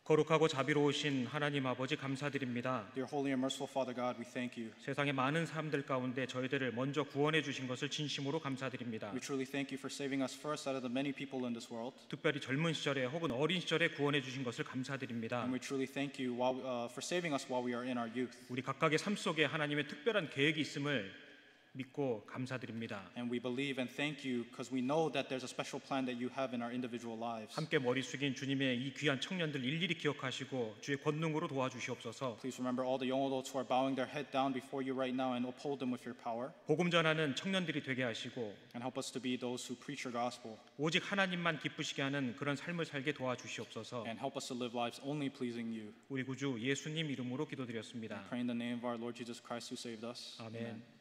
거룩하고 자비로우신 하나님 아버지 감사드립니다. Dear holy and merciful Father God, we thank you. 세상의 많은 사람들 가운데 저희들을 먼저 구원해 주신 것을 진심으로 감사드립니다. We truly thank you for saving us first out of the many people in this world. 특별히 젊은 시절에 혹은 어린 시절에 구원해 주신 것을 감사드립니다. And we truly thank you for saving us while we are in our youth. 우리 각각의 삶 속에 하나님의 특별한 계획이 있음을 믿고 감사드립니다. And we believe and thank you because we know that there's a special plan that you have in our individual lives. 함께 머리 숙인 주님의 이 귀한 청년들 일일이 기억하시고 주의 권능으로 도와주시옵소서. Please remember all the young adults who are bowing their head down before you right now and uphold them with your power. 복음 전하는 청년들이 되게 하시고 And help us to be those who preach your gospel. 오직 하나님만 기쁘시게 하는 그런 삶을 살게 도와주시옵소서. And help us to live lives only pleasing you. 우리 구주 예수님 이름으로 기도드렸습니다. Pray in the name of our Lord Jesus Christ who saved us. 아멘.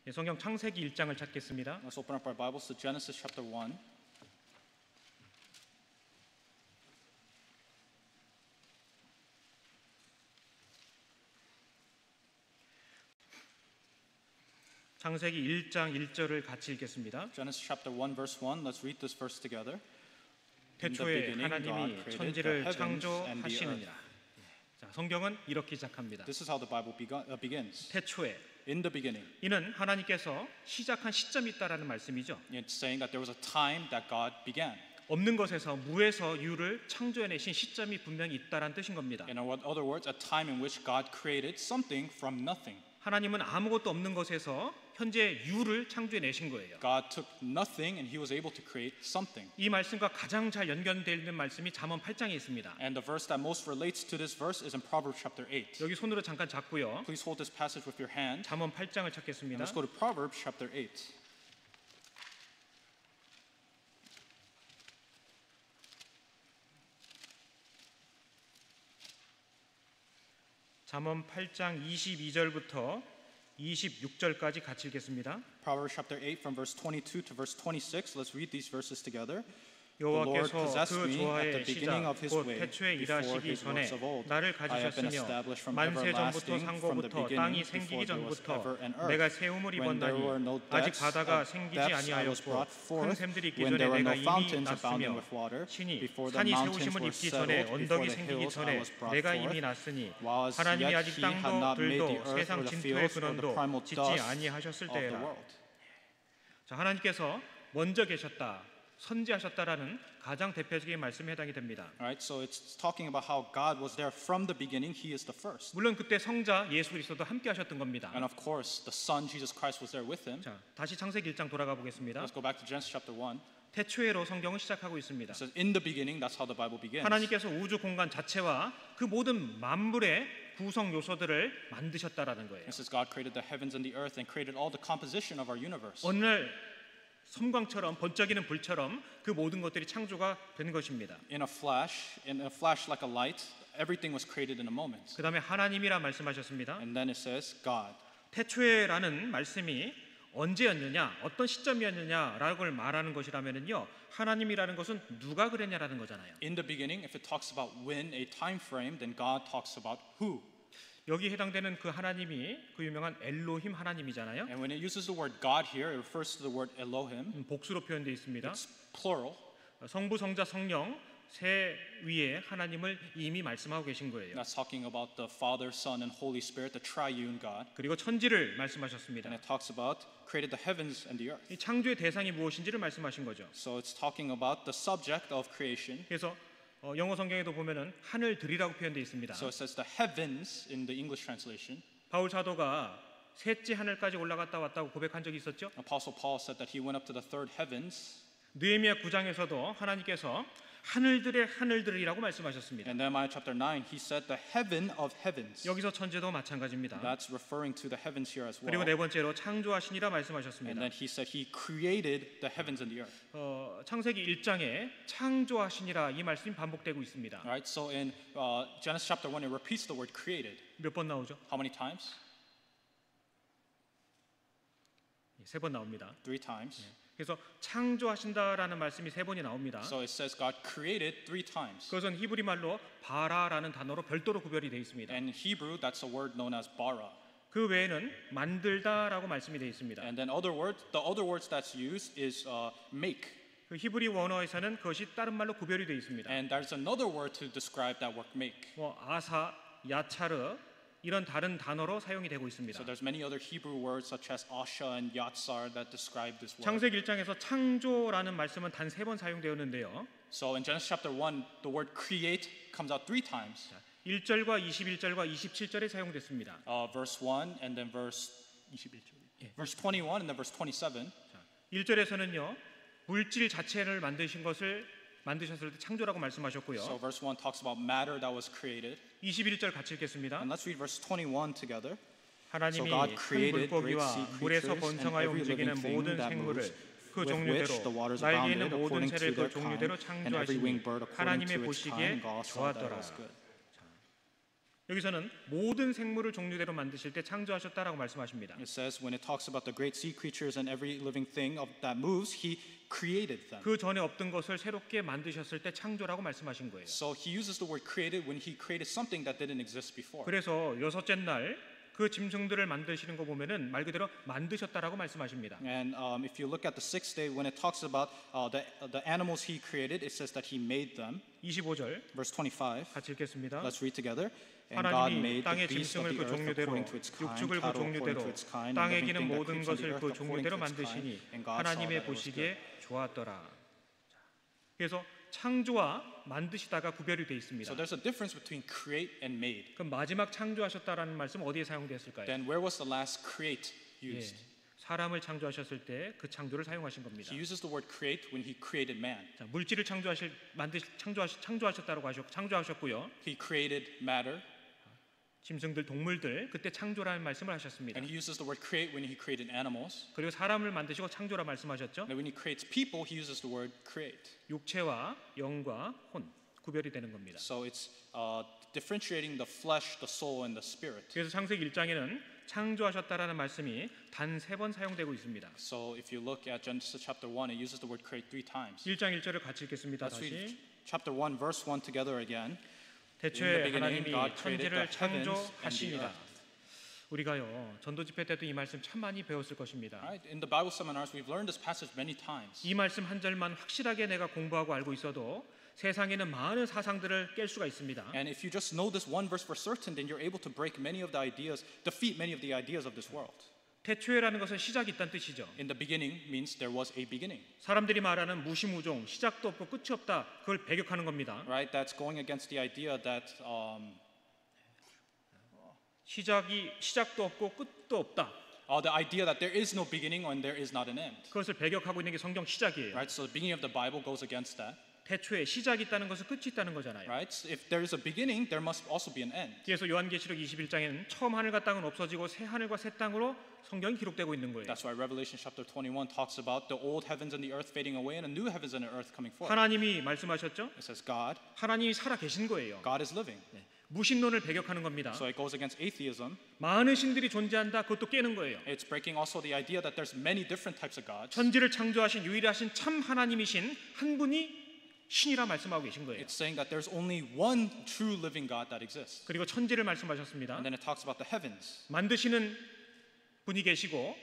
예, 성경 창세기 1장을 찾겠습니다. Let's open up our Bibles to Genesis chapter 1. 창세기 1장 1절을 같이 읽겠습니다. Genesis chapter 1 verse 1. Let's read this verse together. 태초에 하나님이 천지를 창조하시느니라. 자, 성경은 이렇게 시작합니다. This is how the Bible begins. 태초에 In the beginning. 이는 하나님께서 시작한 시점이 있다라는 말씀이죠. It's saying that there was a time that God began. 없는 것에서 무에서 유를 창조해내신 시점이 분명히 있다라는 뜻인 겁니다. In other words, a time in which God created something from nothing. 하나님은 아무것도 없는 것에서 현재 유를 창조해내신 거예요. God took nothing and He was able to create something. 이 말씀과 가장 잘 연결되어 있는 말씀이 잠언 8장에 있습니다. And the verse that most relates to this verse is in Proverbs chapter 8. 여기 손으로 잠깐 잡고요. Please hold this passage with your hand. 잠언 8장을 And 찾겠습니다. let's go to Proverbs chapter 8. 잠언 8장 22절부터 26절까지 같이 읽겠습니다. Proverbs chapter 8 from verse 22 to verse 26. Let's read these verses together. 여호와께서 그 조화의 시작 곧 태초에 일하시기 전에 나를 가지셨으며 만세 전부터 상고부터 땅이 생기기 전부터 내가 세움을 입었나니 아직 바다가 생기지 아니하였고 큰 샘들이 있기 전에 내가 이미 났으며 신이 산이 세우심을 입기 전에 언덕이 생기기 전에 내가 이미 났으니 하나님이 아직 땅도 들도 세상 진토의 근원도 짓지 아니하셨을 때에라. 자, 하나님께서 먼저 계셨다, 선지하셨다라는 가장 대표적인 말씀에 해당이 됩니다. Alright, so it's talking about how God was there from the beginning. He is the first. 물론 그때 성자 예수 그리스도도 함께 하셨던 겁니다. And of course, the Son Jesus Christ was there with him. 자, 다시 창세기 1장 돌아가 보겠습니다. Let's go back to Genesis chapter 1. 태초에로 성경은 시작하고 있습니다. It says, in the beginning, that's how the Bible begins. 하나님께서 우주 공간 자체와 그 모든 만물의 구성 요소들을 만드셨다라는 거예요. It says God created the heavens and the earth and created all the composition of our universe. 어느 날 섬광처럼 번쩍이는 불처럼 그 모든 것들이 창조가 된 것입니다. In a flash like a light, everything was created in a moment. 그 다음에 하나님이라 말씀하셨습니다. And then it says God. 태초에라는 말씀이 언제였느냐, 어떤 시점이었느냐라고 말하는 것이라면요, 하나님이라는 것은 누가 그랬냐라는 거잖아요. In the beginning, if it talks about when, a time frame, then God talks about who. 여기 해당되는 그 하나님이 그 유명한 엘로힘 하나님이잖아요. And when it uses the word God here, it refers to the word Elohim. 복수로 표현되어 있습니다. It's plural. 성부, 성자, 성령 세 위에 하나님을 이미 말씀하고 계신 거예요. That's talking about the Father, Son, and Holy Spirit, the triune God. 그리고 천지를 말씀하셨습니다. And it talks about created the heavens and the earth. 이 창조의 대상이 무엇인지를 말씀하신 거죠. So it's talking about the subject of creation. 그래서 영어 성경에도 보면은 하늘들이라고 표현되어 있습니다. So it says the heavens in the English translation. 바울 사도가 셋째 하늘까지 올라갔다 왔다고 고백한 적이 있었죠. Apostle Paul said that he went up to the third heavens. 느헤미야 9장에서도 하나님께서 하늘들의 하늘들이라고 말씀하셨습니다. And Nehemiah chapter 9, he said the heaven of heavens. 여기서 천지도 마찬가지입니다. That's referring to the heavens here as well. 그리고 네 번째로 창조하시니라 말씀하셨습니다. And then he said he created the heavens and the earth. 창세기 1장에 창조하시니라 이 말씀이 반복되고 있습니다. Right? So in Genesis chapter 1, it repeats the word created. 몇 번 나오죠? How many times? 3번 나옵니다. 3 times. 그래서 창조하신다라는 말씀이 3번이 나옵니다. So it says God created 3 times. 그것은 히브리 말로 바라라는 단어로 별도로 구별이 되어 있습니다. And in Hebrew, that's a word known as bara. 그 외에는 만들다라고 말씀이 되어 있습니다. And then the other words that's used is make. 그 히브리 원어에서는 그것이 다른 말로 구별이 되어 있습니다. And there's another word to describe that work make. 아사, 야차르 이런 다른 단어로 사용이 되고 있습니다. So there's many other Hebrew words such as asha and yatsar that describe this work. 창세기 1장에서 창조라는 말씀은 단 3번 사용되었는데요. So in Genesis chapter 1, the word create comes out 3 times. 1절과 21절과 27절에 사용됐습니다. Verse 1 and then verse verse 21 and then verse 27. 1절에서는요. 물질 자체를 만드셨을 때 창조라고 말씀하셨고요. So verse 1 talks about matter that was created. 21절 같이 읽겠습니다. And let's read verse 21 together. 하나님이 큰 물고기와 물에서 번성하여 움직이는 모든 생물을 그 종류대로 날개 있는 모든 새를 그 종류대로 창조하시니 하나님의 보시기에 좋았더라. 여기서는 모든 생물을 종류대로 만드실 때 창조하셨다라고 말씀하십니다. It says when it talks about the great sea creatures and every living thing that moves, he created them. 그 전에 없던 것을 새롭게 만드셨을 때 창조라고 말씀하신 거예요. So he uses the word created when he created something that didn't exist before. 그래서 여섯째 날 그 짐승들을 만드시는 거 보면은 말 그대로 만드셨다라고 말씀하십니다. And if you look at the sixth day, when it talks about the animals he created, it says that he made them. 25절 Verse 25. 같이 읽겠습니다. Let's read together. And God made the 땅의 beasts of 짐승을 the 그 earth 종류대로 according to its kind, 육축을 그 cattle according 종류대로 to its kind, and 땅에 everything 기는 that 모든 creeps on the 것을 earth 그 according 종류대로 to its kind. 만드시니 And God saw 하나님의 that it was good. 보시기에 좋았더라. 그래서 창조와 만드시다가 구별이 되어 있습니다. So there's a difference between create and made. 그럼 마지막 창조하셨다라는 말씀 어디에 사용되었을까요? Then where was the last create used? 사람을 창조하셨을 때 그 창조를 사용하신 겁니다. He uses the word create when he created man. 자, 물질을 창조하셨다고 창조하셨고요. He created matter. 짐승들, 동물들 그때 창조라는 말씀을 하셨습니다. And he uses the word create when he created animals. 그리고 사람을 만드시고 창조라 말씀하셨죠. And when he creates people, he uses the word create. 육체와 영과 혼 구별이 되는 겁니다. So it's differentiating the flesh, the soul, and the spirit. 그래서 창세기 1장에는 창조하셨다라는 말씀이 단 3번 사용되고 있습니다. So if you look at Genesis chapter 1, it uses the word create 3 times. 1장 1절을 같이 읽겠습니다. Let's read 다시. chapter 1, verse 1 together again. 대초에 하나님이 천지를 창조하시니라. 우리가요 전도 집회 때도 이 말씀 참 많이 배웠을 것입니다. Right? In the Bible seminars, we've learned this passage many times. 이 말씀 한 절만 확실하게 내가 공부하고 알고 있어도 세상에는 많은 사상들을 깰 수가 있습니다. And if you just know this one verse for certain, then you're able to break many of the ideas, defeat many of the ideas of this world. 태초에라는 것은 시작이 있다는 뜻이죠. In the beginning means there was a beginning. 사람들이 말하는 무시무종, 시작도 없고 끝이 없다. 그걸 배격하는 겁니다. Right? That's going against the idea that 시작도 없고 끝도 없다. the idea that there is no beginning when there is not an end. 그것을 배격하고 있는 게 성경 시작이에요. Right? So the beginning of the Bible goes against that. 태초에 시작이 있다는 것은 끝이 있다는 거잖아요. Right? If there is a beginning, there must also be an end. 그래서 요한계시록 21장에는 처음 하늘과 땅은 없어지고 새 하늘과 새 땅으로 성경이 기록되고 있는 거예요. That's why Revelation chapter 21 talks about the old heavens and the earth fading away and a new heavens and an earth coming forth. 하나님이 말씀하셨죠? It says God. 하나님이 살아 계신 거예요. God is living. 네. 무신론을 배격하는 겁니다. So it goes against atheism. 많은 신들이 존재한다. 그것도 깨는 거예요. It's breaking also the idea that there's many different types of gods. 천지를 창조하신 유일하신 참 하나님이신 한 분이 신이라 말씀하고 계신 거예요. It's saying that there's only one true living God that exists. 그리고 천지를 말씀하셨습니다. And then it talks about the heavens. 만드시는 분이 계시고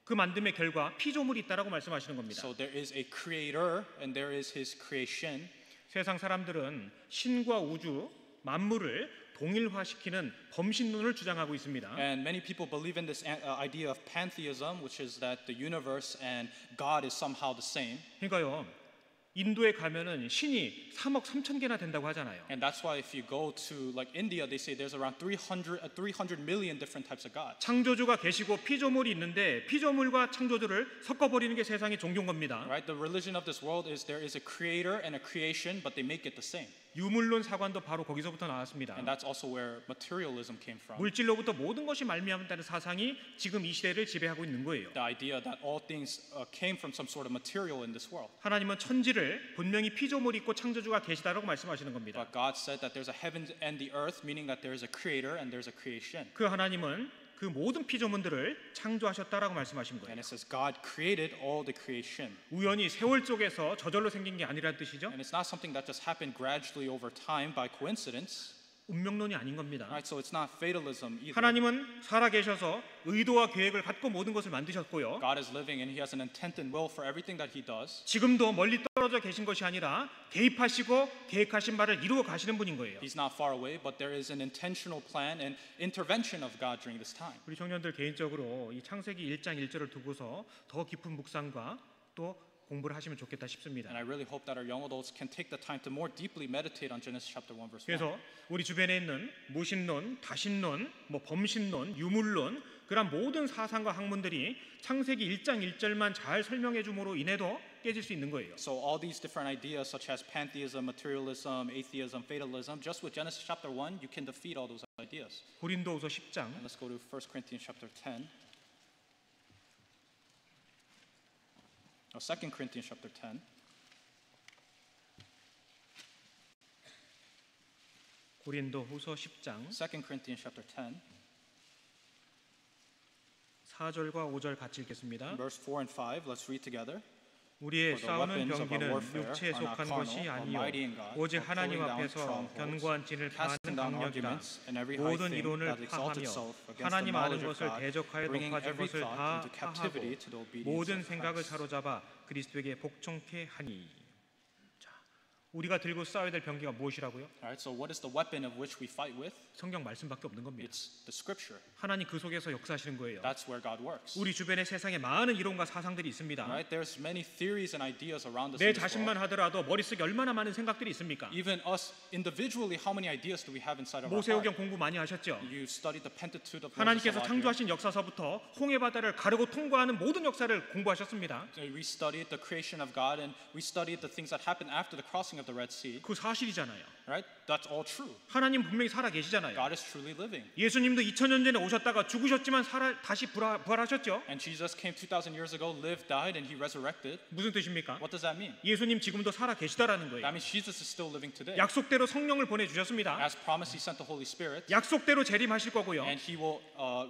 그 만듦의 결과 피조물이 있다라고 말씀하시는 겁니다. So there is a creator and there is his creation. 세상 사람들은 신과 우주, 만물을 동일화시키는 범신론을 주장하고 있습니다. And many people believe in this idea of pantheism, which is that the universe and God is somehow the same. 그러니까요. 인도에 가면은 신이 3억 3천 개나 된다고 하잖아요. And that's why if you go to like India, they say there's around 300 million different types of gods. 창조주가 계시고 피조물이 있는데 피조물과 창조주를 섞어버리는 게 세상의 종교인 겁니다. Right? The religion of this world is there is a creator and a creation, but they make it the same. 유물론 사관도 바로 거기서부터 나왔습니다. And that's also where materialism came from. 물질로부터 모든 것이 말미암는다는 사상이 지금 이 시대를 지배하고 있는 거예요. The idea that all things came from some sort of material in this world. 하나님은 천지를 분명히 피조물이 있고 창조주가 계시다라고 말씀하시는 겁니다. But God said that there's a heaven and the earth, meaning that there is a creator and there's a creation. 그 하나님은 그 모든 피조물들을 창조하셨다라고 말씀하신 거예요. And it says God created all the creation. 우연히 세월 속에서 저절로 생긴 게 아니라는 뜻이죠. And it's not something that just happened gradually over time by coincidence. 운명론이 아닌 겁니다. Right, so it's not fatalism either. 하나님은 살아계셔서 의도와 계획을 갖고 모든 것을 만드셨고요. God is living and He has an intent and will for everything that He does. 지금도 멀리 떨어져 계신 것이 아니라 개입하시고 계획하신 바를 이루어 가시는 분인 거예요. He's not far away, but there is an intentional plan and intervention of God during this time. 우리 청년들 개인적으로 이 창세기 1장 1절을 두고서 더 깊은 묵상과 또 공부를 하시면 좋겠다 싶습니다. And I really hope that our young adults can take the time to more deeply meditate on Genesis chapter 1 verse 1. 그래서 우리 주변에 있는 무신론, 다신론, 범신론, 유물론 그런 모든 사상과 학문들이 창세기 1장 1절만 잘 설명해 줌으로 인해도 깨질 수 있는 거예요. So all these different ideas such as pantheism, materialism, atheism, fatalism, just with Genesis chapter 1, you can defeat all those ideas. 고린도후서 10장. And let's go to 1 Corinthians chapter 10. 2 Corinthians chapter 10. 고린도후서 10장 2 Corinthians chapter 10. 4절과 5절 같이 읽겠습니다. Verse 4 and 5. Let's read together. 우리의 싸우는 병기는 육체에 속한 것이 아니요 오직 하나님 앞에서 견고한 진을 파하는 강력이라 모든 이론을 파하며 하나님 아는 것을 대적하여 높아진 것을 다 파하고 모든 생각을 사로잡아 그리스도에게 복종케 하니. 자, 우리가 들고 싸워야 될 병기가 무엇이라고요? Alright, so what is the weapon of which we fight with? 성경 말씀밖에 없는 겁니다. It's the scripture. 하나님 그 속에서 역사하시는 거예요. That's where God works. 우리 주변에 세상에 많은 이론과 사상들이 있습니다. Right, there's many theories and ideas around us. 내 자신만 하더라도 머릿속에 얼마나 많은 생각들이 있습니까? Even us individually, how many ideas do we have inside of our 모세오경 heart? 공부 많이 하셨죠? You studied the Pentateuch of Moses. 하나님께서 창조하신 역사서부터 홍해 바다를 가르고 통과하는 모든 역사를 공부하셨습니다. We studied the creation of God and we studied the things that happened after the crossing of the Red Sea. 그 사실이잖아요. Right? That's all true. 하나님 분명히 살아 계시잖아요. God is truly living. 예수님도 2000년 전에 오셨다가 죽으셨지만 다시 부활하셨죠? And Jesus came 2000 years ago, lived, died, and he resurrected. 무슨 뜻입니까? What does that mean? 예수님 지금도 살아 계시다라는 거예요. That means Jesus is still living today. 약속대로 성령을 보내주셨습니다. As promised, he sent the Holy Spirit. 약속대로 재림하실 거고요. And he will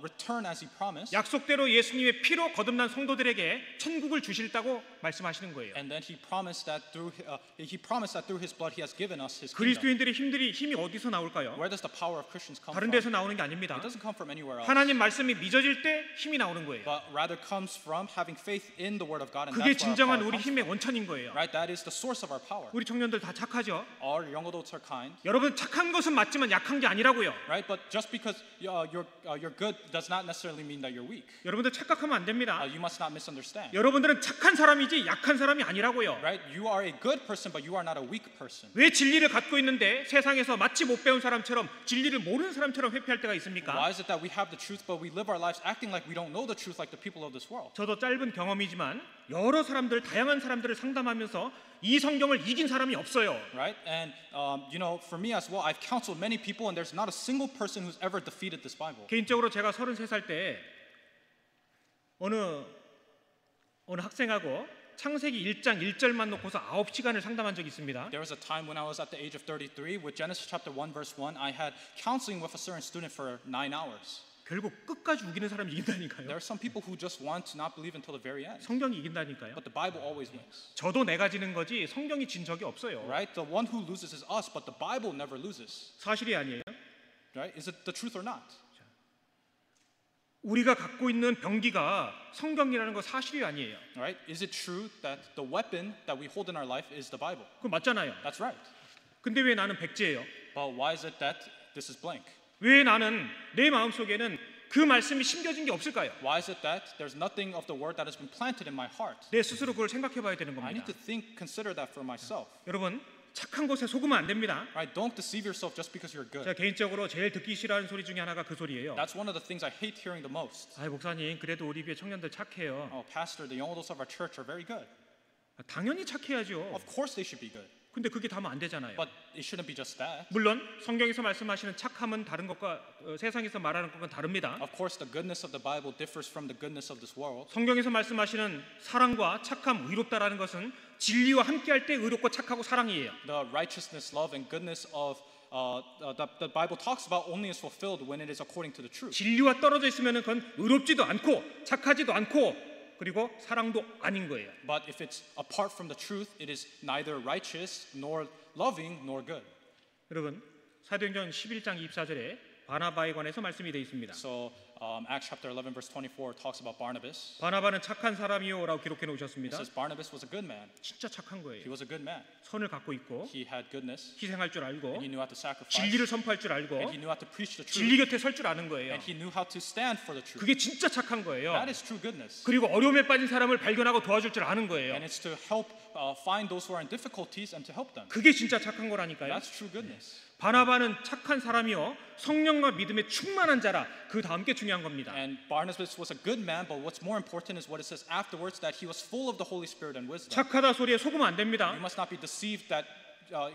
return as he promised. 약속대로 예수님의 피로 거듭난 성도들에게 천국을 주실다고 말씀하시는 거예요. And then he promised that through his blood he has given us his kingdom. 그리스도인들의 힘이 어디서 나올까요? Where does the power of Christians come 다른 from? 데서 나오는 게 아닙니다. It doesn't come from anywhere else. 하나님 말씀이 믿어질 때 힘이 나오는 거예요. But rather comes from having faith in the word of God, and 그게 that's where our 진정한 power 우리 comes 힘의 from. 원천인 거예요. Right? That is the source of our power. 우리 청년들 다 착하죠? All young adults are kind. 여러분 착한 것은 맞지만 약한 게 아니라고요. Right? But just because you're good does not necessarily mean that you're weak. 여러분들 착각하면 안 됩니다. You must not misunderstand. 여러분들은 착한 사람이지 약한 사람이 아니라고요. Right? You are a good person, but you are not a weak person. 왜 진리를 갖고 있는데 세상에서 마치 못 배운 사람처럼 진리를 모르는 사람처럼 회피할 때가 있습니까? Why is it that we have the truth, but we live our lives acting like we don't know the truth, like the people of this world? 저도 짧은 경험이지만 여러 사람들, 다양한 사람들을 상담하면서 이 성경을 이긴 사람이 없어요. Right? And for me as well, I've counseled many people, and there's not a single person who's ever defeated this Bible. 개인적으로 제가 33살 때 어느 학생하고 창세기 1장 1절만 놓고서 9시간을 상담한 적이 있습니다. There was a time when I was at the age of 33 with Genesis chapter 1 verse 1. I had counseling with a certain student for 9 hours. 결국 끝까지 우기는 사람이 이긴다니까요. There are some people who just want to not believe until the very end. 성경이 이긴다니까요. But the Bible always wins. 저도 내가 지는 거지 성경이 진 적이 없어요. Right? The one who loses is us, but the Bible never loses. 사실이 아니에요. Right? Is it the truth or not? 우리가 갖고 있는 병기가 성경이라는 거 사실이 아니에요. Right? Is it true that the weapon that we hold in our life is the Bible? 그거 맞잖아요. That's right. 근데 왜 나는 백지예요? But why is it that this is blank? 왜 나는 내 마음속에는 그 말씀이 심겨진 게 없을까요? Why is it that there's nothing of the word that has been planted in my heart? 내 스스로 그걸 생각해 봐야 되는 I need 겁니다. to consider that for myself. 여러분, 착한 것에 속으면 안 됩니다. Right? Don't deceive yourself just because you're good. 제가 개인적으로 제일 듣기 싫어하는 소리 중에 하나가 그 소리예요. That's one of the things I hate hearing the most. 아, 목사님, 그래도 우리 교회 청년들 착해요. Oh, pastor, the young adults of our church are very good. 당연히 착해야죠. Of course they should be good. 근데 그게 다면 안 되잖아요. But it shouldn't be just that. 물론 성경에서 말씀하시는 착함은 다른 것과 세상에서 말하는 것과는 다릅니다. Of course, the goodness of the Bible differs from the goodness of this world. 성경에서 말씀하시는 사랑과 착함, 의롭다라는 것은 진리와 함께할 때 의롭고 착하고 사랑이에요. The righteousness, love, and goodness of the Bible talks about only is fulfilled when it is according to the truth. 진리와 떨어져 있으면은 그건 의롭지도 않고 착하지도 않고 그리고 사랑도 아닌 거예요. But if it's apart from the truth, it is neither righteous nor loving nor good. 여러분, 사도행전 11장 24절에 바나바에 관해서 말씀이 되어 있습니다. So Acts chapter 11 verse 24 talks about Barnabas. 바나바는 착한 사람이요라고 기록해 It 놓으셨습니다. says Barnabas was a good man. 진짜 착한 He 거예요. was a good man. 선을 갖고 있고 He had goodness. 희생할 줄 알고 And he knew how to sacrifice. 진리를 선포할 줄 알고 And he knew how to preach the 진리 truth. 곁에 설 줄 아는 거예요. And he knew how to stand for the truth. 그게 진짜 착한 거예요. That is true goodness. 그리고 어려움에 빠진 사람을 발견하고 도와줄 줄 아는 거예요. And it's to help find those who are in difficulties and to help them. 그게 진짜 착한 거라니까요. That's true goodness. 바나바는 착한 사람이요 성령과 믿음에 충만한 자라. 그 다음 게 중요한 겁니다. And Barnabas was a good man, but what's more important is what it says afterwards, that he was full of the Holy Spirit and wisdom. 착하다 소리에 속으면 안 됩니다. You must not be deceived that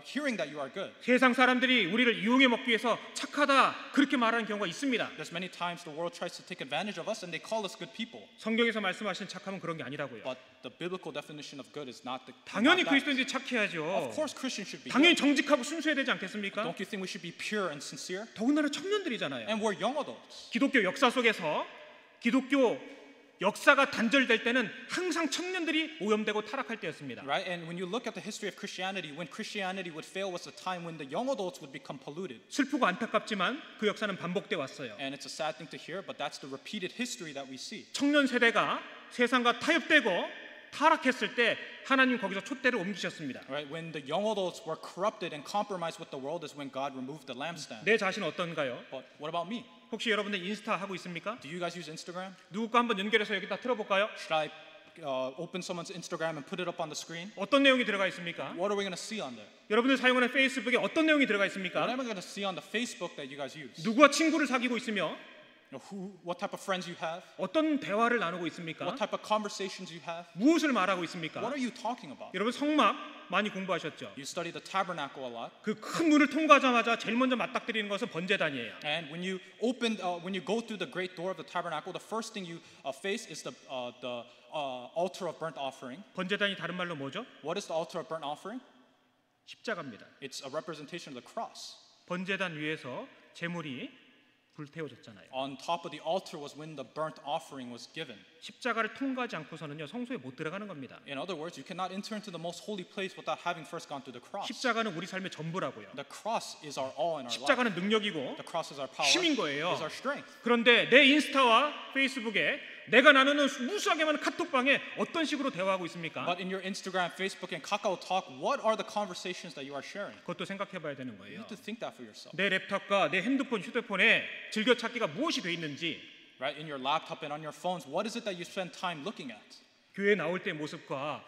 hearing that you are good. 세상 사람들이 우리를 이용해 먹기 위해서 착하다 그렇게 말하는 경우가 있습니다. There's many times the world tries to take advantage of us and they call us good people. 성경에서 말씀하신 착함은 그런 게 아니라고요. But the biblical definition of good is not the. 당연히 not that. 그리스도인들이 착해야죠. Of course, Christians should be. 당연히 Good. 정직하고 순수해야 되지 않겠습니까? Don't you think we should be pure and sincere? 더군다나 청년들이잖아요. And we're young adults. 기독교 역사 속에서 기독교 역사가 단절될 때는 항상 청년들이 오염되고 타락할 때였습니다. Right? And when you look at the history of Christianity, when Christianity would fail was the time when the young adults would become polluted. 슬프고 안타깝지만 그 역사는 반복돼 왔어요. And it's a sad thing to hear, but that's the repeated history that we see. 청년 세대가 세상과 타협되고 타락했을 때 하나님 거기서 촛대를 옮기셨습니다. Right? When the young adults were corrupted and compromised with the world is when God removed the lampstand. 내 자신 어떤가요? But what about me? 혹시 여러분들 인스타 하고 있습니까? Do you guys use Instagram? 누구 거 한번 연결해서 여기다 틀어볼까요? Should I open someone's Instagram and put it up on the screen? 어떤 내용이 들어가 있습니까? What are we going to see on there? 여러분들 사용하는 페이스북에 어떤 내용이 들어가 What 있습니까? am I going to see on the Facebook that you guys use? 누구와 친구를 사귀고 있으며 What type of friends you have? 어떤 대화를 나누고 있습니까? What type of conversations you have? 무엇을 말하고 있습니까? What are you talking about? 여러분 성막 많이 공부하셨죠? You study the tabernacle a lot. 그 큰 문을 통과하자마자 제일 먼저 맞닥뜨리는 것은 번제단이에요. And when you go through the great door of the tabernacle, the first thing you face is the altar of burnt offering. 번제단이 다른 말로 뭐죠? What is the altar of burnt offering? 십자가입니다. It's a representation of the cross. 번제단 위에서 제물이 불태워졌잖아요. On top of the altar was when the burnt offering was given. 십자가를 통과하지 않고서는요 성소에 못 들어가는 겁니다. In other words, you cannot enter into the most holy place without having first gone through the cross. 십자가는 우리 삶의 전부라고요. The cross is our all in our life. 십자가는 능력이고 The cross is our power. 힘인 거예요. Is our strength. 그런데 내 인스타와 페이스북에 내가 나누는 무수하게 많은 카톡방에 어떤 식으로 대화하고 있습니까? But in your Instagram, Facebook, and Kakao Talk, what are the conversations that you are sharing? 그것도 생각해봐야 되는 You 거예요. need to think that for yourself. 내 랩탑과 내 핸드폰, 휴대폰에 즐겨찾기가 무엇이 돼 있는지, Right? In your laptop and on your phones, what is it that you spend time looking at? 교회 나올 때 모습과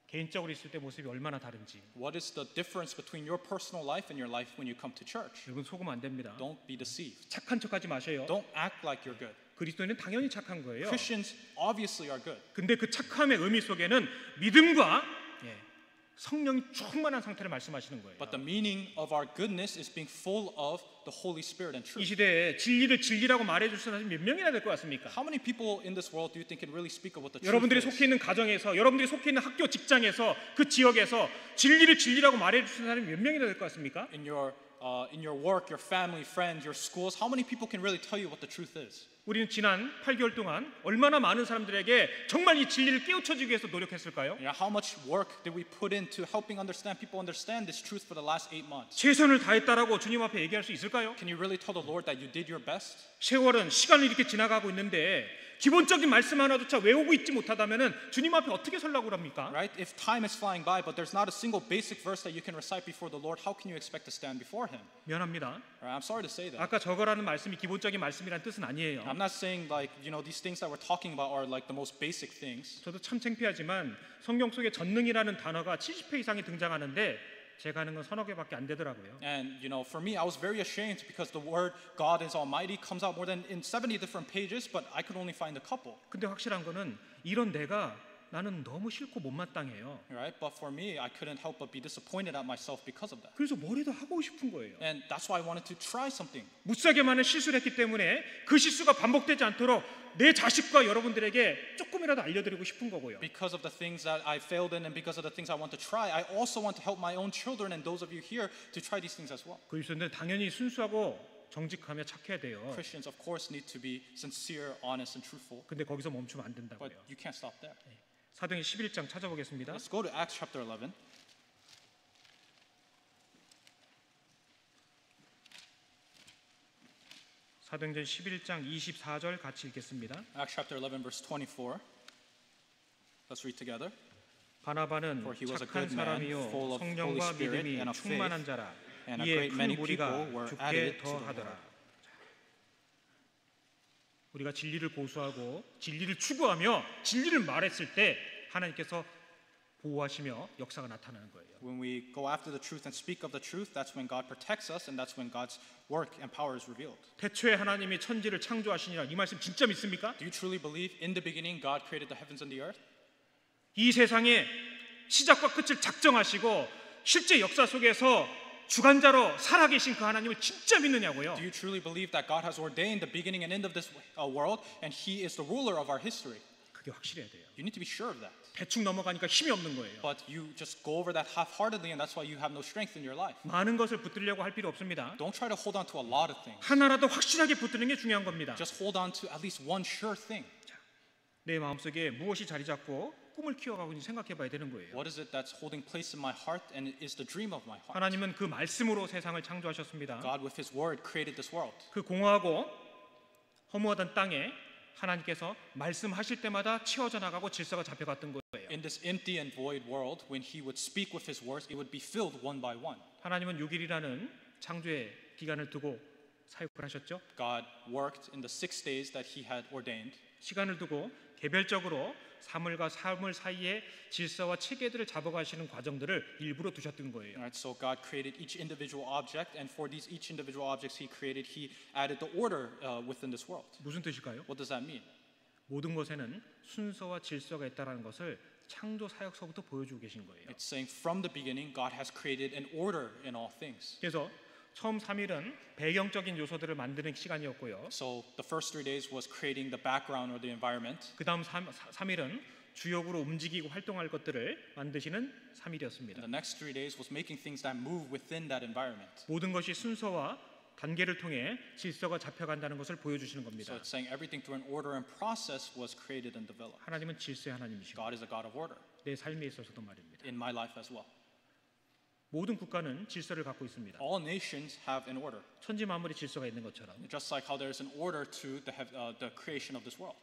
개인적으로 있을 때 모습이 얼마나 다른지. What is the difference between your personal life and your life when you come to church? 여러분 속으면 안 됩니다. Don't be deceived. 착한 척하지 마세요. Don't act like you're good. 그리스도인은 당연히 착한 거예요. Christians obviously are good. 근데 그 착함의 의미 속에는 믿음과 성령이 충만한 상태를 말씀하시는 거예요. But the meaning of our goodness is being full of the Holy Spirit and 이 truth. 시대에 진리를 진리라고 말해줄 사람이 몇 명이나 될 것 같습니까? How many people in this world do you think can really speak of what the truth 여러분들이 is? 속해 있는 가정에서, 여러분들이 속해 있는 학교, 직장에서, 그 지역에서 진리를 진리라고 말해줄 사람이 몇 명이나 될 것 같습니까? In your work, your family, friends, your schools, how many people can really tell you what the truth is? 우리는 지난 8개월 동안 얼마나 많은 사람들에게 정말 이 진리를 깨우쳐주기 위해서 노력했을까요? You know, how much work did we put into helping people understand this truth for the last 8 months? 최선을 다했다라고 주님 앞에 얘기할 수 있을까요? Can you really tell the Lord that you did your best? 세월은 시간이 이렇게 지나가고 있는데 기본적인 말씀 하나조차 외우고 있지 못하다면은 주님 앞에 어떻게 설라고 합니까? Right? If time is flying by, but there's not a single basic verse that you can recite before the Lord, how can you expect to stand before Him? 미안합니다. Right? I'm sorry to say that. 아까 저거라는 말씀이 기본적인 말씀이란 뜻은 아니에요. I'm not saying like these things that we're talking about are like the most basic things. 저도 참 창피하지만 성경 속에 전능이라는 단어가 70회 이상이 등장하는데 제가 하는 건 서너 개밖에 안 되더라고요. And for me, I was very ashamed because the word God is Almighty comes out more than in 70 different pages, but I could only find a couple. 근데 확실한 거는 이런 내가 나는 너무 싫고 못마땅해요. Right? But for me, I couldn't help but be disappointed at myself because of that. 그래서 뭐라도 하고 싶은 거예요. And that's why I wanted to try something. 무수하게 많은 실수를 했기 때문에 그 실수가 반복되지 않도록 내 자식과 여러분들에게 조금이라도 알려드리고 싶은 거고요. Because of the things that I failed in and because of the things I want to try, I also want to help my own children and those of you here to try these things as well. 그리스도인들 당연히 순수하고 정직하며 착해야 돼요. Christians, of course, need to be sincere, honest, and truthful. 근데 거기서 멈추면 안 But 된다고요. you can't stop there. 사도행전 11장 찾아보겠습니다. Let's go to Acts chapter 11. 사도행전 11장 24절 같이 읽겠습니다. Acts chapter 11 verse 24. Let's read together. 바나바는 착한 사람이요 성령과 믿음이 충만한 자라 이에 큰 무리가 죽게 더하더라. 우리가 진리를 고수하고 진리를 추구하며 진리를 말했을 때 하나님께서 보호하시며 역사가 나타나는 거예요. When we go after the truth and speak of the truth, that's when God protects us and that's when God's work and power is revealed. 태초에 하나님이 천지를 창조하시니라. 이 말씀 진짜 믿습니까? Do you truly believe in the beginning God created the heavens and the earth? 이 세상의 시작과 끝을 작정하시고 실제 역사 속에서 주관자로 살아계신 그 하나님을 진짜 믿느냐고요? Do you truly believe that God has ordained the beginning and end of this world and He is the ruler of our history? 그게 확실해야 돼요. You need to be sure of that. 대충 넘어가니까 힘이 없는 거예요. But you just go over that half-heartedly and that's why you have no strength in your life. 많은 것을 붙들려고 할 필요 없습니다. Don't try to hold on to a lot of things. 하나라도 확실하게 붙드는 게 중요한 겁니다. Just hold on to at least one sure thing. 내 마음속에 무엇이 자리 잡고 꿈을 키워가고 있는지 생각해 봐야 되는 거예요. What is it that's holding place in my heart and is the dream of my heart? 하나님은 그 말씀으로 세상을 창조하셨습니다. God with His word created this world. 그 공허하고 허무하던 땅에 하나님께서 말씀하실 때마다 치워져 나가고 질서가 잡혀갔던 거예요. In this empty and void world, when He would speak with His words, it would be filled one by one. 하나님은 6일이라는 창조의 기간을 두고 사역을 하셨죠. God worked in the 6 days that He had ordained. 시간을 두고 개별적으로 사물과 사물 사이에 질서와 체계들을 잡아가시는 과정들을 일부러 두셨던 거예요. Right, so God created each individual object, and for these each individual objects He created, He added the order within this world. 무슨 뜻일까요? What does that mean? 모든 것에는 순서와 질서가 있다라는 것을 창조 사역서부터 보여주고 계신 거예요. It's saying from the beginning, God has created an order in all things. 그래서 처음 3일은 배경적인 요소들을 만드는 시간이었고요. So the first 3 days was creating the background or the environment. 그 다음 3일은 주역으로 움직이고 활동할 것들을 만드시는 3일이었습니다. The next 3 days was making things that move within that environment. 모든 것이 순서와 단계를 통해 질서가 잡혀간다는 것을 보여주시는 겁니다. So it's saying everything through an order and process was created and developed. 하나님은 질서의 하나님이시고 God is a God of order. 내 삶에 있어서도 말입니다. In my life as well. 모든 국가는 질서를 갖고 있습니다. All nations have an order. 천지 만물이 질서가 있는 것처럼 Just like how there is an order to the creation of this world.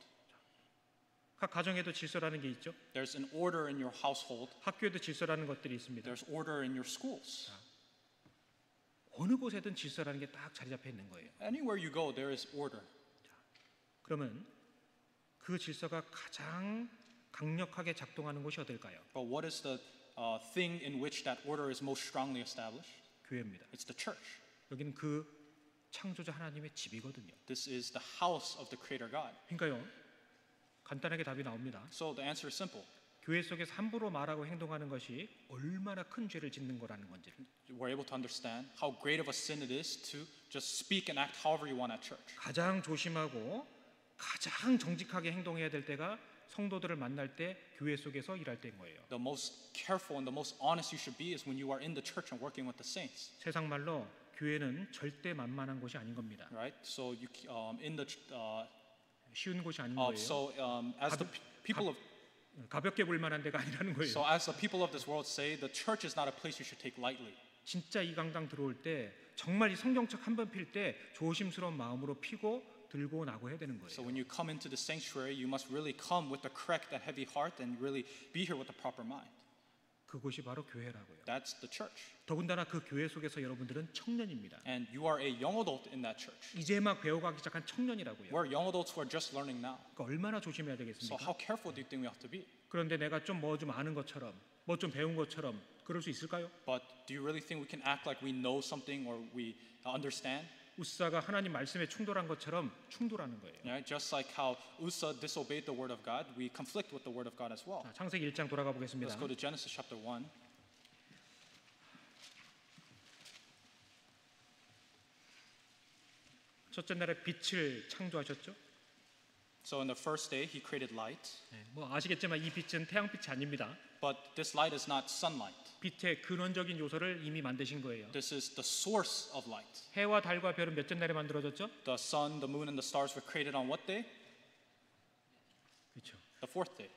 각 가정에도 질서라는 게 있죠. There's an order in your household. 학교에도 질서라는 것들이 있습니다. There's order in your schools. 어느 곳에든 질서라는 게 딱 자리 잡혀 있는 거예요. Anywhere you go, there is order. 그러면 그 질서가 가장 강력하게 작동하는 곳이 어딜까요? But what is the thing in which that order is most strongly established? 교회입니다. It's the church. 여기는 그 창조자 하나님의 집이거든요. This is the house of the Creator God. 그러니까요. 간단하게 답이 나옵니다. So the answer is simple. 교회 속에서 함부로 말하고 행동하는 것이 얼마나 큰 죄를 짓는 거라는 건지. We're able to understand how great of a sin it is to just speak and act however you want at church. 가장 조심하고 가장 정직하게 행동해야 될 때가 성도들을 만날 때 교회 속에서 일할 때인 거예요. The most careful and the most honest you should be is when you are in the church and working with the saints. 세상 말로 교회는 절대 만만한 곳이 아닌 겁니다. Right? So you in the 쉬운 곳이 아닌 거예요. so as the people of 가볍게 볼 만한 데가 아니라는 거예요. So as the people of this world say, the church is not a place you should take lightly. 진짜 이 강당 들어올 때 정말 이 성경책 한 번 필 때 조심스러운 마음으로 피고 들고 나고 해야 되는 거예요. So when you come into the sanctuary, you must really come with the correct and heavy heart and really be here with the proper mind. 그곳이 바로 교회라고요. That's the church. 더군다나 그 교회 속에서 여러분들은 청년입니다. And you are a young adult in that church. 이제 막 배워가기 시작한 청년이라고요. We're young adults who are just learning now. 그러니까 얼마나 조심해야 So 되겠습니까? how careful do you think we have to be? 그런데 내가 좀 아는 것처럼 뭐 좀 배운 것처럼 그럴 수 있을까요? But do you really think we can act like we know something or we understand? 우사가 하나님 말씀에 충돌한 것처럼 충돌하는 거예요. Yeah, just like how Uzzah disobeyed the word of God, we conflict with the word of God as well. 자, 창세기 1장 돌아가 보겠습니다. Let's go to Genesis chapter 1. 첫째 날에 빛을 창조하셨죠? So in the first day, he created light. 뭐 아시겠지만 이 빛은 태양빛이 아닙니다. But this light is not sunlight. 빛의 근원적인 요소를 이미 만드신 거예요. This is the source of light. 해와 달과 별은 몇째 날에 만들어졌죠? The sun, the moon, and the stars were created on what day? 그렇죠. The fourth day.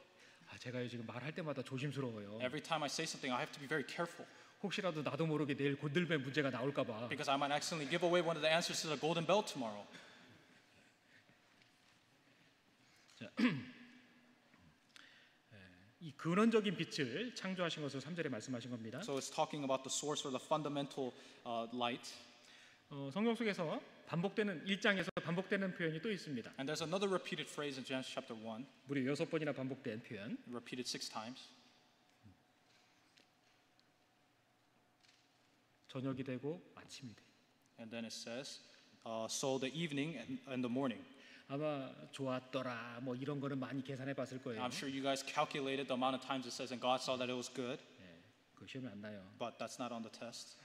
제가 지금 말할 때마다 조심스러워요. Every time I say something, I have to be very careful. 혹시라도 나도 모르게 내일 곤들배 문제가 나올까 봐. Because I might accidentally give away one of the answers to the golden bell tomorrow. 이 근원적인 빛을 창조하신 것을 3절에 말씀하신 겁니다. So it's talking about the source or the fundamental light. 성경 속에서 반복되는 1장에서 반복되는 표현이 또 있습니다. And there's another repeated phrase in Genesis chapter 1. 무려 6번이나 반복된 표현. Repeated 6 times. 저녁이 되고 아침이 돼. And then it says, so the evening and the morning. 아마 좋았더라 뭐 이런 거는 많이 계산해 봤을 거예요. I'm sure you guys calculated the amount of times it says, and God saw that it was good. 네, 그 시험에 안 나요. But that's not on the test.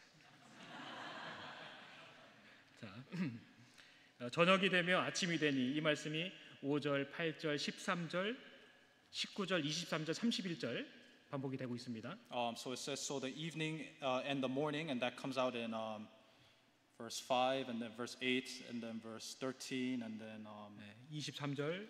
자, 저녁이 되며 아침이 되니 이 말씀이 5절, 8절, 13절, 19절, 23절, 31절 반복이 되고 있습니다. So it says, so the evening and the morning, and that comes out in verse 5, and then verse 8, and then verse 13, and then 23절,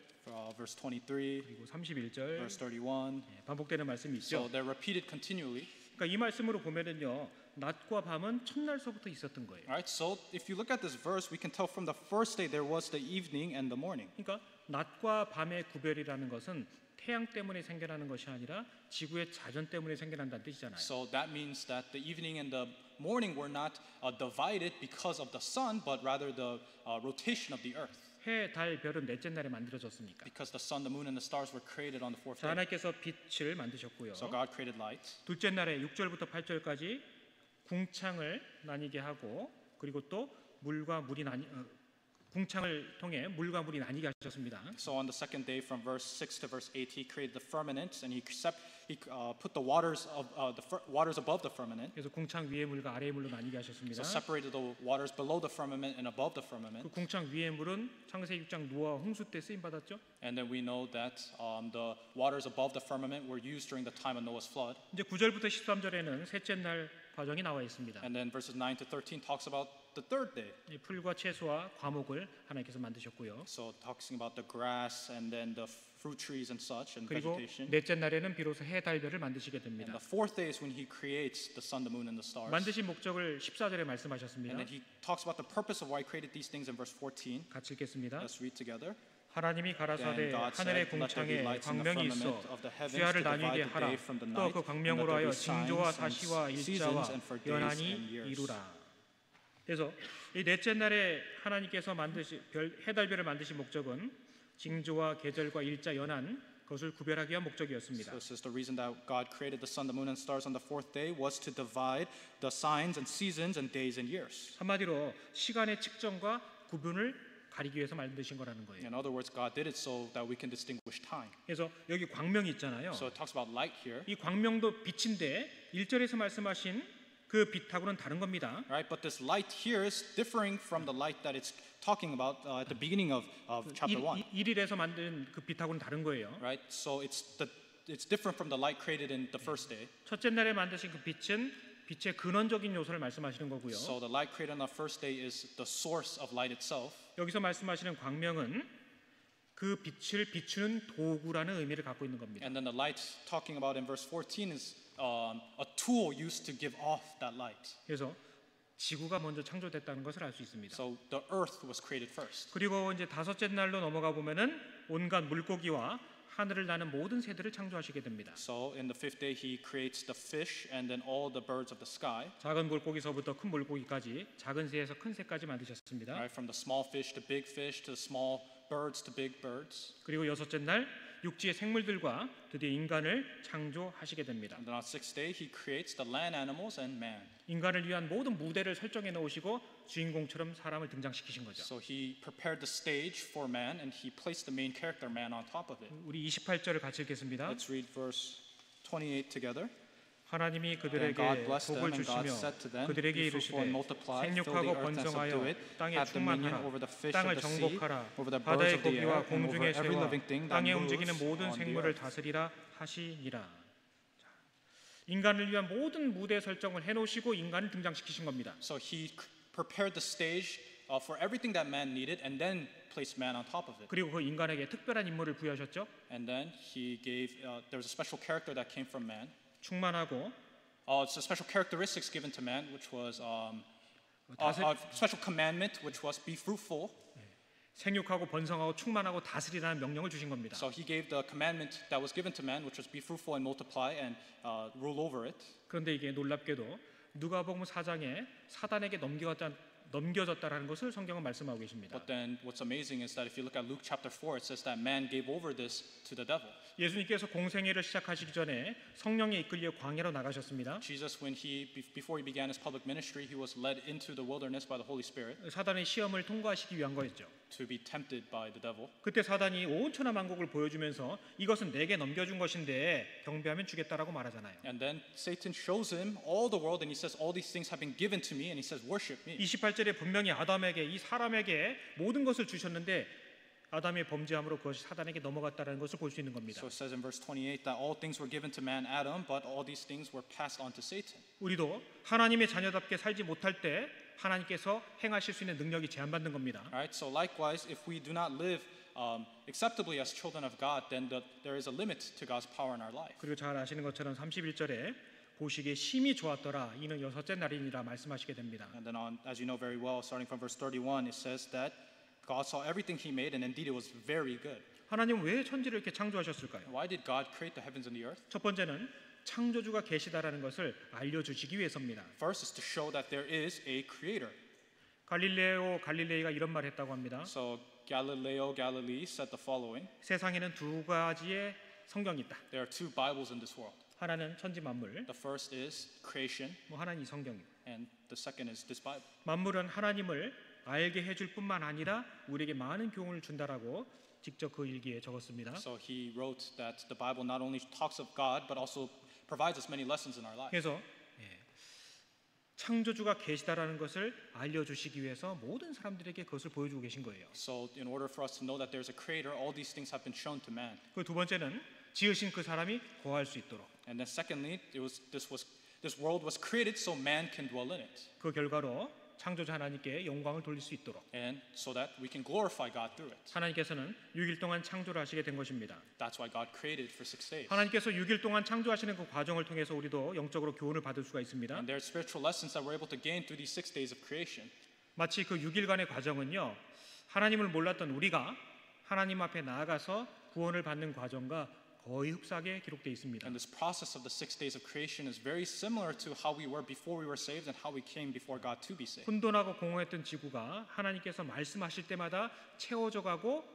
verse 23, 그리고 31절, verse 31. 반복되는 말씀이 있죠. So they're repeated continually. 그러니까 이 말씀으로 보면은요, 낮과 밤은 첫날서부터 있었던 거예요. Right. So if you look at this verse, we can tell from the first day there was the evening and the morning. 그러니까 낮과 밤의 구별이라는 것은 태양 때문에 생겨나는 것이 아니라 지구의 자전 때문에 생겨난다는 뜻이잖아요. So that means that the evening and the morning were not divided because of the sun, but rather the rotation of the earth. 해, 달, 별은 넷째 날에 만들어졌으니까. Because the sun, the moon, and the stars were created on the fourth day. 하나님께서 빛을 만드셨고요. So God created light. 둘째 날에 6절부터 8절까지 궁창을 나뉘게 하고 그리고 또 물과 물이 궁창을 통해 물과 물이 나뉘게 하셨습니다. So on the second day, from verse 6 to verse 8, He created the firmament, and He put the waters above the firmament. 그래서 궁창 위의 물과 아래의 물로 나뉘게 하셨습니다. So separated the waters below the firmament and above the firmament. 그 궁창 위의 물은 창세기 6장 노아 홍수 때 쓰임 받았죠. And then we know that the waters above the firmament were used during the time of Noah's flood. 이제 9절부터 13절에는 셋째 날 과정이 나와 있습니다. And then verses 9 to 13 talks about the third day. 풀과 채소와 과목을 하나님께서 만드셨고요. So talking about the grass and then the fruit trees and such and 그리고 vegetation. 넷째 날에는 비로소 해, 달, 별을 만드시게 And 됩니다. the fourth day is when He creates the sun, the moon, and the stars. 만드신 목적을 14절에 말씀하셨습니다. And then He talks about the purpose of why He created these things in verse 14. 같이 읽겠습니다. Let's read together. 하나님이 가라사대 Then God 하늘의 said, "Let there be 궁창에 lights in the 광명이 firmament 있어 of the heavens 주야를 to 나뉘게 divide the 하라. day from the 또 night, 그 광명으로 and 하여 let there be 징조와 signs 사시와 and 일자와 seasons and for days 연한이 and years." 이루라. 그래서 이 넷째 날에 하나님께서 해달별을 만드신 목적은 징조와 계절과 일자 연한 그것을 구별하기 위한 목적이었습니다. So this is the reason that God created the sun, the moon, and stars on the fourth day was to divide the signs and seasons and days and years. 한마디로 시간의 측정과 구분을 가리기 위해서 만드신 거라는 거예요. In other words, God did it so that we can distinguish time. 그래서 여기 광명이 있잖아요. So it talks about light here. 이 광명도 빛인데 1절에서 말씀하신 그 빛하고는 다른 겁니다. Right, but this light here is differing from the light that it's talking about at the beginning of chapter 1. 1일에서 만든 그 빛하고는 다른 거예요. Right, so it's different from the light created in the first day. 첫째 날에 만드신 그 빛은 빛의 근원적인 요소를 말씀하시는 거고요. So the light created on the first day is the source of light itself. 여기서 말씀하시는 광명은 그 빛을 비추는 도구라는 의미를 갖고 있는 겁니다. And then the light talking about in verse 14 is a tool used to give off that light. 그래서 지구가 먼저 창조됐다는 것을 알 수 있습니다. So the earth was created first. 그리고 이제 다섯째 날로 넘어가 보면은 온갖 물고기와 하늘을 나는 모든 새들을 창조하시게 됩니다. So in the fifth day he creates the fish and then all the birds of the sky. 작은 물고기서부터 큰 물고기까지, 작은 새에서 큰 새까지 만드셨습니다. Right, from the small fish to big fish to the small birds to big birds. 그리고 여섯째 날 육지의 생물들과 드디어 인간을 창조하시게 됩니다. And then on the sixth day he creates the land animals and man. 인간을 위한 모든 무대를 설정해 놓으시고 주인공처럼 사람을 등장시키신 거죠. So he prepared the stage for man and he placed the main character man on top of it. 우리 28절을 같이 읽겠습니다. Let's read verse 28 together. 하나님이 그들에게 복을 주시며 그들에게 이르시되 생육하고 번성하여 땅에 충만하라 땅을 정복하라 바다의 고기와 공중의 새와 땅에 움직이는 모든 생물을 다스리라 하시니라. 인간을 위한 모든 무대 설정을 해놓으시고 인간을 등장시키신 겁니다. So he prepared the stage for everything that man needed and then placed man on top of it. 그리고 그 인간에게 특별한 임무를 부여하셨죠. And then he gave there was a special character that came from man. 충만하고 it's a special characteristics given to man, which was a special commandment, which was be fruitful. 생육하고 번성하고 충만하고 다스리라는 명령을 주신 겁니다. So he gave the commandment that was given to man, which was be fruitful and multiply and rule over it. 그런데 이게 놀랍게도 누가복음 4장에 사단에게 넘겨졌다라는 것을 성경은 말씀하고 계십니다. But then what's amazing is that if you look at Luke chapter 4, it says that man gave over this to the devil. 예수님께서 공생애를 시작하시기 전에 성령에 이끌려 광야로 나가셨습니다. Jesus, before he began his public ministry, he was led into the wilderness by the Holy Spirit. 사단의 시험을 통과하시기 위한 거였죠. To be tempted by the devil. 그때 사단이 온 천하 만국을 보여주면서 이것은 내게 넘겨준 것인데 경배하면 주겠다라고 말하잖아요. And then Satan shows him all the world, and he says, all these things have been given to me, and he says, worship me. 28절에 분명히 아담에게 이 사람에게 모든 것을 주셨는데 아담의 범죄함으로 그것이 사단에게 넘어갔다는 것을 볼 수 있는 겁니다. So it says in verse 28 that all things were given to man Adam, but all these things were passed on to Satan. 우리도 하나님의 자녀답게 살지 못할 때 하나님께서 행하실 수 있는 능력이 제한받는 겁니다. Right? So likewise, if we do not live acceptably as children of God, then there is a limit to God's power in our life. 그리고 잘 아시는 것처럼 31절에 보시기에 심히 좋았더라 이는 여섯째 날이니라 말씀하시게 됩니다. And then as you know very well, starting from verse 31, it says that God saw everything he made, and indeed it was very good. 하나님은 왜 천지를 이렇게 창조하셨을까요? Why did God create the heavens and the earth? 첫 번째는 창조주가 계시다라는 것을 알려주시기 위해서입니다. First is to show that there is a creator. 갈릴레이가 이런 말을 했다고 합니다. So Galilee said the following. 세상에는 두 가지의 성경이 있다. There are two Bibles in this world. 하나는 천지 만물. The first is creation. 하나는 이 성경이고. And the second is this Bible. 만물은 하나님을 알게 해줄 뿐만 아니라 우리에게 많은 교훈을 준다라고 직접 그 일기에 적었습니다. So he wrote that the Bible not only talks of God but also provides us many lessons in our life. 그래서 창조주가 계시다라는 것을 알려주시기 위해서 모든 사람들에게 그것을 보여주고 계신 거예요. So in order for us to know that there is a creator, all these things have been shown to man. 그 두 번째는 지으신 그 사람이 거할 수 있도록. And then secondly, this world was created so man can dwell in it. 그 결과로 창조자 하나님께 영광을 돌릴 수 있도록. And so that we can glorify God through it. 하나님께서는 6일 동안 창조를 하시게 된 것입니다. That's why God created for 6 days. 하나님께서 6일 동안 창조하시는 그 과정을 통해서 우리도 영적으로 교훈을 받을 수가 있습니다. And there are spiritual lessons that we're able to gain through these 6 days of creation. 마치 그 6일간의 과정은요. 하나님을 몰랐던 우리가 하나님 앞에 나아가서 구원을 받는 과정과 거의 흡사하게 기록되어 있습니다. And this process of the 6 days of creation is very similar to how we were before we were saved and how we came before God to be saved. 혼돈하고 공허했던 지구가 하나님께서 말씀하실 때마다 채워져 가고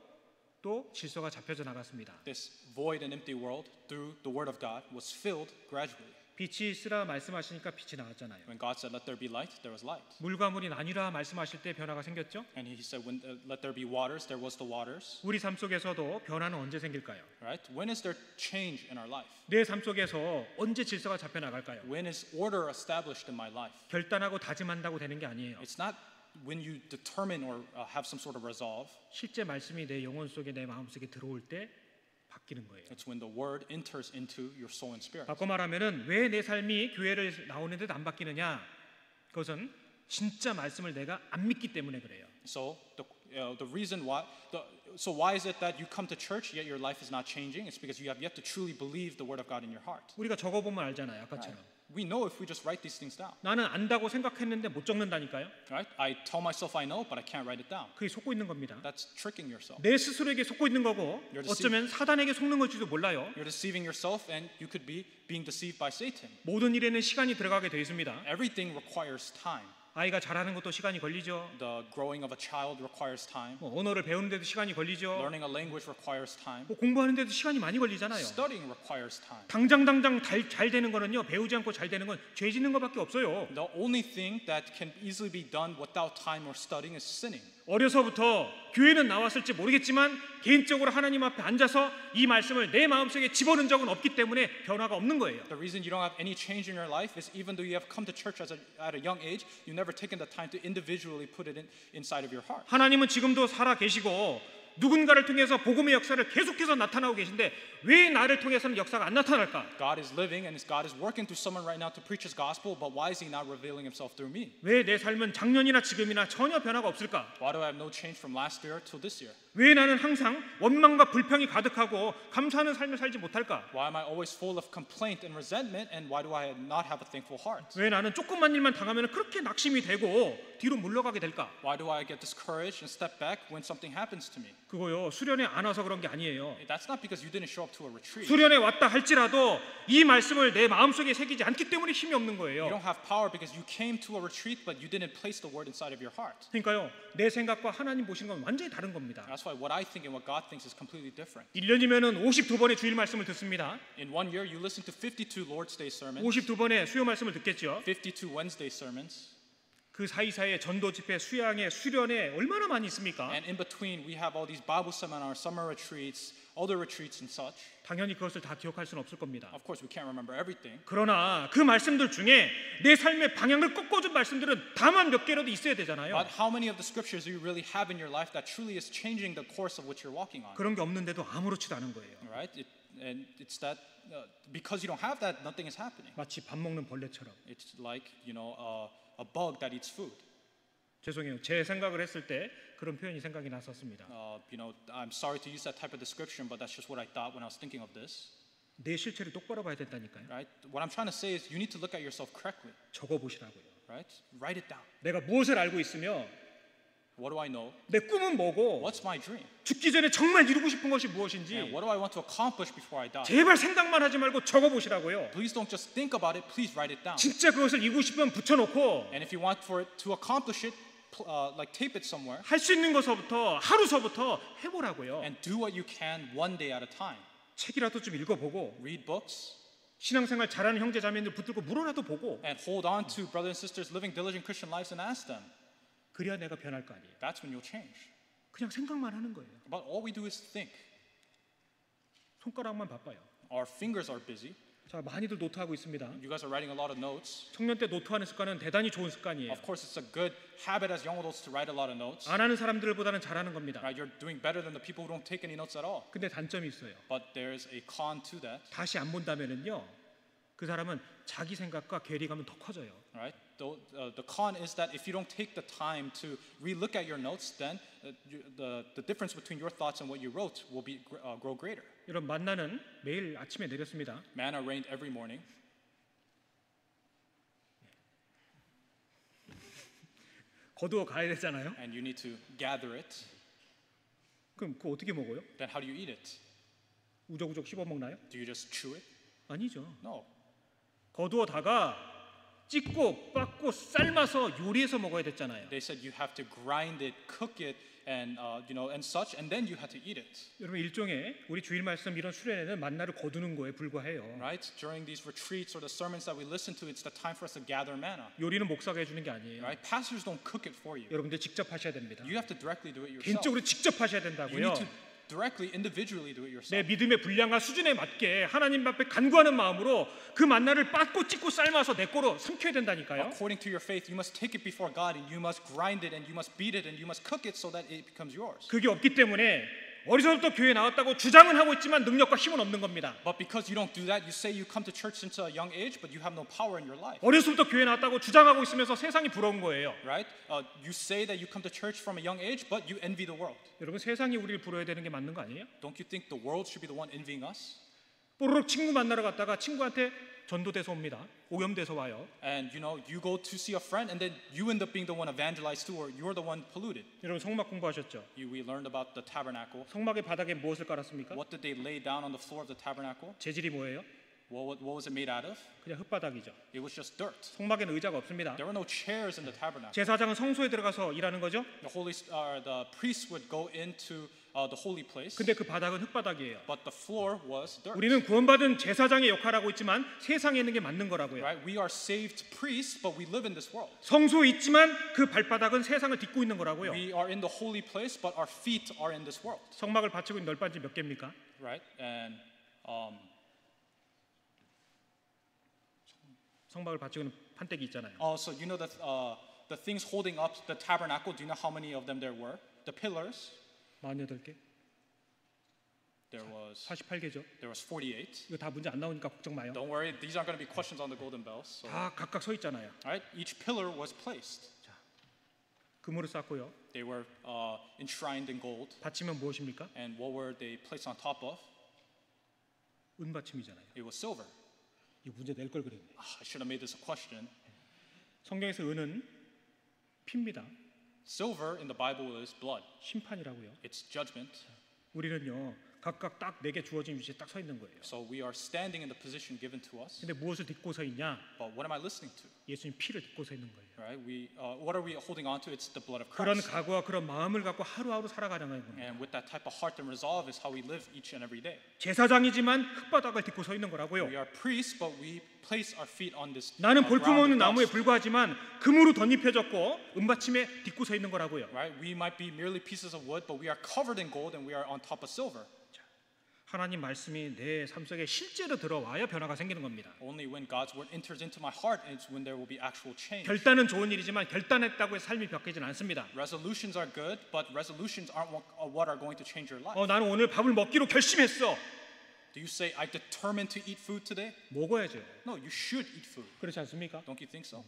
또 질서가 잡혀져 나갔습니다. This void and empty world through the word of God was filled gradually. 빛이 있으라 말씀하시니까 빛이 나왔잖아요. When God said let there be light, there was light. 물과 물이 나뉘라 말씀하실 때 변화가 생겼죠? And he said when let there be waters, there was the waters. 우리 삶 속에서도 변화는 언제 생길까요? Right? When is there change in our life? 내 삶 속에서 언제 질서가 잡혀 나갈까요? When is order established in my life? 결단하고 다짐한다고 되는 게 아니에요. It's not when you determine or have some sort of resolve. 실제 말씀이 내 영혼 속에 내 마음 속에 들어올 때 바뀌는 거예요. It's when the word enters into your soul and spirit. 바꿔 말하면은 왜 내 삶이 교회를 나오는데도 안 바뀌느냐? 그것은 진짜 말씀을 내가 안 믿기 때문에 그래요. So the reason why why is it that you come to church yet your life is not changing? It's because you have yet to truly believe the word of God in your heart. 우리가 적어 보면 알잖아요. 아까처럼. We know if we just write these things down. 나는 안다고 생각했는데 못 적는다니까요. Right? I tell myself I know, but I can't write it down. 그게 속고 있는 겁니다. That's tricking yourself. 내 스스로에게 속고 있는 거고 어쩌면 사단에게 속는 걸지도 몰라요. You're deceiving yourself, and you could be being deceived by Satan. 모든 일에는 시간이 들어가게 돼 있습니다. Everything requires time. 아이가 자라는 것도 시간이 걸리죠. The growing of a child requires time. 언어를 배우는데도 시간이 걸리죠. Learning a language requires time. 공부하는데도 시간이 많이 걸리잖아요. Studying requires time. 당장 잘 되는 거는요. 배우지 않고 잘 되는 건 죄 짓는 것밖에 없어요. The only thing that can easily be done without time or studying is sinning. 어려서부터 교회는 나왔을지 모르겠지만 개인적으로 하나님 앞에 앉아서 이 말씀을 내 마음속에 집어넣은 적은 없기 때문에 변화가 없는 거예요. The reason you don't have any change in your life is even though you have come to church at a young age, you've never taken the time to individually put it inside of your heart. 하나님은 지금도 살아 계시고 누군가를 통해서 복음의 역사를 계속해서 나타나고 계신데 왜 나를 통해서는 역사가 안 나타날까? God is living and God is working through someone right now to preach His gospel, but why is He not revealing Himself through me? 왜 내 삶은 작년이나 지금이나 전혀 변화가 없을까? Why do I have no change from last year till this year? 왜 나는 항상 원망과 불평이 가득하고 감사하는 삶을 살지 못할까? Why am I always full of complaint and resentment, and why do I not have a thankful heart? 왜 나는 조금만 일만 당하면 그렇게 낙심이 되고 뒤로 물러가게 될까? Why do I get discouraged and step back when something happens to me? 그거요, 수련회 안 와서 그런 게 아니에요. That's not because you didn't show up to a retreat. 수련회 왔다 할지라도 이 말씀을 내 마음속에 새기지 않기 때문에 힘이 없는 You 거예요. don't have power because you came to a retreat, but you didn't place the word inside of your heart. 그러니까요, 내 생각과 하나님 보시는 건 완전히 다른 겁니다. That's why what I think and what God thinks is completely different. 1년이면은 52번의 주일 말씀을 듣습니다. In 1 year, you listen to 52 Lord's Day sermons, 52번의 수요 말씀을 듣겠죠. 52 Wednesday sermons, 그 사이사이에 전도 집회, 수양회, 수련회 얼마나 많이 있습니까? and in between we have all these Bible seminars, summer retreats, other retreats and such. 당연히 그것을 다 기억할 수는 없을 겁니다. Of course, we can't remember everything. 그러나 그 말씀들 중에 내 삶의 방향을 꺾어준 말씀들은 다만 몇 개라도 있어야 되잖아요. But how many of the scriptures do you really have in your life that truly is changing the course of what you're walking on? 그런 게 없는데도 아무렇지도 않은 거예요. Right? And it's that because you don't have that, nothing is happening. 마치 밥 먹는 벌레처럼. It's like, you know, a bug that eats food. 죄송해요. 제 생각을 했을 때 그런 표현이 생각이 났었습니다. You know, I'm sorry to use that type of description, but that's just what I thought when I was thinking of this. 내 실체를 똑바로 봐야 된다니까요. Right? What I'm trying to say is you need to look at yourself correctly. 적어 보시라고요. Right? Write it down. 내가 무엇을 알고 있으며 What do I know? 내 꿈은 뭐고 What's my dream? 죽기 전에 정말 이루고 싶은 것이 And 무엇인지 what do I want to accomplish before I die? 제발 생각만 하지 말고 적어 보시라고요. Please don't just think about it. Please write it down. 진짜 그것을 이루고 싶으면 붙여놓고 And if you want for it to accomplish it, like tape it somewhere 할 수 있는 것서부터 하루서부터 해보라고요. and do what you can one day at a time. 책이라도 좀 읽어보고 Read books 신앙생활 잘하는 형제 자매들 붙들고 물어라도 보고 and hold on to brothers and sisters living diligent Christian lives and ask them. 그래야 내가 변할 거 아니에요. That's when you'll change. 그냥 생각만 하는 거예요. But all we do is think. 손가락만 바빠요. Our fingers are busy. 자, 많이들 노트하고 있습니다. You guys are writing a lot of notes. 청년 때 노트하는 습관은 대단히 좋은 습관이에요. Of course, it's a good habit as young adults to write a lot of notes. 안 하는 사람들보다는 잘하는 겁니다. Right? You're doing better than the people who don't take any notes at all. 근데 단점이 있어요. But there's a con to that. 다시 안 본다면은요, 그 사람은 자기 생각과 괴리감은 더 커져요. Right? The con is that if you don't take the time to relook at your notes, then the difference between your thoughts and what you wrote will grow greater. 여러분, 만나는 매일 아침에 내렸습니다. Manna rained every morning. 거두어 가야 되잖아요. And you need to gather it. 그럼 그거 어떻게 먹어요? Then how do you eat it? 우적우적 씹어 먹나요? Do you just chew it? 아니죠. No. 거두어다가 찢고 빻고 삶아서 요리해서 먹어야 됐잖아요. They said you have to grind it, cook it, and and such, and then you had to eat it. 여러분, 일종의 우리 주일 말씀 이런 수련회는 만나를 거두는 거에 불과해요. Right? During these retreats or the sermons that we listen to, it's the time for us to gather manna. 요리는 목사가 해주는 게 아니에요. Right? Pastors don't cook it for you. 여러분들 직접 하셔야 됩니다. You have to directly do it yourself. 개인적으로 직접 하셔야 You 된다고요. need to directly, individually do it yourself. 내 믿음의 분량과 수준에 맞게 하나님 앞에 간구하는 마음으로 그 만나를 빻고 찢고 삶아서 내 거로 삼켜야 된다니까요. According to your faith, you must take it before God, and you must grind it, and you must beat it, and you must cook it so that it becomes yours. 그게 없기 때문에 어려서부터 교회에 나왔다고 주장은 하고 있지만 능력과 힘은 없는 겁니다. But because you don't do that, you say you come to church since a young age, but you have no power in your life. 어려서부터 교회에 나왔다고 주장하고 있으면서 세상이 부러운 거예요. Right? You say that you come to church from a young age, but you envy the world. 여러분, 세상이 우리를 부러워야 되는 게 맞는 거 아니에요? Don't you think the world should be the one envying us? 뽀로록 친구 만나러 갔다가 친구한테 전도돼서 옵니다. 오염돼서 와요. And you go to see a friend, and then you end up being the one evangelized to, or you're the one polluted. 여러분, 성막 공부하셨죠? We learned about the tabernacle. 성막의 바닥에 무엇을 깔았습니까? What did they lay down on the floor of the tabernacle? 재질이 뭐예요? What was it made out of? 그냥 흙바닥이죠. It was just dirt. 성막에는 의자가 없습니다. There were no chairs in the tabernacle. 제사장은 성소에 들어가서 일하는 거죠. The priests would go into the holy place. 근데 그 바닥은 흙바닥이에요. But the floor was dirt. 우리는 구원받은 제사장의 역할을 하고 있지만 세상에 있는 게 맞는 거라고요. Right? We are saved priests, but we live in this world. 성소에 있지만 그 발바닥은 세상을 딛고 있는 거라고요. We are in the holy place, but our feet are in this world. 성막을 받치고 있는 널빤지 몇 개입니까? Right? And 성막을 받치고 있는 판때기 있잖아요. so you know that the things holding up the tabernacle, do you know how many of them there were? The pillars, 48개? there was 48개죠. 48. 이거 다 문제 안 나오니까 걱정 마요. Don't worry, these aren't going to be questions on the golden bells. So, 다 각각 서 있잖아요. right? Each pillar was placed. 금으로 쌓고요. They were enshrined in gold. 받침은 무엇입니까? And what were they placed on top of? 은받침이잖아요. It was silver. 이 문제 낼 걸 그랬네. I should have made this a question. 성경에서 은은 피입니다. Silver in the Bible is blood. 심판이라고요. It's judgment. 우리는요 각각 딱 내게 주어진 위치에 딱 서 있는 거예요. So we are standing in the position given to us. 근데 무엇을 딛고 서 있냐? But what am I listening to? 예수님 피를 딛고 서 있는 거예요. Right? What are we holding on to? It's the blood of 그런 Christ. 각오와 그런 마음을 갖고 하루하루 살아가는 거예요. And with that type of heart and resolve is how we live each and every day. 제사장이지만 흙바닥을 딛고 서 있는 거라고요. We are priests, but we place our feet on this. 나는 볼품없는 ground of 나무에 dust. 불과하지만 금으로 덧입혀졌고 은받침에 딛고 서 있는 거라고요. Right? We might be merely pieces of wood, but we are covered in gold and we are on top of silver. 하나님 말씀이 내 삶 속에 실제로 들어와야 변화가 생기는 겁니다. Only when God's word enters into my heart is when there will be actual change. 결단은 좋은 일이지만 결단했다고 해서 삶이 바뀌지는 않습니다. Resolutions are good, but resolutions aren't what are going to change your life. 나는 오늘 밥을 먹기로 결심했어. Do you say, I determined to eat food today? 먹어야죠. No, you should eat food. 그렇지 않습니까? Don't you think so?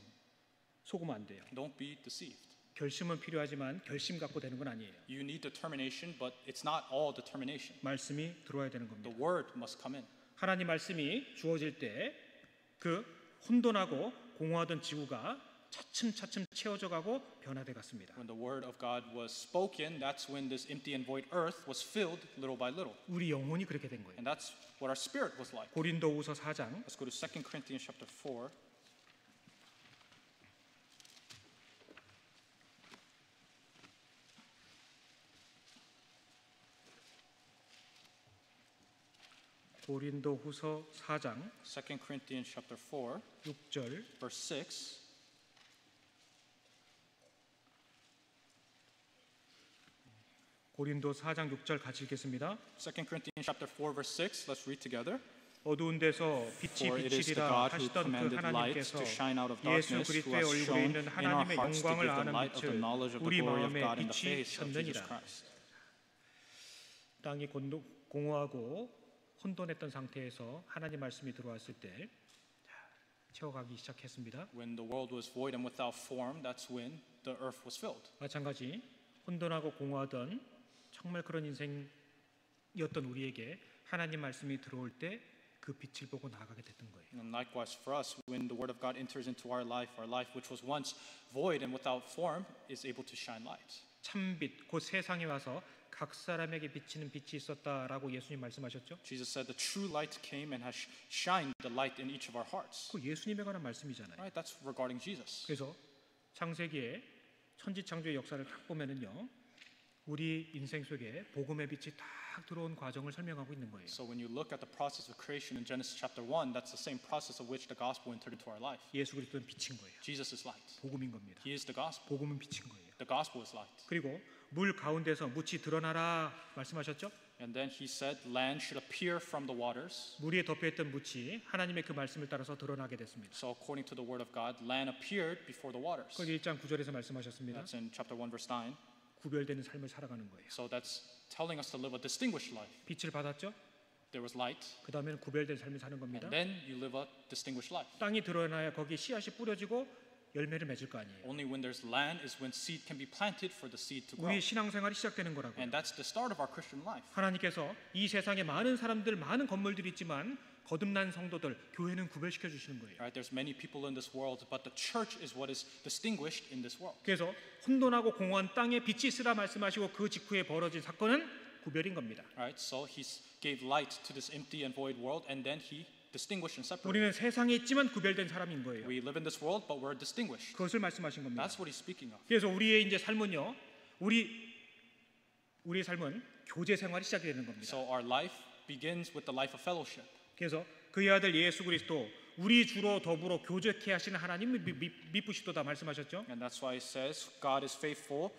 속으면 안 돼요. Don't be deceived. 결심은 필요하지만 결심 갖고 되는 건 아니에요. You need determination, but it's not all determination. 말씀이 들어와야 되는 The 겁니다. word must come in. 하나님 말씀이 주어질 때 그 혼돈하고 공허하던 지구가 차츰차츰 채워져 가고 변화돼 갔습니다. When the word of God was spoken, that's when this empty and void earth was filled little by little. 우리 영혼이 그렇게 된 거예요. And that's what our spirit was like. 고린도후서 4장 Let's go to 2 Corinthians chapter 4. 고린도후서 4장 2 Corinthians chapter 4, 6절 verse 6. 고린도 4장 6절 같이 읽겠습니다. 2 Corinthians chapter 4, verse 6. Let's read together. 어두운 데서 빛이 For it is the 비치리라 God who 하시던 그 commanded light 하나님께서 to shine out of 예수 darkness, who 그리스도의 has 얼굴에 shown 있는 in our 하나님의 hearts to 영광을 give the 아는 light of the 빛을 knowledge of the 우리 glory of 마음에 God in the 빛이 face of Jesus 쳤느니라. Christ. 땅이 공허하고 혼돈했던 상태에서 하나님 말씀이 들어왔을 때 채워가기 시작했습니다. When the world was void and without form, that's when the earth was filled. 마찬가지 혼돈하고 공허하던 정말 그런 인생이었던 우리에게 하나님 말씀이 들어올 때 그 빛을 보고 나아가게 됐던 거예요. And likewise for us, when the word of God enters into our life which was once void and without form is able to shine light. 참빛 곧 세상에 와서 각 사람에게 비치는 빛이 있었다라고 예수님 말씀하셨죠? Jesus said the true light came and has shined the light in each of our hearts. 그 예수님에 관한 말씀이잖아요. Right? That's regarding Jesus. 그래서 창세기의 천지창조의 역사를 딱 보면은요, 우리 인생 속에 복음의 빛이 딱 들어온 과정을 설명하고 있는 거예요. So when you look at the process of creation in Genesis chapter 1, that's the same process of which the gospel entered into our life. 예수 그리스도는 빛인 거예요. Jesus is light. 복음인 겁니다. He is the gospel. 복음은 빛인 거예요. The gospel is light. 그리고 물 가운데서 묻이 드러나라 말씀하셨죠? And then he said, land should appear from the waters. 물 위에 덮여있던 묻이 하나님의 그 말씀을 따라서 드러나게 됐습니다. So according to the word of God, land appeared before the waters. 거기 1장 9절에서 말씀하셨습니다. That's in chapter 1, verse 9. 구별되는 삶을 살아가는 거예요. So that's telling us to live a distinguished life. 빛을 받았죠? There was light, 그 다음에는 구별된 삶을 사는 겁니다. and then you live a distinguished life. 땅이 드러나야 거기 씨앗이 뿌려지고 열매를 맺을 거 아니에요. Only when there's land is when seed can be planted for the seed to grow. 우리 신앙생활이 시작되는 거라고요. And that's the start of our Christian life. 하나님께서 이 세상에 많은 사람들, 많은 건물들이 있지만 거듭난 성도들, 교회는 구별시켜 주시는 거예요. Right? There's many people in this world, but the church is what is distinguished in this world. 그래서 혼돈하고 공허한 땅에 빛이 있으라 말씀하시고 그 직후에 벌어진 사건은 구별인 겁니다. Right? So he gave light to this empty and void world, and then he distinguished and separated. 우리는 세상에 있지만 구별된 사람인 거예요. We live in this world, but we're distinguished. 그것을 말씀하신 겁니다. That's what he's speaking of. 그래서 우리의 이제 삶은요, 우리의 삶은 교제 생활이 시작이 되는 겁니다. So our life begins with the life of fellowship. 그래서 그의 아들 예수 그리스도 우리 주로 더불어 교제케 하시는 하나님을 미쁘시도다 말씀하셨죠. And that's why it says God is faithful,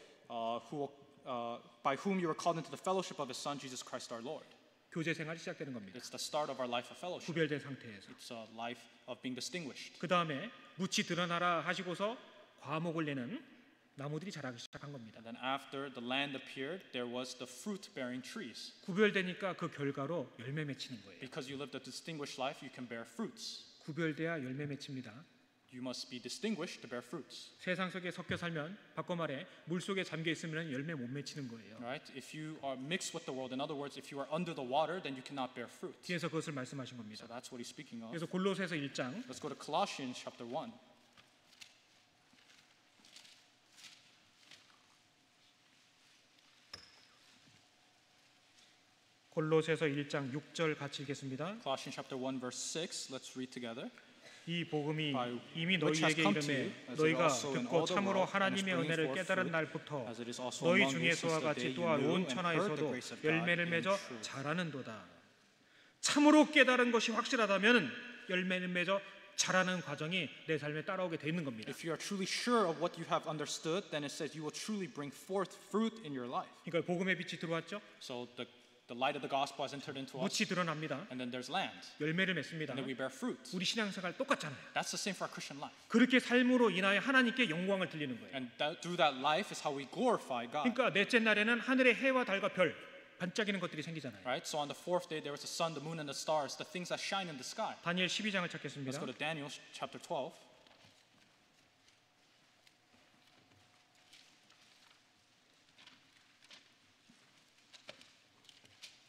by whom you are called into the fellowship of His Son Jesus Christ our Lord. 교제 생활이 시작되는 겁니다. It's the start of our life of fellowship. 구별된 상태에서. It's a life of being distinguished. 그 다음에 묻이 드러나라 하시고서 과목을 내는 나무들이 자라기 시작한 겁니다. And then after the land appeared, there was the fruit-bearing trees. 구별되니까 그 결과로 열매 맺히는 거예요. Because you lived a distinguished life, you can bear fruits. 구별돼야 열매 맺힙니다. You must be distinguished to bear fruits. 세상 속에 섞여 살면 바꿔 말해 물 속에 잠겨 있으면 열매 못 맺히는 거예요. Right? If you are mixed with the world, in other words, if you are under the water, then you cannot bear fruit. 뒤에서 그것을 말씀하신 겁니다. So that's what he's speaking of. 그래서 골로새서 1장 Let's go to Colossians chapter 1. 골로새서 1장 6절 같이 읽겠습니다. Colossians chapter 1 verse 6. Let's read together. 이 복음이 이미 너희에게 이르매 너희가 듣고 참으로 하나님의 은혜를 깨달은 날부터 너희 중에서와 같이 또한 온 천하에서도 열매를 맺어 자라는도다. 참으로 깨달은 것이 확실하다면 열매를 맺어 자라는 과정이 내 삶에 따라오게 돼 있는 겁니다. If you are truly sure of what you have understood, then it says you will truly bring forth fruit in your life. 그러니까 복음의 빛이 들어왔죠. So the light of the gospel has entered into us. 묻이 드러납니다. And then there's land. 열매를 맺습니다. And then we bear fruit. 우리 신앙생활 똑같잖아요. That's the same for our Christian life. 그렇게 삶으로 인하여 하나님께 영광을 돌리는 거예요. And through that life is how we glorify God. 그러니까 넷째 날에는 하늘의 해와 달과 별 반짝이는 것들이 생기잖아요. Right? So on the fourth day there was the sun, the moon, and the stars, the things that shine in the sky. 다니엘 12장을 Let's 찾겠습니다. go to Daniel chapter 12.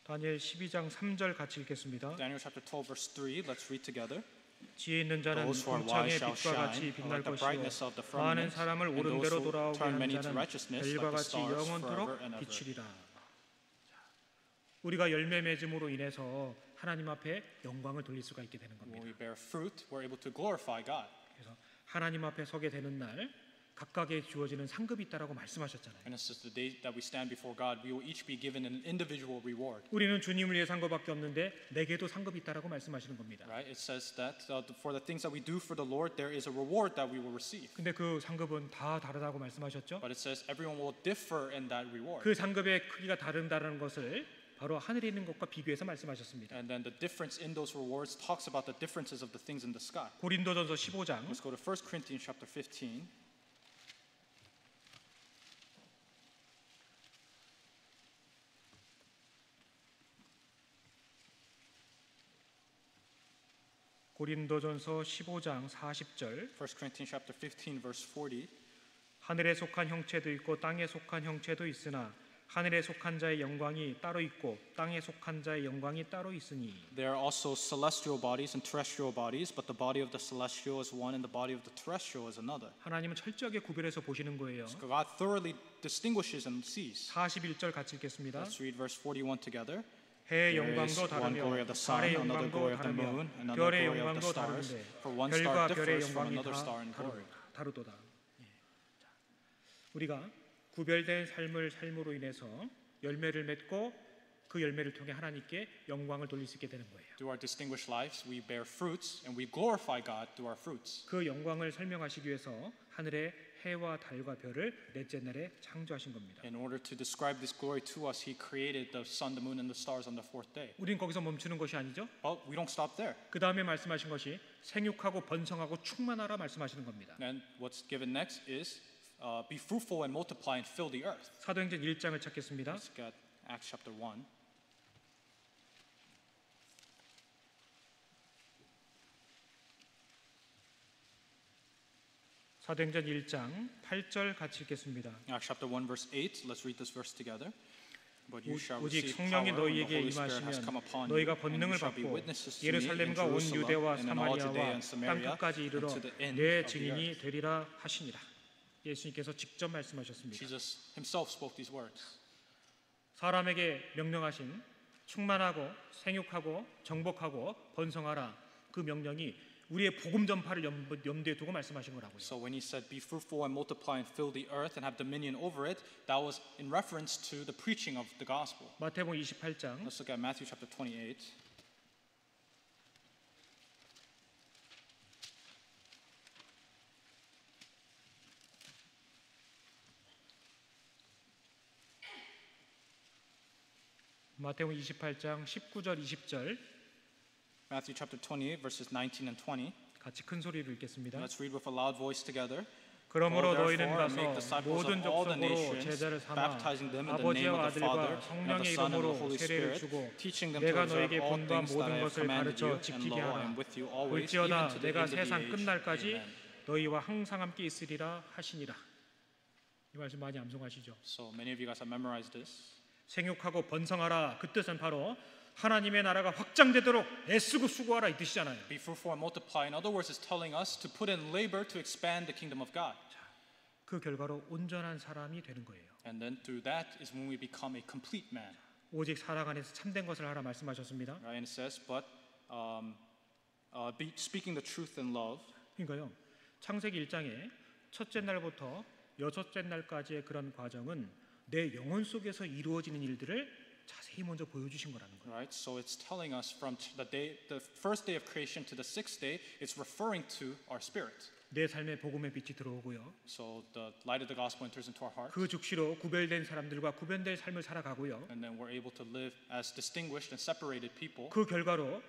다니엘 12장 3절 같이 읽겠습니다. Daniel chapter 12 verse 3. Let's read together. 지혜 있는 자는 궁창의 빛과 같이 빛날 것이요 많은 사람을 옳은 대로 돌아오게 하는 자는 별과 같이 영원토록 비추리라. 우리가 열매 맺음으로 인해서 하나님 앞에 영광을 돌릴 수가 있게 되는 겁니다. When we bear fruit, we're able to glorify God. 그래서 하나님 앞에 서게 되는 날 각각에 주어지는 상급이 있다라고 말씀하셨잖아요. And it's just the day that we stand before God, we will each be given an individual reward. 우리는 주님을 위해 산 것밖에 없는데 내게도 상급이 있다라고 말씀하시는 겁니다. Right? It says that for the things that we do for the Lord, there is a reward that we will receive. 근데 그 상급은 다 다르다고 말씀하셨죠? But it says everyone will differ in that reward. 그 상급의 크기가 다른다는 것을 바로 하늘에 있는 것과 비교해서 말씀하셨습니다. And then the difference in those rewards talks about the differences of the things in the sky. 고린도전서 15장 Let's go to 1 Corinthians chapter 15. 고린도전서 15장 40절 1 Corinthians chapter 15 verse 40. 하늘에 속한 형체도 있고 땅에 속한 형체도 있으나 하늘에 속한 자의 영광이 따로 있고 땅에 속한 자의 영광이 따로 있으니 There are also celestial bodies and terrestrial bodies, but the body of the celestial is one and the body of the terrestrial is another. 하나님은 철저하게 구별해서 보시는 거예요. God thoroughly distinguishes and sees. 41절 같이 읽겠습니다. Let's read verse 41 together. 해의 영광도 다르며 달의 영광도 다르며 별의 영광도 다른데 별과 별의 영광이 다 다르도다. 우리가 구별된 삶을 삶으로 인해서 열매를 맺고 그 열매를 통해 하나님께 영광을 돌릴 수 있게 되는 거예요. Through our distinguished lives, we bear fruits and we glorify God through our fruits. 그 영광을 설명하시기 위해서 하늘의 해와 달과 별을 넷째 날에 창조하신 겁니다. In order to describe this glory to us, He created the sun, the moon, and the stars on the fourth day. 우린 거기서 멈추는 것이 아니죠. But we don't stop there. 그 다음에 말씀하신 것이 생육하고 번성하고 충만하라 말씀하시는 겁니다. And what's given next is be fruitful and multiply and fill the earth. 사도행전 1장을 찾겠습니다. Let's get Acts chapter 1. 사도행전 1장 8절 같이 읽겠습니다. Acts chapter 1 verse 8. Let's read this verse together. 오직 성령이 너희에게 임하시면 너희가 권능을 받고 예루살렘과 온 유대와 사마리아와 땅 끝까지 이르러 내 증인이 되리라 하시니라. 예수님께서 직접 말씀하셨습니다. Jesus himself spoke these words. 사람에게 명령하신 충만하고 생육하고 정복하고 번성하라 그 명령이 우리의 복음 전파를 염두에 두고 말씀하신 거라고요. So when he said be fruitful and multiply and fill the earth and have dominion over it, that was in reference to the preaching of the gospel. 마태복음 28장 Let's look at Matthew chapter 28. 마태복음 28장 19절 20절 Matthew chapter 28 verses 19 and 20. 같이 큰 소리로 읽겠습니다. Let's read with a loud voice together. 그러므로 너희는 가서 모든 족속으로 제자를 삼아 아버지와 아들과 성령의 이름으로 세례를 주고 내가 너에게 본받은 모든 것을 가르쳐 지키게 하라. 볼지어다 내가 세상 끝날까지 너희와 항상 함께 있으리라 하시니라. 이 말씀 많이 암송하시죠? So many of you guys have memorized this. 생육하고 번성하라, 그 뜻은 바로 하나님의 나라가 확장되도록 애쓰고 수고하라 이 뜻이잖아요. Be fruitful and multiply. In other words, it's telling us to put in labor to expand the kingdom of God. 그 결과로 온전한 사람이 되는 거예요. And then through that is when we become a complete man. 오직 사랑 안에서 참된 것을 하라 말씀하셨습니다. Right? And it says, but be speaking the truth in love. 그러니까요. 창세기 1장에 첫째 날부터 여섯째 날까지의 그런 과정은 내 영혼 속에서 이루어지는 일들을 자세히 먼저 보여주신 거라는 거예요. Right? So it's telling us from the first day of creation to the sixth day, it's referring to our spirit. 내 삶에 복음의 빛이 들어오고요. So the light of the gospel enters into our heart. 그 즉시로 구별된 사람들과 구별된 삶을 살아가고요. And then we're able to live as distinguished and separated people. 그 결과로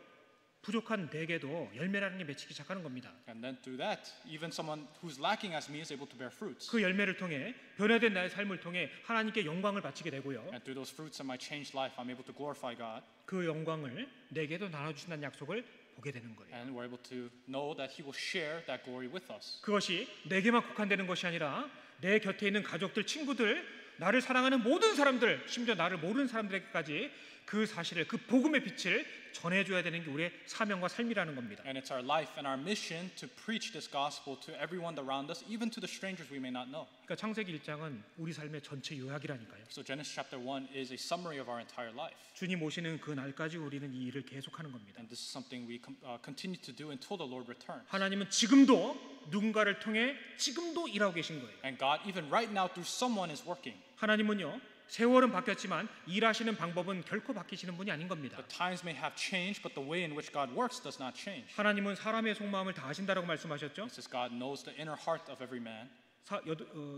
부족한 내게도 열매라는 게 맺히기 시작하는 겁니다. And then through that, even someone who's lacking as me is able to bear fruits. 그 열매를 통해 변화된 나의 삶을 통해 하나님께 영광을 바치게 되고요. And through those fruits in my changed life, I'm able to glorify God. 그 영광을 내게도 나눠주신다는 약속을 보게 되는 거예요. And we're able to know that He will share that glory with us. 그것이 내게만 국한되는 것이 아니라 내 곁에 있는 가족들, 친구들, 나를 사랑하는 모든 사람들, 심지어 나를 모르는 사람들에게까지 그 사실을, 그 복음의 빛을 전해줘야 되는 게 우리의 사명과 삶이라는 겁니다. And it's our life and our mission to preach this gospel to everyone around us, even to the strangers we may not know. 그러니까 창세기 1장은 우리 삶의 전체 요약이라니까요. So Genesis chapter 1 is a summary of our entire life. 주님 오시는 그 날까지 우리는 이 일을 계속하는 겁니다. And this is something we continue to do until the Lord returns. 하나님은 지금도 누군가를 통해 지금도 일하고 계신 거예요. And God, even right now, through someone is working. 하나님은요, 세월은 바뀌었지만 일하시는 방법은 결코 바뀌시는 분이 아닌 겁니다. The times may have changed, but the way in which God works does not change. 하나님은 사람의 속마음을 다 아신다라고 말씀하셨죠. It says God knows the inner heart of every man.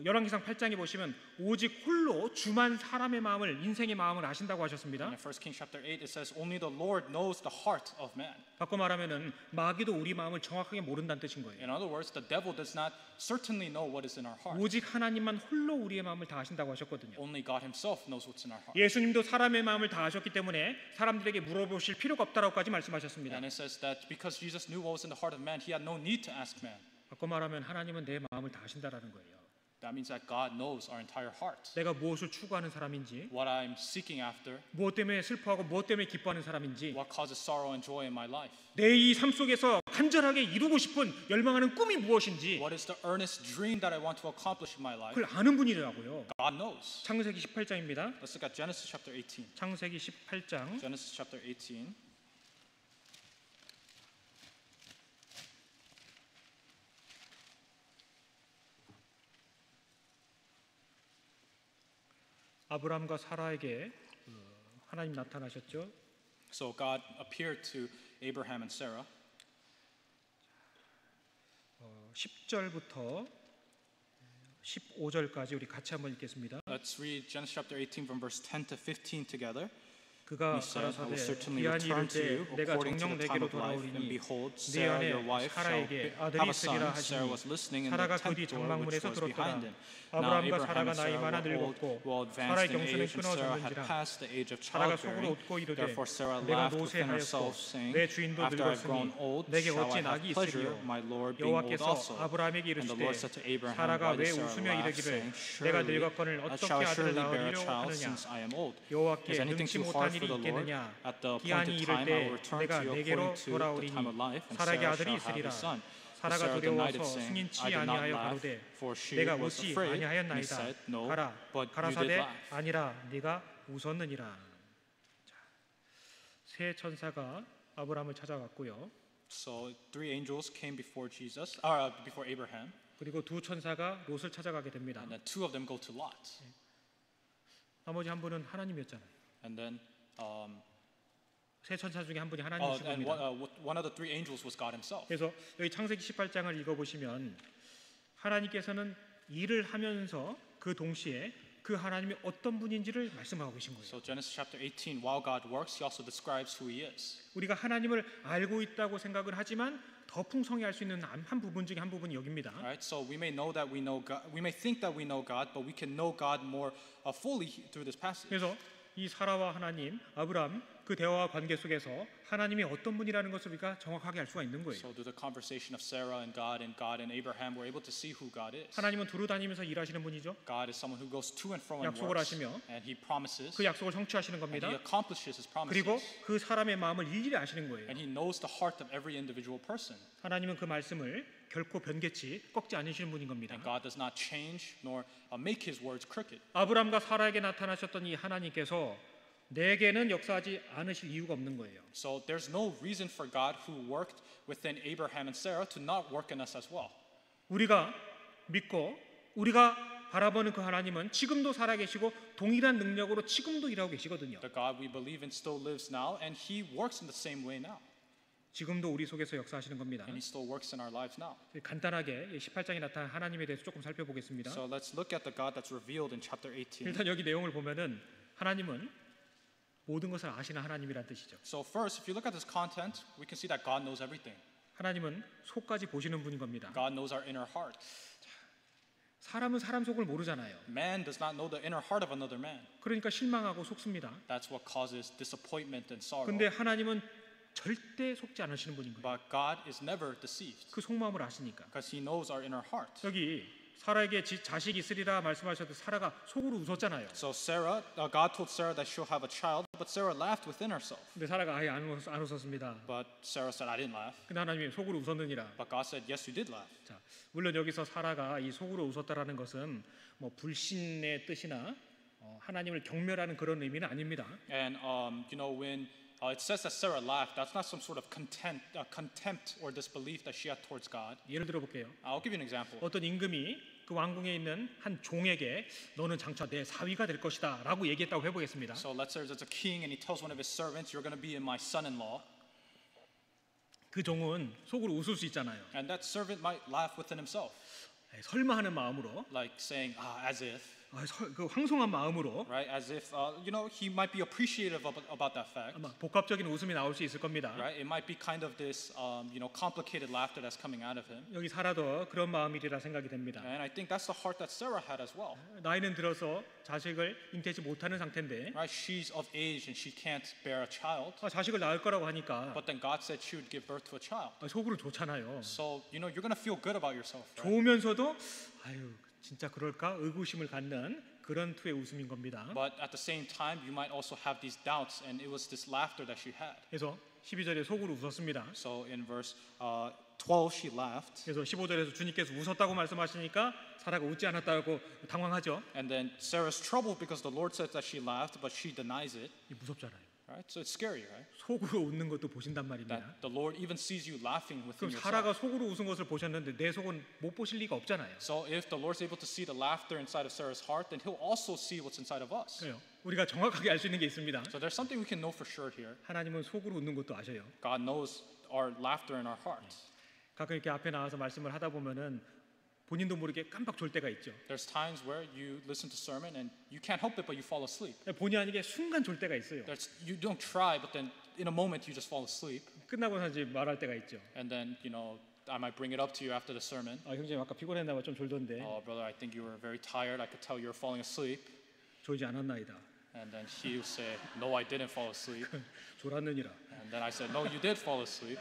열왕기상 8장에 보시면 오직 홀로 주만 사람의 마음을, 인생의 마음을 아신다고 하셨습니다. In 1 Kings chapter 8 it says only the Lord knows the heart of man. 바꿔 말하면은 마귀도 우리 마음을 정확하게 모른다는 뜻인 거예요. In other words, the devil does not certainly know what is in our heart. 오직 하나님만 홀로 우리의 마음을 다 아신다고 하셨거든요. Only God himself knows what's in our heart. 예수님도 사람의 마음을 다 아셨기 때문에 사람들에게 물어보실 필요가 없다라고까지 말씀하셨습니다. And it says that because Jesus knew what was in the heart of man, he had no need to ask man. 바꿔 말하면 하나님은 내 마음을 다 아신다라는 거예요. That means that God knows our entire heart. 내가 무엇을 추구하는 사람인지, What I'm seeking after, 무엇 때문에 슬퍼하고 무엇 때문에 기뻐하는 사람인지, what causes sorrow and joy in my life. 내 이 삶 속에서 간절하게 이루고 싶은 열망하는 꿈이 무엇인지, What is the earnest dream that I want to accomplish in my life? 그걸 아는 분이라고요. God knows. 창세기 18장입니다. Let's look at Genesis chapter 18. 창세기 18장 Genesis chapter 18. 아브람과 사라에게 하나님 나타나셨죠. So God appeared to Abraham and Sarah. 10절부터 15절까지 우리 같이 한번 읽겠습니다. Let's read Genesis chapter 18 from verse 10 to 15 together. 그가 가라사대 귀한 이를 때 내가 정녕 내게로 돌아오리니 네 안에 사라에게 아들이 있으리라 하시니 사라가 그 뒤 장막문에서 들었더라. 아브람과 사라가 나이 많아 늙었고 사라의 경수는 끊어졌는지라. 사라가 속으로 웃고 이르되 내가 노쇠하였고 내 주인도 늙었으니 내게 어찌 낙이 있으리요. 여호와께서 아브람에게 이르시되 사라가 왜 웃으며 이르기를 내가 늙었거늘 어떻게 아들을 낳으리려 하느냐. 여호와께 능치 못한 일이 있겠느냐. 기한이 이를 때 내가 내게로 돌아오리니 사라에게 아들이 있으리라. 사라가 두려워서 승인치 아니하여 가로되 내가 웃지 아니하였나이다. 가라. 가라사대 아니라 네가 웃었느니라. 세 천사가 아브람을 찾아갔고요. So three angels came before before Abraham. 그리고 두 천사가 롯을 찾아가게 됩니다. And then two of them go to Lot. 나머지 한 분은 하나님이었잖아요. And then 세 천사 중에 한 분이 하나님이신 and 겁니다. one of the three angels was God himself. 그래서 여기 창세기 18장을 읽어보시면 하나님께서는 일을 하면서 그 동시에 그 하나님이 어떤 분인지를 말씀하고 계신 거예요. So Genesis chapter 18, while God works, He also describes who He is. 우리가 하나님을 알고 있다고 생각을 하지만 더 풍성히 알 수 있는 한 부분 중에 한 부분이 여기입니다. Right? So we may know that we know God. We may think that we know God, but we can know God more fully through this passage. 그래서 이 사라와 하나님, 아브람 그 대화와 관계 속에서 하나님이 어떤 분이라는 것을 우리가 정확하게 알 수가 있는 거예요. So through the conversation of Sarah and God and Abraham, we're able to see who God is. 하나님은 두루 다니면서 일하시는 분이죠. God is someone who goes to and fro and 약속을 works, 하시며 and He promises, 그 약속을 성취하시는 and 겁니다. He accomplishes His promises. 그리고 그 사람의 마음을 일일이 아시는 거예요. And He knows the heart of every individual person. 하나님은 그 말씀을 결코 변개치 꺾지 않으시는 분인 겁니다. And God does not change nor make His words crooked. 아브람과 사라에게 나타나셨던 이 하나님께서 내게는 역사하지 않으실 이유가 없는 거예요. So there's no reason for God who worked within Abraham and Sarah to not work in us as well. 우리가 믿고 우리가 바라보는 그 하나님은 지금도 살아계시고 동일한 능력으로 지금도 일하고 계시거든요. The God we believe in still lives now, and He works in the same way now. 지금도 우리 속에서 역사하시는 겁니다. And He still works in our lives now. 간단하게 18장에 나타난 하나님에 대해서 조금 살펴보겠습니다. So let's look at the God that's revealed in chapter 18. 일단 여기 내용을 보면은 하나님은 모든 것을 아시는 하나님이란 뜻이죠. So first, if you look at this content, we can see that God knows everything. 하나님은 속까지 보시는 분인 겁니다. God knows our inner heart. 사람은 사람 속을 모르잖아요. Man does not know the inner heart of another man. 그러니까 실망하고 속습니다. That's what causes disappointment and sorrow. 근데 하나님은 절대 속지 않으시는 분인 거예요. But God is never deceived 그 속마음을 아시니까. because He knows our inner heart. 여기 사라에게 자식이 있으리라 말씀하셔도 사라가 속으로 웃었잖아요. So Sarah, God told Sarah that she'll have a child, but Sarah laughed within herself. 근데 사라가 아예 안 웃었습니다. But Sarah said, "I didn't laugh." 근데 하나님이 속으로 웃었느니라. But God said, "Yes, you did laugh." 자, 물론 여기서 사라가 이 속으로 웃었다라는 것은 뭐 불신의 뜻이나 하나님을 경멸하는 그런 의미는 아닙니다. And when it says that Sarah laughed, that's not some sort of contempt or disbelief that she had towards God. 예를 들어 볼게요. I'll give you an example. 어떤 임금이 그 왕궁에 있는 한 종에게 너는 장차 내 사위가 될 것이다라고 얘기했다고 해보겠습니다. So let's say there's a king and he tells one of his servants, "You're going to be my son-in-law." 그 종은 속으로 웃을 수 있잖아요. And that servant might laugh within himself, 설마 하는 마음으로, like saying, as if. 그 황송한 마음으로, Right, as if he might be appreciative about that fact. 아마 복합적인 웃음이 나올 수 있을 겁니다. Right, it might be kind of this complicated laughter that's coming out of him. 여기 사라도 그런 마음이리라 생각이 됩니다. And I think that's the heart that Sarah had as well. 나이는 들어서 자식을 잉태하지 못하는 상태인데, Right, she's of age and she can't bear a child. 자식을 낳을 거라고 하니까 But then God said she would give birth to a child. 속으로 좋잖아요. So you're going to feel good about yourself. Right? 좋으면서도 아유 진짜 그럴까 의구심을 갖는 그런 투의 웃음인 겁니다. But at the same time, you might also have these doubts, and it was this laughter that she had. 그래서 12절에 속으로 웃었습니다. So in verse 12, she laughed. 그래서 15절에서 주님께서 웃었다고 말씀하시니까 사라가 웃지 않았다고 당황하죠. And then Sarah's troubled because the Lord says that she laughed, but she denies it. 무섭잖아요. Right? So it's scary, right? 속으로 웃는 것도 보신단 말입니다. That the Lord even sees you laughing 그럼 within 사라가 yourself. 속으로 웃은 것을 보셨는데 내 속은 못 보실 리가 없잖아요. So if the Lord's able to see the laughter inside of Sarah's heart, then He'll also see what's inside of us. 그래요. 우리가 정확하게 알 수 있는 게 있습니다. So there's something we can know for sure here. 하나님은 속으로 웃는 것도 아셔요. God knows our laughter in our heart. 가끔 이렇게 앞에 나와서 말씀을 하다 보면은 본인도 모르게 깜빡 졸 때가 있죠. There's times where you listen to sermon and you can't help it, but you fall asleep. 본의 아니게 순간 졸 때가 있어요. You don't try, but then in a moment you just fall asleep. 끝나고 나서 이제 말할 때가 있죠. And then I might bring it up to you after the sermon. 형제님 아까 피곤했나 봐 좀 졸던데. Oh, brother, I think you were very tired. I could tell you were falling asleep. 졸지 않았나이다. And then he will say, "No, I didn't fall asleep." 졸았느니라. And then I said, "No, you did fall asleep."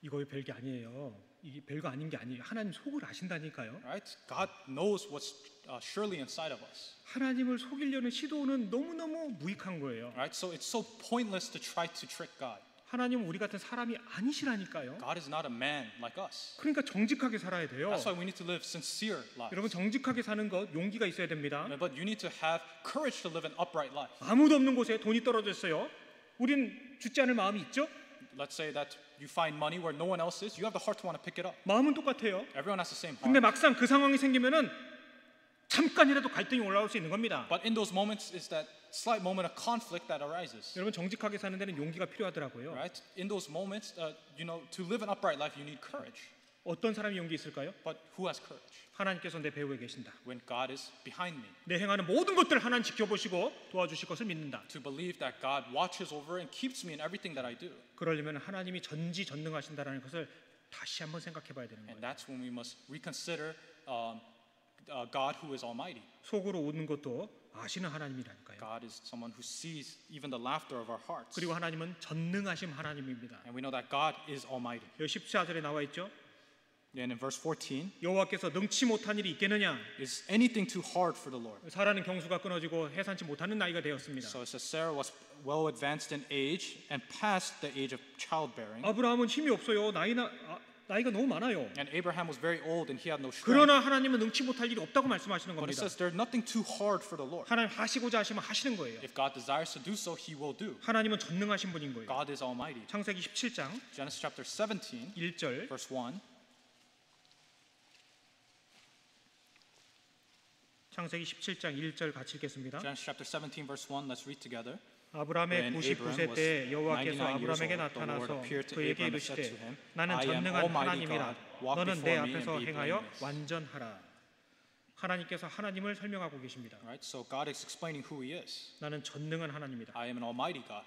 이거 별게 아니에요. 이게 별거 아닌 게 아니에요. 하나님 속을 아신다니까요. Right? God knows what's surely inside of us. 하나님을 속이려는 시도는 너무너무 무익한 거예요. Right? So it's so pointless to try to trick God. 하나님은 우리 같은 사람이 아니시라니까요. God is not a man like us. 그러니까 정직하게 살아야 돼요. That's why we need to live sincere lives. 여러분 정직하게 사는 것 용기가 있어야 됩니다. But you need to have courage to live an upright life. 아무도 없는 곳에 돈이 떨어졌어요. 우린 주지 않을 마음이 있죠? Let's say that you find money where no one else is. You have the heart to want to pick it up. 마음은 똑같아요. Everyone has the same 근데 heart. 막상 그 상황이 생기면은 잠깐이라도 갈등이 올라올 수 있는 겁니다. But in those moments is that slight moment of conflict that arises. 여러분 정직하게 사는 데는 용기가 필요하더라고요. Right? In those moments, to live an upright life, you need courage. 어떤 사람이 용기 있을까요? But who has courage? 하나님께서 내 배후에 계신다. When God is behind me. 내 행하는 모든 것들을 하나님 지켜보시고 도와주실 것을 믿는다. To believe that God watches over and keeps me in everything that I do. 그러려면 하나님이 전지전능하신다라는 것을 다시 한번 생각해봐야 되는 거예요. And that's when we must reconsider God who is almighty. 속으로 웃는 것도 아시는 하나님이라니까요. God is someone who sees even the laughter of our hearts. 그리고 하나님은 전능하신 하나님입니다. And we know that God is almighty. 여기 14절에 나와 있죠. And in verse 14, 여호와께서 능치 못한 일이 있겠느냐? is anything too hard for the Lord? 사라는 경수가 끊어지고 해산치 못하는 나이가 되었습니다. So it says Sarah was well advanced in age and past the age of childbearing. 아브라함은 힘이 없어요. 나이가 너무 많아요. And Abraham was very old and he had no strength. 그러나 하나님은 능치 못할 일이 없다고 말씀하시는 But it 겁니다. says there's nothing too hard for the Lord. 하나님 하시고자 하시면 하시는 거예요. If God desires to do so, He will do. 하나님은 전능하신 분인 거예요. God is almighty. 창세기 17장 Genesis chapter 17, 1절 verse 1. 창세기 17장 1절 같이 읽겠습니다. Genesis chapter 17, verse 1. Let's read together. 아브라함의 99세 때 여호와께서 아브라함에게 나타나서 그에게 이르시되 나는 전능한 하나님이라 너는 내 앞에서 행하여 완전하라. 하나님께서 하나님을 설명하고 계십니다. Right? So God is explaining who He is. 나는 전능한 하나님이다. I am an almighty God.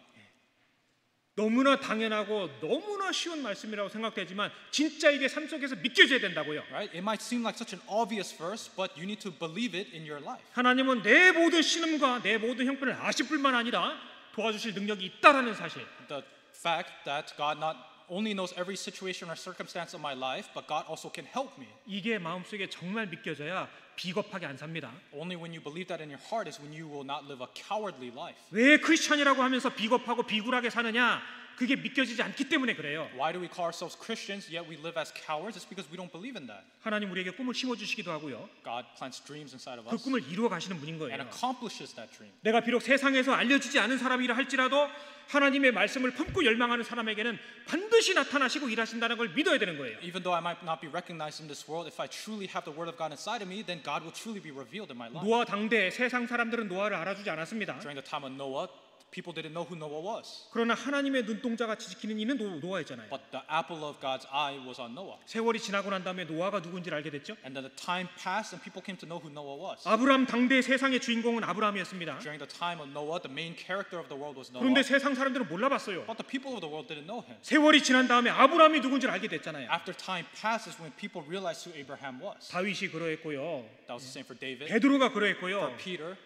너무나 당연하고 너무나 쉬운 말씀이라고 생각되지만 진짜 이게 삶 속에서 믿겨져야 된다고요. Right? It might seem like such an obvious verse, but you need to believe it in your life. 하나님은 내 모든 신음과 내 모든 형편을 아실 뿐만 아니라 도와주실 능력이 있다라는 사실. The fact that God not only knows every situation or circumstance of my life, but God also can help me. 이게 마음속에 정말 믿겨져야 비겁하게 안 삽니다. Only when you believe that in your heart is when you will not live a cowardly life. 왜 크리스천이라고 하면서 비겁하고 비굴하게 사느냐? 그게 믿겨지지 않기 때문에 그래요. Why do we call ourselves Christians yet we live as cowards? It's because we don't believe in that. 하나님 우리에게 꿈을 심어 주시기도 하고요. God plants dreams inside of 그 us 꿈을 이루어 가시는 분인 and 거예요. accomplishes that dream. 내가 비록 세상에서 알려지지 않은 사람이라 할지라도 하나님의 말씀을 품고 열망하는 사람에게는 반드시 나타나시고 일하신다는 걸 믿어야 되는 거예요. Even though I might not be recognized in this world, if I truly have the word of God inside of me, then God will truly be revealed in my life. 노아 당대 세상 사람들은 노아를 알아주지 않았습니다. During the time of Noah, people didn't know who Noah was. 그러나 하나님의 눈동자같이 지키는 이는 노아였잖아요. But the apple of God's eye was on Noah. 세월이 지나고 난 다음에 노아가 누군지를 알게 됐죠. And then the time passed and people came to know who Noah was. 아브라함 당대 세상의 주인공은 아브라함이었습니다. During the time of Noah, the main character of the world was Noah. 그런데 세상 사람들은 몰라봤어요. But the people of the world didn't know him. 세월이 지난 다음에 아브라함이 누군지를 알게 됐잖아요. After time passes, when people realized who Abraham was. 다윗이 그러했고요. That was the same for David, 베드로가 그러했고요. for Peter,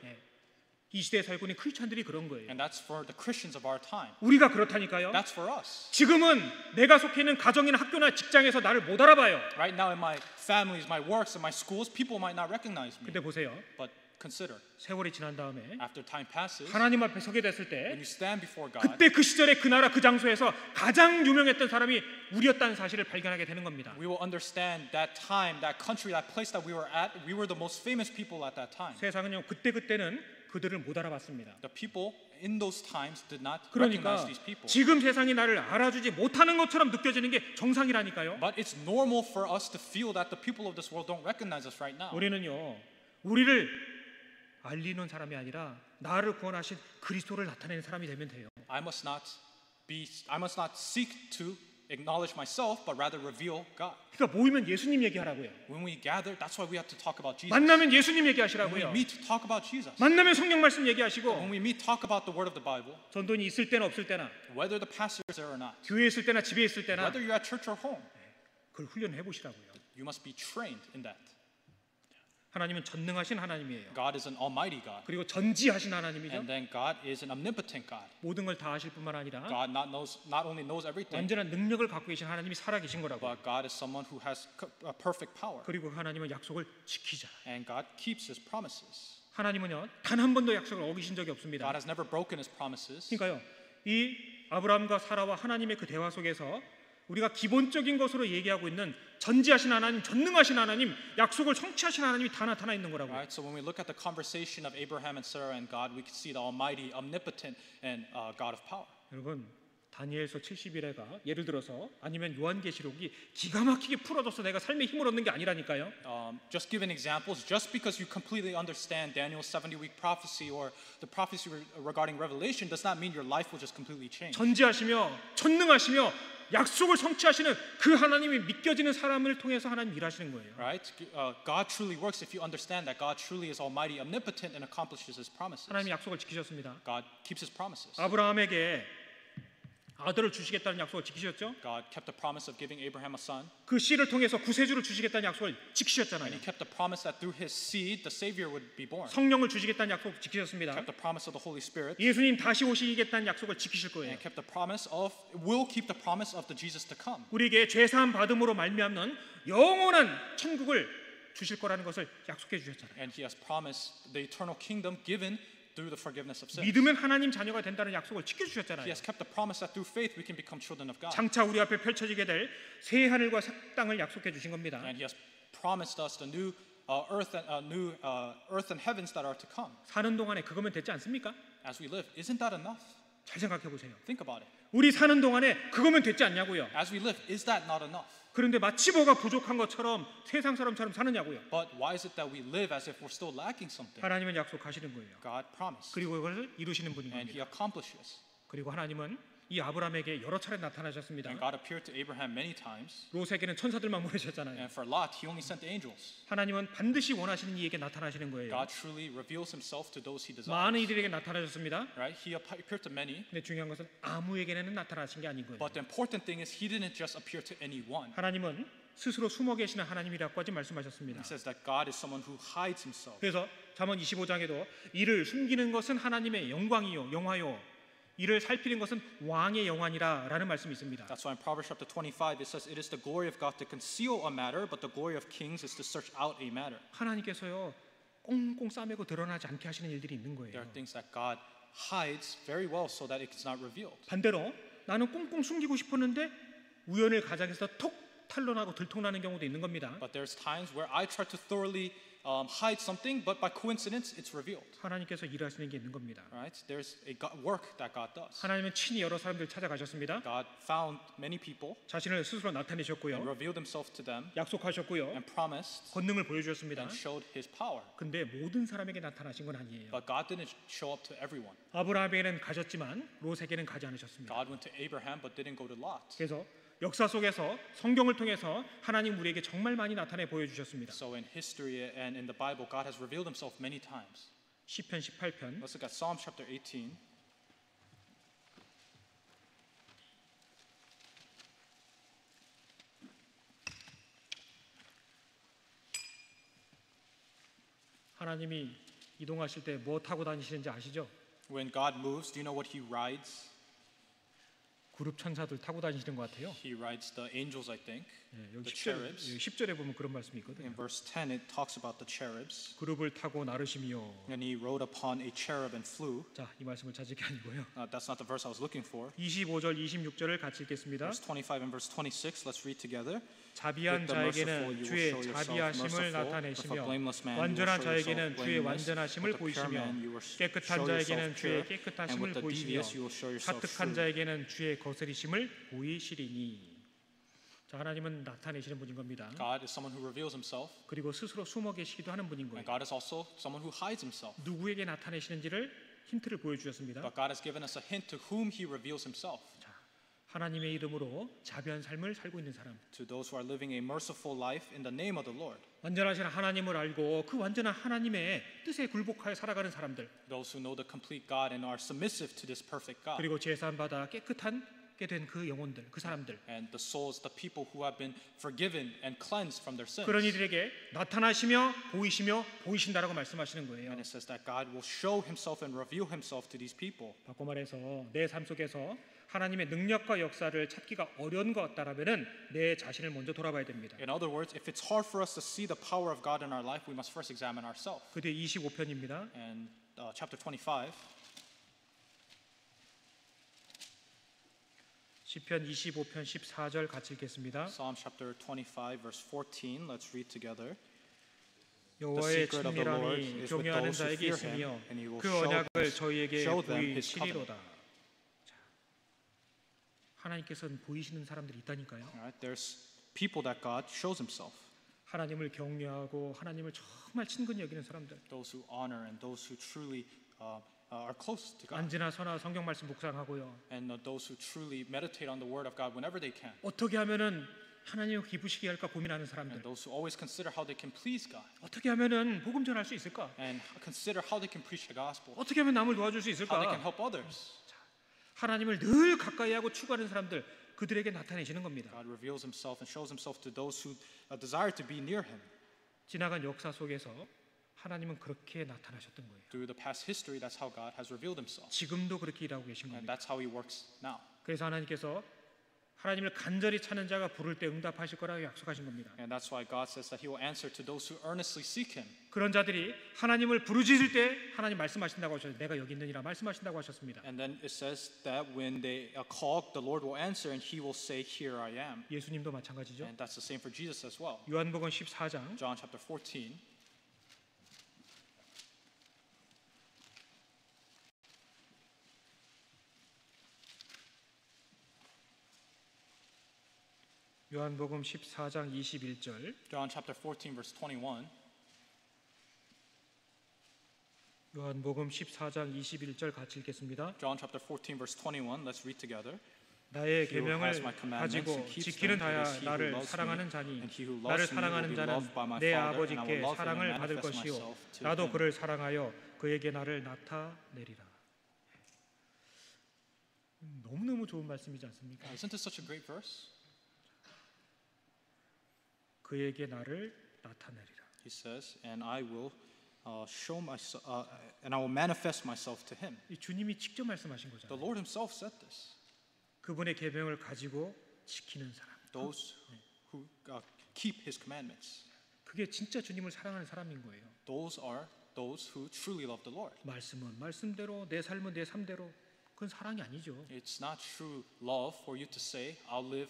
이 시대에 살고 있는 크리스찬들이 그런 거예요. and that's for the Christians of our time. 우리가 그렇다니까요. That's for us. 지금은 내가 속해 있는 가정이나 학교나 직장에서 나를 못 알아봐요. Right now in my families, my works, and my schools, people might not recognize me. 근데 보세요. But consider, 세월이 지난 다음에 after time passes, 하나님 앞에 서게 됐을 when 때 you stand before God, 그때 그 시절에 그 나라 그 장소에서 가장 유명했던 사람이 우리였다는 사실을 발견하게 되는 겁니다. we will understand that time, that country, that place that we were at, we were the most famous people at that time. 세상은요 그때는 그들을 못 알아봤습니다. The people in those times did not 그러니까 recognize these people. 지금 세상이 나를 알아주지 못하는 것처럼 느껴지는 게 정상이라니까요. But it's normal for us to feel that the people of this world don't recognize us right now. 우리는요 우리를 알리는 사람이 아니라 나를 구원하신 그리스도를 나타내는 사람이 되면 돼요. I must not seek to acknowledge myself, but rather reveal God. 그러니까 모이면 예수님 얘기하라고요. When we gather, that's why we have to talk about Jesus. 만나면 예수님 When we 얘기하시라고요. meet, talk about Jesus. 만나면 성경 말씀 When 얘기하시고 we meet, talk about the word of the Bible, 전도인이 있을 때나 없을 때나 whether the pastor is there or not, 교회에 있을 때나 집에 있을 때나 whether you're at church or home, 그걸 훈련해 보시라고요. you must be trained in that. 하나님은 전능하신 하나님이에요. God is an almighty God. 그리고 전지하신 하나님이죠. And then God is an omnipotent God. 모든 걸 다 아실 뿐만 아니라 God not only knows everything, 완전한 능력을 갖고 계신 하나님이 살아계신 거라고. but God is someone who has perfect power. 그리고 하나님은 약속을 지키자. And God keeps His promises. 하나님은요 단 한 번도 약속을 어기신 적이 없습니다. God has never broken His promises. 그러니까요 이 아브라함과 사라와 하나님의 그 대화 속에서 우리가 기본적인 것으로 얘기하고 있는 전지하신 하나님, 전능하신 하나님, 약속을 성취하신 하나님이 다 나타나 있는 거라고요. Right. So when we look at the conversation of Abraham and Sarah and God, we can see the almighty, omnipotent, and God of power. 여러분 다니엘서 70일에가 예를 들어서 아니면 요한계시록이 기가 막히게 풀어줘서 내가 삶의 힘을 얻는 게 아니라니까요. Just giving examples, just because you completely understand Daniel's 70-week prophecy or the prophecy regarding Revelation does not mean your life will just completely change. 전지하시며 전능하시며 약속을 성취하시는 그 하나님이 믿겨지는 사람을 통해서 하나님 일하시는 거예요. Right? God truly works if you understand that God truly is almighty, omnipotent, and accomplishes His promises. 하나님이 약속을 지키셨습니다. God keeps His promises. 아브라함에게 아들을 주시겠다는 약속을 지키셨죠? God kept the promise of giving Abraham a son. 그 씨를 통해서 구세주를 주시겠다는 약속을 And 지키셨잖아요. he kept the promise that through his seed the Savior would be born. 성령을 주시겠다는 약속 지키셨습니다. Kept the promise of the Holy Spirit. 예수님 다시 오시겠다는 약속을 지키실 거예요. And kept the promise of will keep the promise of the Jesus to come. 우리에게 죄사함 받음으로 말미암는 영원한 천국을 주실 거라는 것을 약속해 주셨잖아요. And he has promised the eternal kingdom given through the forgiveness of sins. 믿으면 하나님 자녀가 된다는 약속을 지켜 주셨잖아요. He has kept the promise that through faith we can become children of God. 장차 우리 앞에 펼쳐지게 될 새 하늘과 새 땅을 약속해 주신 겁니다. And he has promised us the new earth and heavens that are to come. 사는 동안에 그거면 됐지 않습니까? As we live, isn't that enough? 잘 생각해 보세요. Think about it. 우리 사는 동안에 그거면 됐지 않냐고요. As we live, is that not enough? 그런데 마치 뭐가 부족한 것처럼 세상 사람처럼 사느냐고요. But why is it that we live as if we're still lacking something? 하나님은 약속하시는 거예요. God promised, 그리고 이것을 이루시는 분인 and 겁니다. He accomplishes. 그리고 하나님은 이 아브라함에게 여러 차례 나타나셨습니다. And God appeared to Abraham many times. 롯에게는 천사들만 보내셨잖아요. And for Lot, He only sent angels. 하나님은 반드시 원하시는 이에게 나타나시는 거예요. God truly reveals Himself to those He 많은 desires. 이들에게 나타나셨습니다. Right? He appeared to many. 근데 중요한 것은 아무에게는 나타나신 게 아닌 거예요. But the important thing is He didn't just appear to anyone. 하나님은 스스로 숨어 계시는 하나님이라고까지 말씀하셨습니다. He says that God is someone who hides Himself. 그래서 잠언 25장에도 이를 숨기는 것은 하나님의 영광이요 영화요 이를 살피는 것은 왕의 영광이라라는 말씀이 있습니다. That's why in Proverbs chapter 25 it says it is the glory of God to conceal a matter, but the glory of kings is to search out a matter. 하나님께서요 꽁꽁 싸매고 드러나지 않게 하시는 일들이 있는 There 거예요. are things that God hides very well so that it is not revealed. 반대로 나는 꽁꽁 숨기고 싶었는데 우연을 가장해서 톡 탄로나고 들통나는 경우도 있는 겁니다. But there's times where I try to thoroughly hide something, but by coincidence it's revealed. 하나님께서 일하시는 게 있는 겁니다. Right? There's a work that God does. 하나님은 친히 여러 사람들 찾아가셨습니다. God found many people 자신을 스스로 and 나타내셨고요. revealed Himself to them 약속하셨고요. and promised 권능을 보여주셨습니다. and showed His power. 근데 모든 사람에게 나타나신 건 아니에요. But God didn't show up to everyone. 아브라함에게는 가셨지만 롯에게는 가지 않으셨습니다. God went to Abraham but didn't go to Lot. 그래서 역사 속에서 성경을 통해서 하나님 우리에게 정말 많이 나타내 보여주셨습니다. So in history and in the Bible, God has revealed Himself many times. 시편 18편 Let's look at Psalm chapter 18. 하나님이 이동하실 때 뭐 타고 다니시는지 아시죠? When God moves, do you know what He rides? 그룹 천사들 타고 다니시는 것 같아요. He rides the angels, I think. 여기 The 10절에, 10절에 보면 그런 말씀이 있거든요. In verse 10, it talks about the cherubs. 그룹을 타고 나르시며. And He rode upon a cherub and flew. 자, 이 말씀을 찾을 게 아니고요. That's not the verse I was looking for. 25절, 26절을 같이 읽겠습니다. Verse 25 and verse 26, let's read together. 자비한 자에게는 주의 자비하심을 나타내시며 완전한 자에게는 주의 완전하심을 보이시며 깨끗한 자에게는 주의 깨끗하심을 보이시며 사특한 자에게는 주의 거스리심을 보이시리니. 자, 하나님은 나타내시는 분인 겁니다. God is someone who reveals Himself. 그리고 스스로 숨어 계시기도 하는 분인 거예요. And God is also someone who hides Himself. 누구에게 나타내시는지를 힌트를 보여주셨습니다. But God has given us a hint to whom He reveals Himself. 하나님의 이름으로 자비한 삶을 살고 있는 사람. To those who are living a merciful life in the name of the Lord. 완전하신 하나님을 알고 그 완전한 하나님의 뜻에 굴복하여 살아가는 사람들. Those who know the complete God and are submissive to this perfect God. 그리고 제사함 받아 깨끗한 게 된 그 영혼들, 그 사람들. And the souls, the people who have been forgiven and cleansed from their sins. 그런 이들에게 나타나시며 보이신다라고 말씀하시는 거예요. And it says that God will show Himself and reveal Himself to these people. 바꿔 말해서 내 삶 속에서 하나님의 능력과 역사를 찾기가 어려운 것 같다라면은 내 자신을 먼저 돌아봐야 됩니다. In other words, if it's hard for us to see the power of God in our life, we must first examine ourselves. 그 뒤에 25편입니다. And chapter 25. 시편 25편 14절 같이 읽겠습니다. Psalm chapter 25 verse 14. Let's read together. 여호와의 친밀함이 경외하는 자에게 있으며 그 언약을 저희에게 보이시리로다. 하나님께서는 보이시는 사람들이 있다니까요. Right, there's people that God shows Himself. 하나님을 경외하고 하나님을 정말 친근히 여기는 사람들. Those who honor and those who truly are close to God. 안지나 서나 성경 말씀 묵상하고요. And those who truly meditate on the Word of God whenever they can. 어떻게 하면은 하나님을 기쁘시게 할까 고민하는 사람들. And those who always consider how they can please God. 어떻게 하면은 복음 전할 수 있을까? And consider how they can preach the gospel. 어떻게 하면 남을 도와줄 수 How they can 있을까? help others. 하나님을 늘 가까이 하고 추구하는 사람들 그들에게 나타내시는 겁니다. God reveals himself and shows himself to those who desire to be near him. 지나간 역사 속에서 하나님은 그렇게 나타나셨던 거예요. Through the past history, that's how God has revealed himself. 지금도 그렇게 일하고 계신 And 겁니다. that's how he works now. 그래서 하나님께서 하나님을 간절히 찾는 자가 부를 때 응답하실 거라고 약속하신 겁니다. And that's why God says that he will answer to those who earnestly seek him. 그런 자들이 하나님을 부르짖을 때 하나님 말씀하신다고 하셨어요. 내가 여기 있느니라 말씀하신다고 하셨습니다. And then it says that when they call, the Lord will answer and he will say, "Here I am." 예수님도 마찬가지죠. And that's the same for Jesus as well. 요한복음 14장 John chapter 14. 요한복음 14장 21절 John chapter 14 verse 21. 요한복음 14장 21절 같이 읽겠습니다. John chapter 14 verse 21. Let's read together. 나의 계명을 가지고 지키는 자야 나를 사랑하는 자니 나를 사랑하는 자는 내 아버지께 사랑을 받을 것이요 나도 그를 사랑하여 그에게 나를 나타내리라. 너무너무 좋은 말씀이지 않습니까? Isn't this such a great verse? 그에게 나를 나타내리라. He says, "And I will show myself, and I will manifest myself to him." 이 주님이 직접 말씀하신 The 거잖아요. Lord himself said this. 그분의 계명을 가지고 지키는 사람. Those who keep his commandments. 그게 진짜 주님을 사랑하는 사람인 거예요. Those are those who truly love the Lord. 말씀은 말씀대로, 내 삶은 내 삶대로. 그건 사랑이 아니죠. It's not true love for you to say, "I'll live.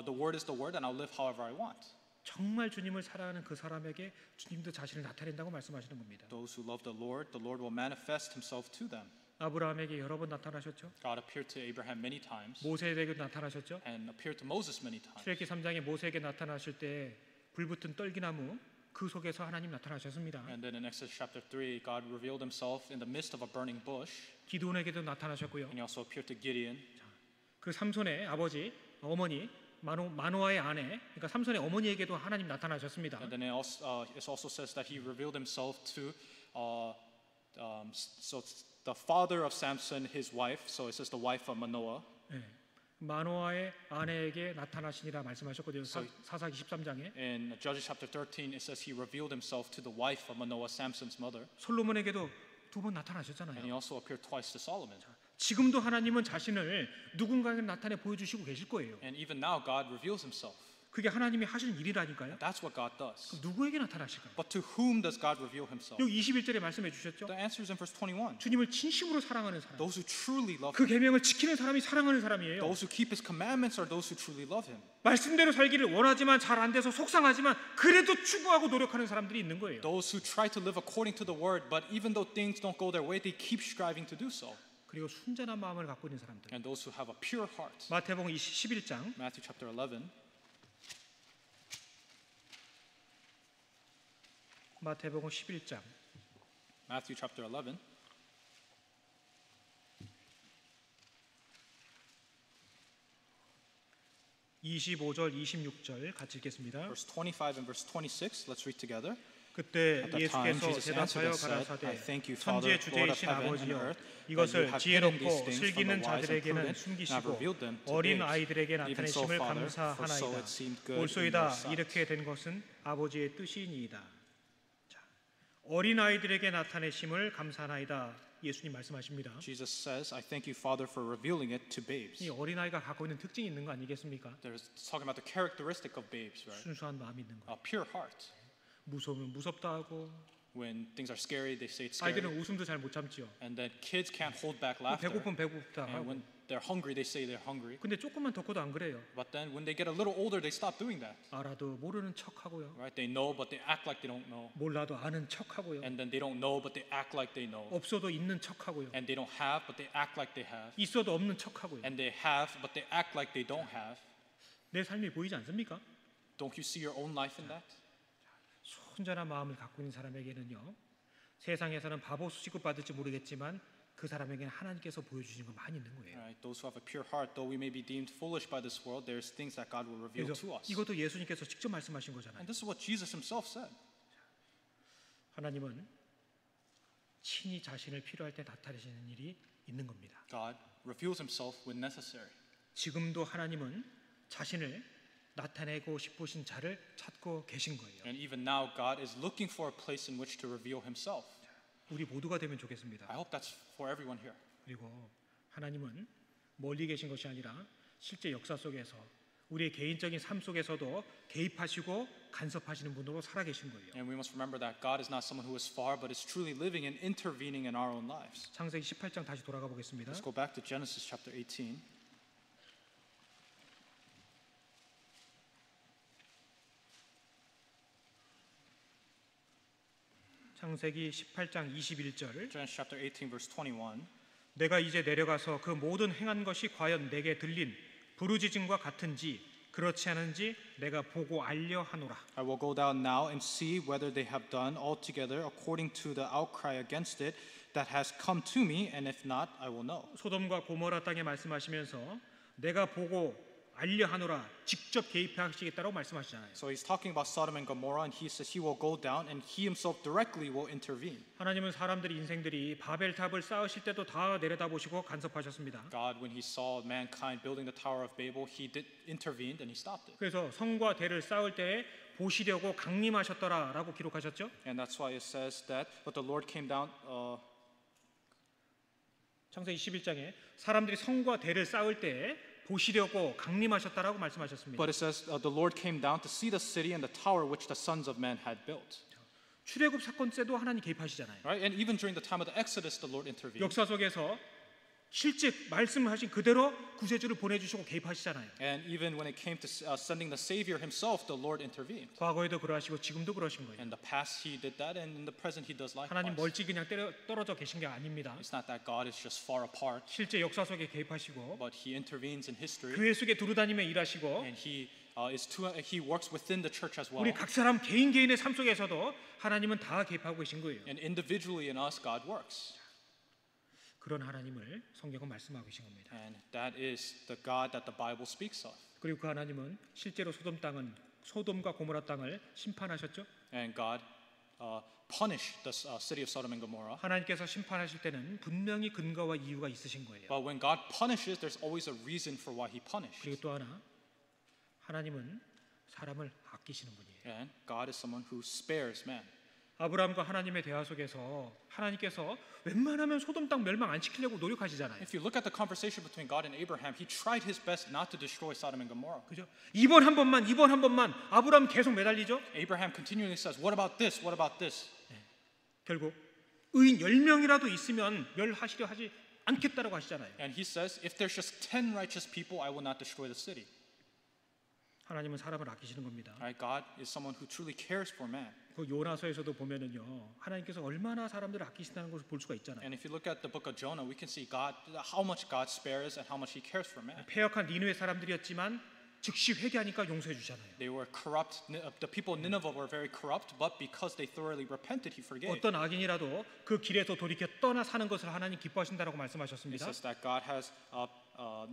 The word is the word, and I'll live however I want." 정말 주님을 사랑하는 그 사람에게 주님도 자신을 나타낸다고 말씀하시는 겁니다. Those who love the Lord will manifest himself to them. 아브라함에게 여러 번 나타나셨죠. God appeared to Abraham many times 모세에게도 나타나셨죠. and appeared to Moses many times. 출애굽기 3장에 모세에게 나타나실 때 불붙은 떨기나무 그 속에서 하나님 나타나셨습니다. And then in Exodus chapter 3, God revealed himself in the midst of a burning bush. 기드온에게도 나타나셨고요. And he also appeared to Gideon. 그 삼손의 아버지, 어머니 마노아의 아내, 그러니까 삼손의 어머니에게도 하나님 나타나셨습니다. And then it also says that he revealed himself to so the father of Samson, his wife. So it says the wife of Manoah. 네. 마노아의 아내에게 나타나시니라 말씀하셨거든요. 사사기 13장에. In Judges chapter 13, it says he revealed himself to the wife of Manoah, Samson's mother. 솔로몬에게도 두 번 And he 나타나셨잖아요. also appeared twice to Solomon. 지금도 하나님은 자신을 누군가에게 나타내 보여주시고 계실 거예요. And even now, God reveals himself. 그게 하나님이 하시는 일이라니까요. That's what God does. 누구에게 나타나실까요? But to whom does God reveal himself? 여기 21절에 말씀해 주셨죠. The answer is in verse 21. 주님을 진심으로 사랑하는 사람. Those who truly love 그 him. 계명을 지키는 사람이 사랑하는 사람이에요. Those who keep his commandments are those who truly love him. 말씀대로 살기를 원하지만 잘 안 돼서 속상하지만 그래도 추구하고 노력하는 사람들이 있는 거예요. Those who try to live according to the word, but even though things don't go their way, they keep striving to do so. 그리고 순전한 마음을 갖고 있는 사람들. And those who have a pure heart. 마태복음 11장 Matthew chapter 11. 마태복음 11장 Matthew chapter 11. (25절) (26절) 같이 읽겠습니다. Verse 25 and verse 26. Let's read together. 그때 At that time, 예수께서 Jesus 대답하여 answered and said, 가라사대 I thank you, Father, 천지의 Lord of 주제이신 heaven and 아버지여 earth, that you 이것을 have hidden these 지혜롭고 things from 슬기는 the wise and 자들에게는 prudent, and have 숨기시고 revealed them to 어린 babes. 아이들에게 Even so, 나타내심을 Father, for so 감사하나이다. it seemed good in 올소이다 your sight. 이렇게 된 것은 아버지의 뜻이니이다. 자, 어린 아이들에게 나타내심을 감사하나이다. 예수님 말씀하십니다. Jesus says, I thank you, Father, for revealing it to babes. 이 어린 아이가 갖고 있는 특징이 있는 거 아니겠습니까? There's talking about the characteristic of babes, right? 순수한 마음이 있는 거. A pure heart. 무서우면 무섭다 하고 When things are scary, they say it's scary. 아이들은 웃음도 잘 못 참지요. And then kids can't hold back laughter. 배고프면 배고프다 And 하고. when they're hungry, they say they're hungry. 근데 조금만 더 커도 안 그래요. But then when they get a little older, they stop doing that. 알아도 모르는 척하고요. Right? They know, but they act like they don't know. 몰라도 아는 척하고요. And then they don't know, but they act like they know. 없어도 있는 척하고요. And they don't have, but they act like they have. 있어도 없는 척하고요. And they have, but they act like they don't have. 내 삶이 보이지 않습니까? Don't you see your own life in that? 순전한 마음을 갖고 있는 사람에게는요. 세상에서는 바보 취급받을지 모르겠지만 그 사람에게는 하나님께서 보여주신 거 많이 있는 거예요. Right? Those who have a pure heart, though we may be deemed foolish by this world, there's things that God will reveal to 그래서 us. 이것도 예수님께서 직접 말씀하신 거잖아요. And this is what Jesus himself said. 하나님은 친히 자신을 필요할 때 나타내시는 일이 있는 겁니다. God reveals himself when necessary. 지금도 하나님은 자신을 나타내고 싶으신 자를 찾고 계신 거예요. And even now God is looking for a place in which to reveal himself. 우리 모두가 되면 좋겠습니다. I hope that's for everyone here. 그리고 하나님은 멀리 계신 것이 아니라 실제 역사 속에서 우리의 개인적인 삶 속에서도 개입하시고 간섭하시는 분으로 살아계신 거예요. And we must remember that God is not someone who is far, but is truly living and intervening in our own lives. 창세기 18장 다시 돌아가 보겠습니다. Let's go back to Genesis chapter 18. 창세기 18장 21절. Genesis chapter 18 verse 21. 내가 이제 내려가서 그 모든 행한 것이 과연 내게 들린 부르짖음과 같은지 그렇지 않은지 내가 보고 알려 하노라. I will go down now and see whether they have done altogether according to the outcry against it that has come to me, and if not, I will know. 소돔과 고모라 땅에 말씀하시면서 내가 보고 알려 하노라 직접 개입하시겠다고 말씀하시잖아요. So he's talking about Sodom and Gomorrah, and he says he will go down and he himself directly will intervene. 하나님은 사람들의 인생들이 바벨탑을 쌓으실 때도 다 내려다보시고 간섭하셨습니다. God, when he saw mankind building the Tower of Babel, he intervened and he stopped it. 그래서 성과 대를 쌓을 때 보시려고 강림하셨더라라고 기록하셨죠. And that's why it says that, but the Lord came down. 창세기 11장에 사람들이 성과 대를 쌓을 때 보시려고 강림하셨다라고 말씀하셨습니다. But it says the Lord came down to see the city and the tower which the sons of man had built. 출애굽 사건 때도 하나님 개입하시잖아요. Right? And even during the time of the Exodus, the Lord intervened. 역사 속에서 실제 말씀하신 그대로 구세주를 보내주시고 개입하시잖아요. And even when it came to sending the Savior himself, the Lord intervened. 과거에도 그러하시고 지금도 그러신 거예요. In the past, he did that, and in the present, he does likewise. 하나님 멀찍이 그냥 떨어져 계신 게 아닙니다. It's not that God is just far apart, 실제 역사 속에 개입하시고 but he intervenes in history, 교회 속에 두루다니며 일하시고 and he works within the church as well. 우리 각 사람 개인의 삶 속에서도 하나님은 다 개입하고 계신 거예요. And individually in us, God works. 그런 하나님을 성경은 말씀하고 계신 겁니다. And that is the God that the Bible speaks of. 그리고 그 하나님은 실제로 소돔과 고모라 땅을 심판하셨죠. And God punished the city of Sodom and Gomorrah. 하나님께서 심판하실 때는 분명히 근거와 이유가 있으신 거예요. But when God punishes, there's always a reason for why He punished. 그리고 또 하나, 하나님은 사람을 아끼시는 분이에요. And God is someone who spares man. 아브라함과 하나님의 대화 속에서 하나님께서 웬만하면 소돔 땅 멸망 안 시키려고 노력하시잖아요. If you look at the conversation between God and Abraham, he tried his best not to destroy Sodom and Gomorrah. 그죠? 이번 한 번만 아브라함 계속 매달리죠. Abraham continually says, "What about this? What about this?" 결국 의인 10명이라도 있으면 멸하시려 하지 않겠다라고 하시잖아요. And he says, "If there's just 10 righteous people, I will not destroy the city." 하나님은 사람을 아끼시는 겁니다. Right? God is someone who truly cares for man. 그 요나서에서도 보면은요, 하나님께서 얼마나 사람들을 아끼신다는 것을 볼 수가 있잖아요. And if you look at the book of Jonah, we can see how much God spares and how much He cares for man. 패역한 니느웨 사람들이었지만 즉시 회개하니까 용서해 주잖아요. They were corrupt. The people of Nineveh were very corrupt, but because they thoroughly repented, He forgave. 어떤 악인이라도 그 길에서 돌이켜 떠나 사는 것을 하나님 기뻐하신다라고 It 말씀하셨습니다. says that God has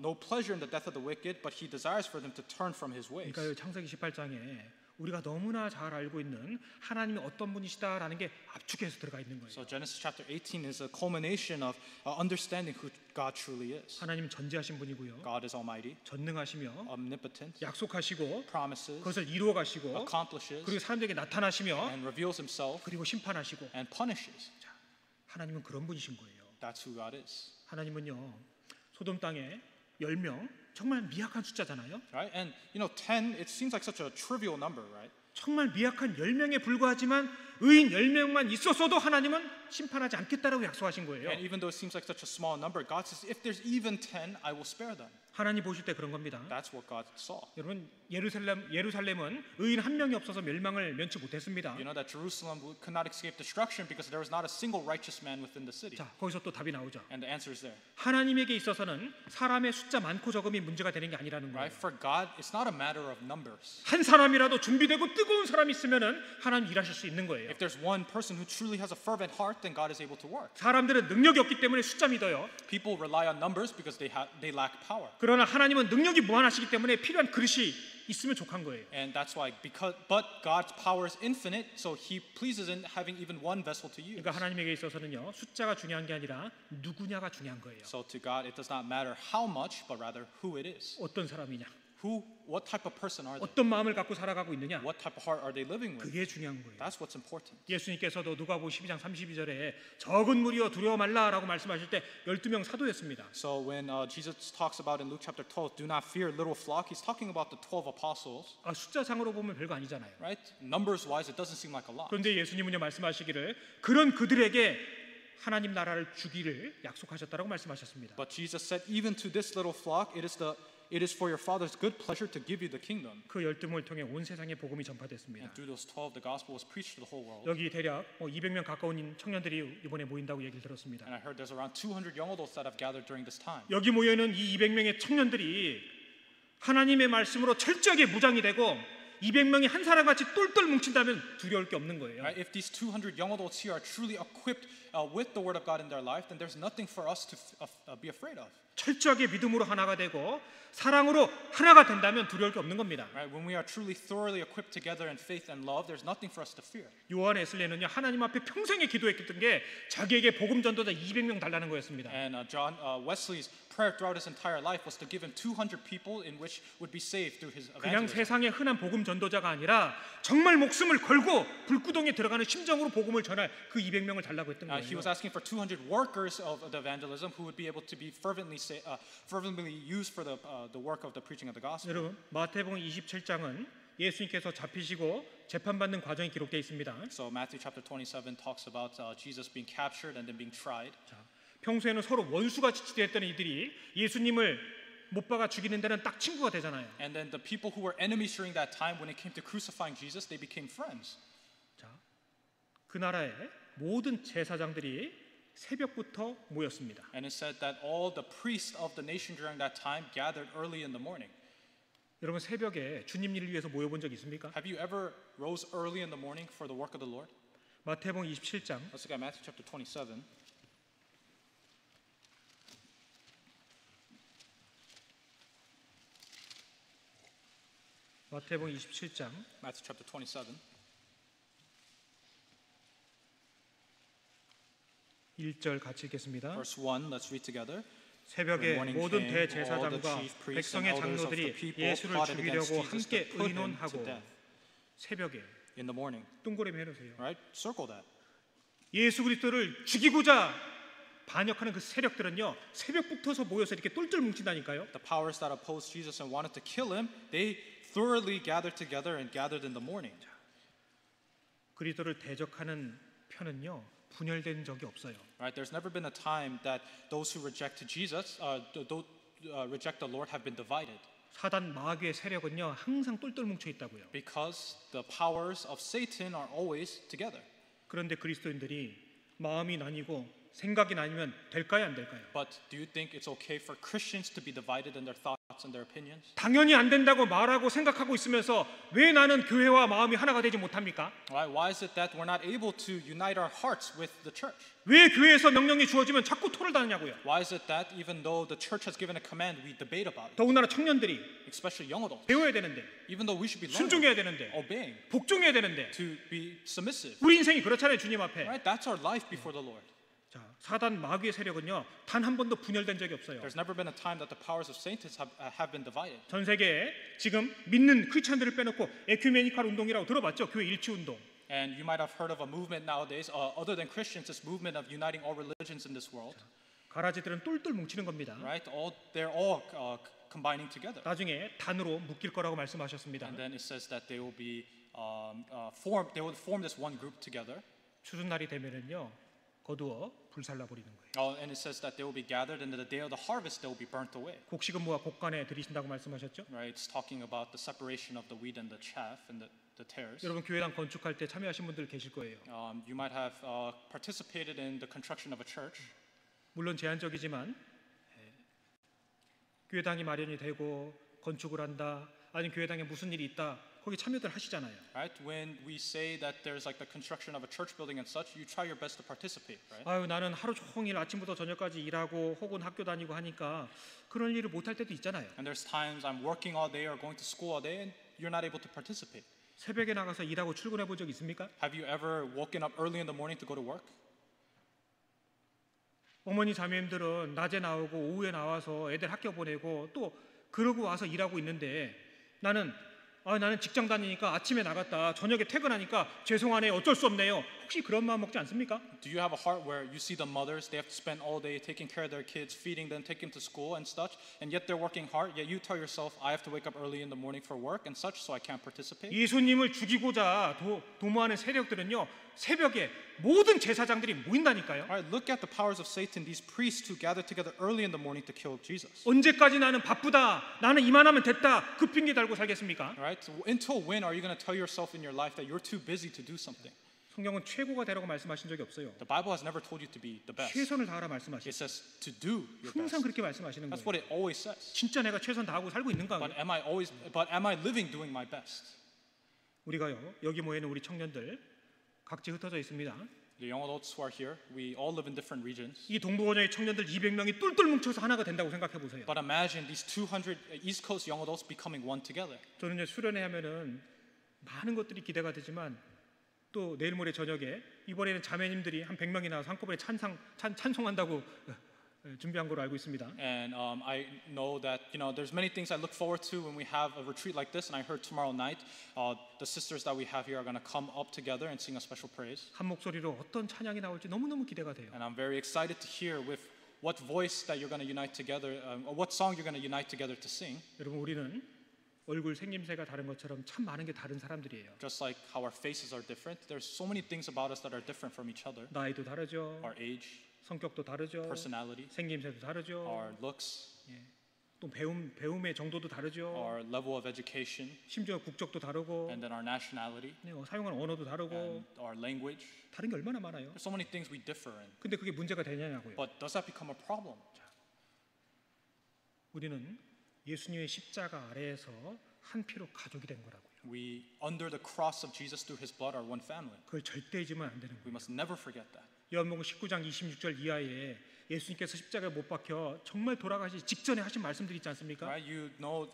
no pleasure in the death of the wicked, but He desires for them to turn from His ways. 그러니까 창세기 18장에 우리가 너무나 잘 알고 있는 하나님이 어떤 분이시다라는 게 압축해서 들어가 있는 거예요. So Genesis chapter 18 is a culmination of understanding who God truly is. 하나님은 전지하신 분이고요. God is almighty, 전능하시며 omnipotent, 약속하시고 promises, 그것을 이루어 가시고 accomplishes, 그리고 사람들에게 나타나시며 and reveals Himself, 그리고 심판하시고 and punishes. 자, 하나님은 그런 분이신 거예요. That's who God is. 하나님은요. 소돔 땅에 10명 정말 미약한 숫자잖아요. Right? And 10, it seems like such a trivial number, right? 정말 미약한 10명에 불과하지만 의인 10명만 있었어도 하나님은 심판하지 않겠다라고 약속하신 거예요. And even though it seems like such a small number, God says, if there's even 10, I will spare them. 하나님 보실 때 그런 겁니다. That's what God saw. 여러분 예루살렘은 의인 한 명이 없어서 멸망을 면치 못했습니다. You know that Jerusalem could not escape destruction because there was not a single righteous man within the city. 자, 거기서 또 답이 나오죠. And the answer is there. 하나님에게 있어서는 사람의 숫자 많고 적음이 문제가 되는 게 아니라는 거예요. Right? For God, it's not a matter of numbers. 한 사람이라도 준비되고 뜨거운 사람이 있으면은 하나님 일하실 수 있는 거예요. 거예요. If there's one person who truly has a fervent heart, then God is able to work. 사람들은 능력이 없기 때문에 숫자 믿어요. People rely on numbers because they lack power. 그러나 하나님은 능력이 무한하시기 때문에 필요한 그릇이 있으면 족한 거예요. And that's why but God's power is infinite, so He pleases in having even one vessel to use. 그러니까 하나님에게 있어서는요 숫자가 중요한 게 아니라 누구냐가 중요한 거예요. So to God, it does not matter how much, but rather who it is. 어떤 사람이냐, what type of person are they? 어떤 마음을 갖고 살아가고 있느냐, What type of heart are they living with? 그게 중요한 거예요. That's what's important. 예수님께서도 누가복음 12장 32절에 적은 무리여 두려워 말라라고 말씀하실 때 12명 사도였습니다. So when Jesus talks about in Luke chapter 12, do not fear little flock, he's talking about the 12 apostles. 숫자상으로 보면 별거 아니잖아요. Right? Numbers wise, it doesn't seem like a lot. 그런데 예수님은요 말씀하시기를 그런 그들에게 하나님 나라를 주기를 약속하셨다라고 말씀하셨습니다. But Jesus said, even to this little flock, it is for your Father's good pleasure to give you the kingdom. 그 12명을 통해 온 세상에 복음이 전파됐습니다. And through those 12, the gospel was preached to the whole world. 여기 대략 200명 가까운 청년들이 이번에 모인다고 얘기를 들었습니다. And I heard there's around 200 young adults that have gathered during this time. 여기 모여 있는 이 200명의 청년들이 하나님의 말씀으로 철저하게 무장이 되고 200명이 한 사람같이 똘똘 뭉친다면 두려울 게 없는 거예요. Right? If these 200 young adults here are truly equipped with the word of God in their life, then there's nothing for us to be afraid of. 철저하게 믿음으로 하나가 되고 사랑으로 하나가 된다면 두려울 게 없는 겁니다. Right? When we are truly thoroughly equipped together in faith and love, there's nothing for us to fear. 요한 웨슬리는요 하나님 앞에 평생에 기도했던 게 자기에게 복음 전도자 200명 달라는 거였습니다. And John Wesley's prayer throughout his entire life was to give him 200 people in which would be saved through his 그냥 evangelism. 세상의 흔한 복음 전도자가 아니라 정말 목숨을 걸고 불구덩이에 들어가는 심정으로 복음을 전할 그 200명을 달라고 했던 거예요. He was asking for 200 workers of the evangelism who would be able to be fervently used for the work of the preaching of the gospel. 여러분 마태복음 27장은 예수님께서 잡히시고 재판받는 과정이 기록되어 있습니다. So Matthew chapter 27 talks about Jesus being captured and then being tried. 평소에는 서로 원수같이 지냈던 이들이 예수님을 못 박아 죽이는 데는 딱 친구가 되잖아요. And then the people who were enemies during that time, when it came to crucifying Jesus, they became friends. 자, 그 나라의 모든 제사장들이 새벽부터 모였습니다. And it said that all the priests of the nation during that time gathered early in the morning. 여러분 새벽에 주님 일을 위해서 모여본 적 있습니까? Have you ever rose early in the morning for the work of the Lord? 마태복음 27장 Let's look at Matthew chapter 27. 마태복음 27장 Matthew chapter 27. 1절 같이 읽겠습니다. Verse 1, let's read together. 새벽에 모든 대제사장과 백성의 장로들이 예수를 죽이려고 함께 의논하고 새벽에 in the morning. 동그라미 해놓으세요. Right? Circle that. 예수 그리스도를 죽이고자 반역하는 그 세력들은요 새벽부터서 모여서 이렇게 똘똘 뭉친다니까요. The powers that opposed Jesus and wanted to kill him, they thoroughly gathered together and gathered in the morning. 그리스도를 대적하는 편은요 분열된 적이 없어요. Right? There's never been a time that those who reject Jesus, reject the Lord, have been divided. 사단 마귀의 세력은요 항상 똘똘 뭉쳐 있다고요. Because the powers of Satan are always together. 그런데 그리스도인들이 마음이 나뉘고 생각이 나뉘면 될까요, 안 될까요? But do you think it's okay for Christians to be divided in their thoughts and their opinions? 당연히 안 된다고 말하고 생각하고 있으면서 왜 나는 교회와 마음이 하나가 되지 못합니까? Why is it that we're not able to unite our hearts with the church? 왜 교회에서 명령이 주어지면 자꾸 토를 다느냐고요? Why is it that even though the church has given a command, we debate about it? 더군다나 청년들이 Especially young adults. 배워야 되는데, Even though we should be 순종해야 learning, 되는데, obeying, 복종해야 되는데, to be submissive. 우리 인생이 그렇잖아요, 주님 앞에. Right? That's our life before the Lord. 자, 사단 마귀의 세력은요 단 한 번도 분열된 적이 없어요. There's never been a time that the powers of Satan have been divided. 전 세계에 지금 믿는 크리스천들을 빼놓고 에큐메니칼 운동이라고 들어봤죠? 교회 일치 운동. And you might have heard of a movement nowadays, other than Christians, this movement of uniting all religions in this world. 가라지들은 똘똘 뭉치는 겁니다. Right? They're all combining together. 나중에 단으로 묶일 거라고 말씀하셨습니다. And then it says that they will be formed. They will form this one group together. 추수날이 되면은요 거두어 불살라 버리는 거예요. And it says that they will be gathered, and in the day of the harvest they will be burnt away. 곡식은무와 곡간에 들이신다고 말씀하셨죠? Right? It's talking about the separation of the wheat and the chaff and the tares. 여러분 교회당 건축할 때 참여하신 분들 계실 거예요. You might have participated in the construction of a church. 물론 제한적이지만 교회당이 마련이 되고 건축을 한다. 아니면 교회당에 무슨 일이 있다. 거기 참여들 하시잖아요. Right? When we say that there's like the construction of a church building and such, you try your best to participate, right? 아유, 나는 하루 종일 아침부터 저녁까지 일하고 혹은 학교 다니고 하니까 그런 일을 못 할 때도 있잖아요. And there's times I'm working all day or going to school all day and you're not able to participate. 새벽에 나가서 일하고 출근해 본 적 있습니까? Have you ever woken up early in the morning to go to work? 어머니 자매님들은 낮에 나오고 오후에 나와서 애들 학교 보내고 또 그러고 와서 일하고 있는데 나는 직장 다니니까 아침에 나갔다 저녁에 퇴근하니까 죄송하네요, 어쩔 수 없네요. 혹시 그런 마음 먹지 않습니까? Do you have a heart where you see the mothers, they have to spend all day taking care of their kids, feeding them, taking them to school and such, and yet they're working hard, yet you tell yourself, I have to wake up early in the morning for work and such, so I can't participate? 예수님을 죽이고자 도모하는 세력들은요, 새벽에 모든 제사장들이 모인다니까요. All right, look at the powers of Satan, these priests who gather together early in the morning to kill Jesus. 언제까지 나는 바쁘다, 나는 이만하면 됐다, 그 핑계 달고 살겠습니까? All right, so until when are you going to tell yourself in your life that you're too busy to do something? 성경은 최고가 되라고 말씀하신 적이 없어요. The Bible has never told you to be the best. 최선을 다하라 It 말씀하시죠. says to do your 항상 best. 그렇게 말씀하시는 That's 거예요. what it always says. 진짜 내가 최선 다하고 살고 있는가? But am I living doing my best? 우리가요, 여기 모여 있는 우리 청년들 각지 흩어져 있습니다. The young adults who are here, we all live in different regions. 이 동부원의 청년들 200명이 똘똘 뭉쳐서 하나가 된다고 생각해 보세요. But imagine these 200 East Coast young adults becoming one together. 저는 수련회 하면은 많은 것들이 기대가 되지만 또 내일 모레 저녁에 이번에는 자매님들이 한 100명이 나와서 한꺼번에 찬송한다고 준비한 걸로 알고 있습니다. And I know that there's many things I look forward to when we have a retreat like this. And I heard tomorrow night the sisters that we have here are going to come up together and sing a special praise. 한 목소리로 어떤 찬양이 나올지 너무너무 기대가 돼요. And I'm very excited to hear with what voice that you're going to unite together, or what song you're going to unite together to sing. 여러분, 우리는 얼굴 생김새가 다른 것처럼 참 많은 게 다른 사람들이에요. Just like how our faces are different, there's so many things about us that are different from each other. 나이도 다르죠. Our age, 성격도 다르죠. personality, 생김새도 다르죠. our looks, 또 배움의 정도도 다르죠. our level of education, 심지어 국적도 다르고 and then our nationality, 사용하는 언어도 다르고 and our language. 다른 게 얼마나 많아요. There's so many things we differ in. 근데 그게 문제가 되냐고요. But does that become a problem? 우리는 예수님의 십자가 아래에서 한 피로 가족이 된 거라고요. We, under the cross of Jesus through His blood, are one family. 그걸 절대 잊으면 안 되는 거예요. We must never forget that. 요한복음 19장 26절 이하에 예수님께서 십자가에 못 박혀 정말 돌아가시기 직전에 하신 말씀들이 있지 않습니까? Right? You know,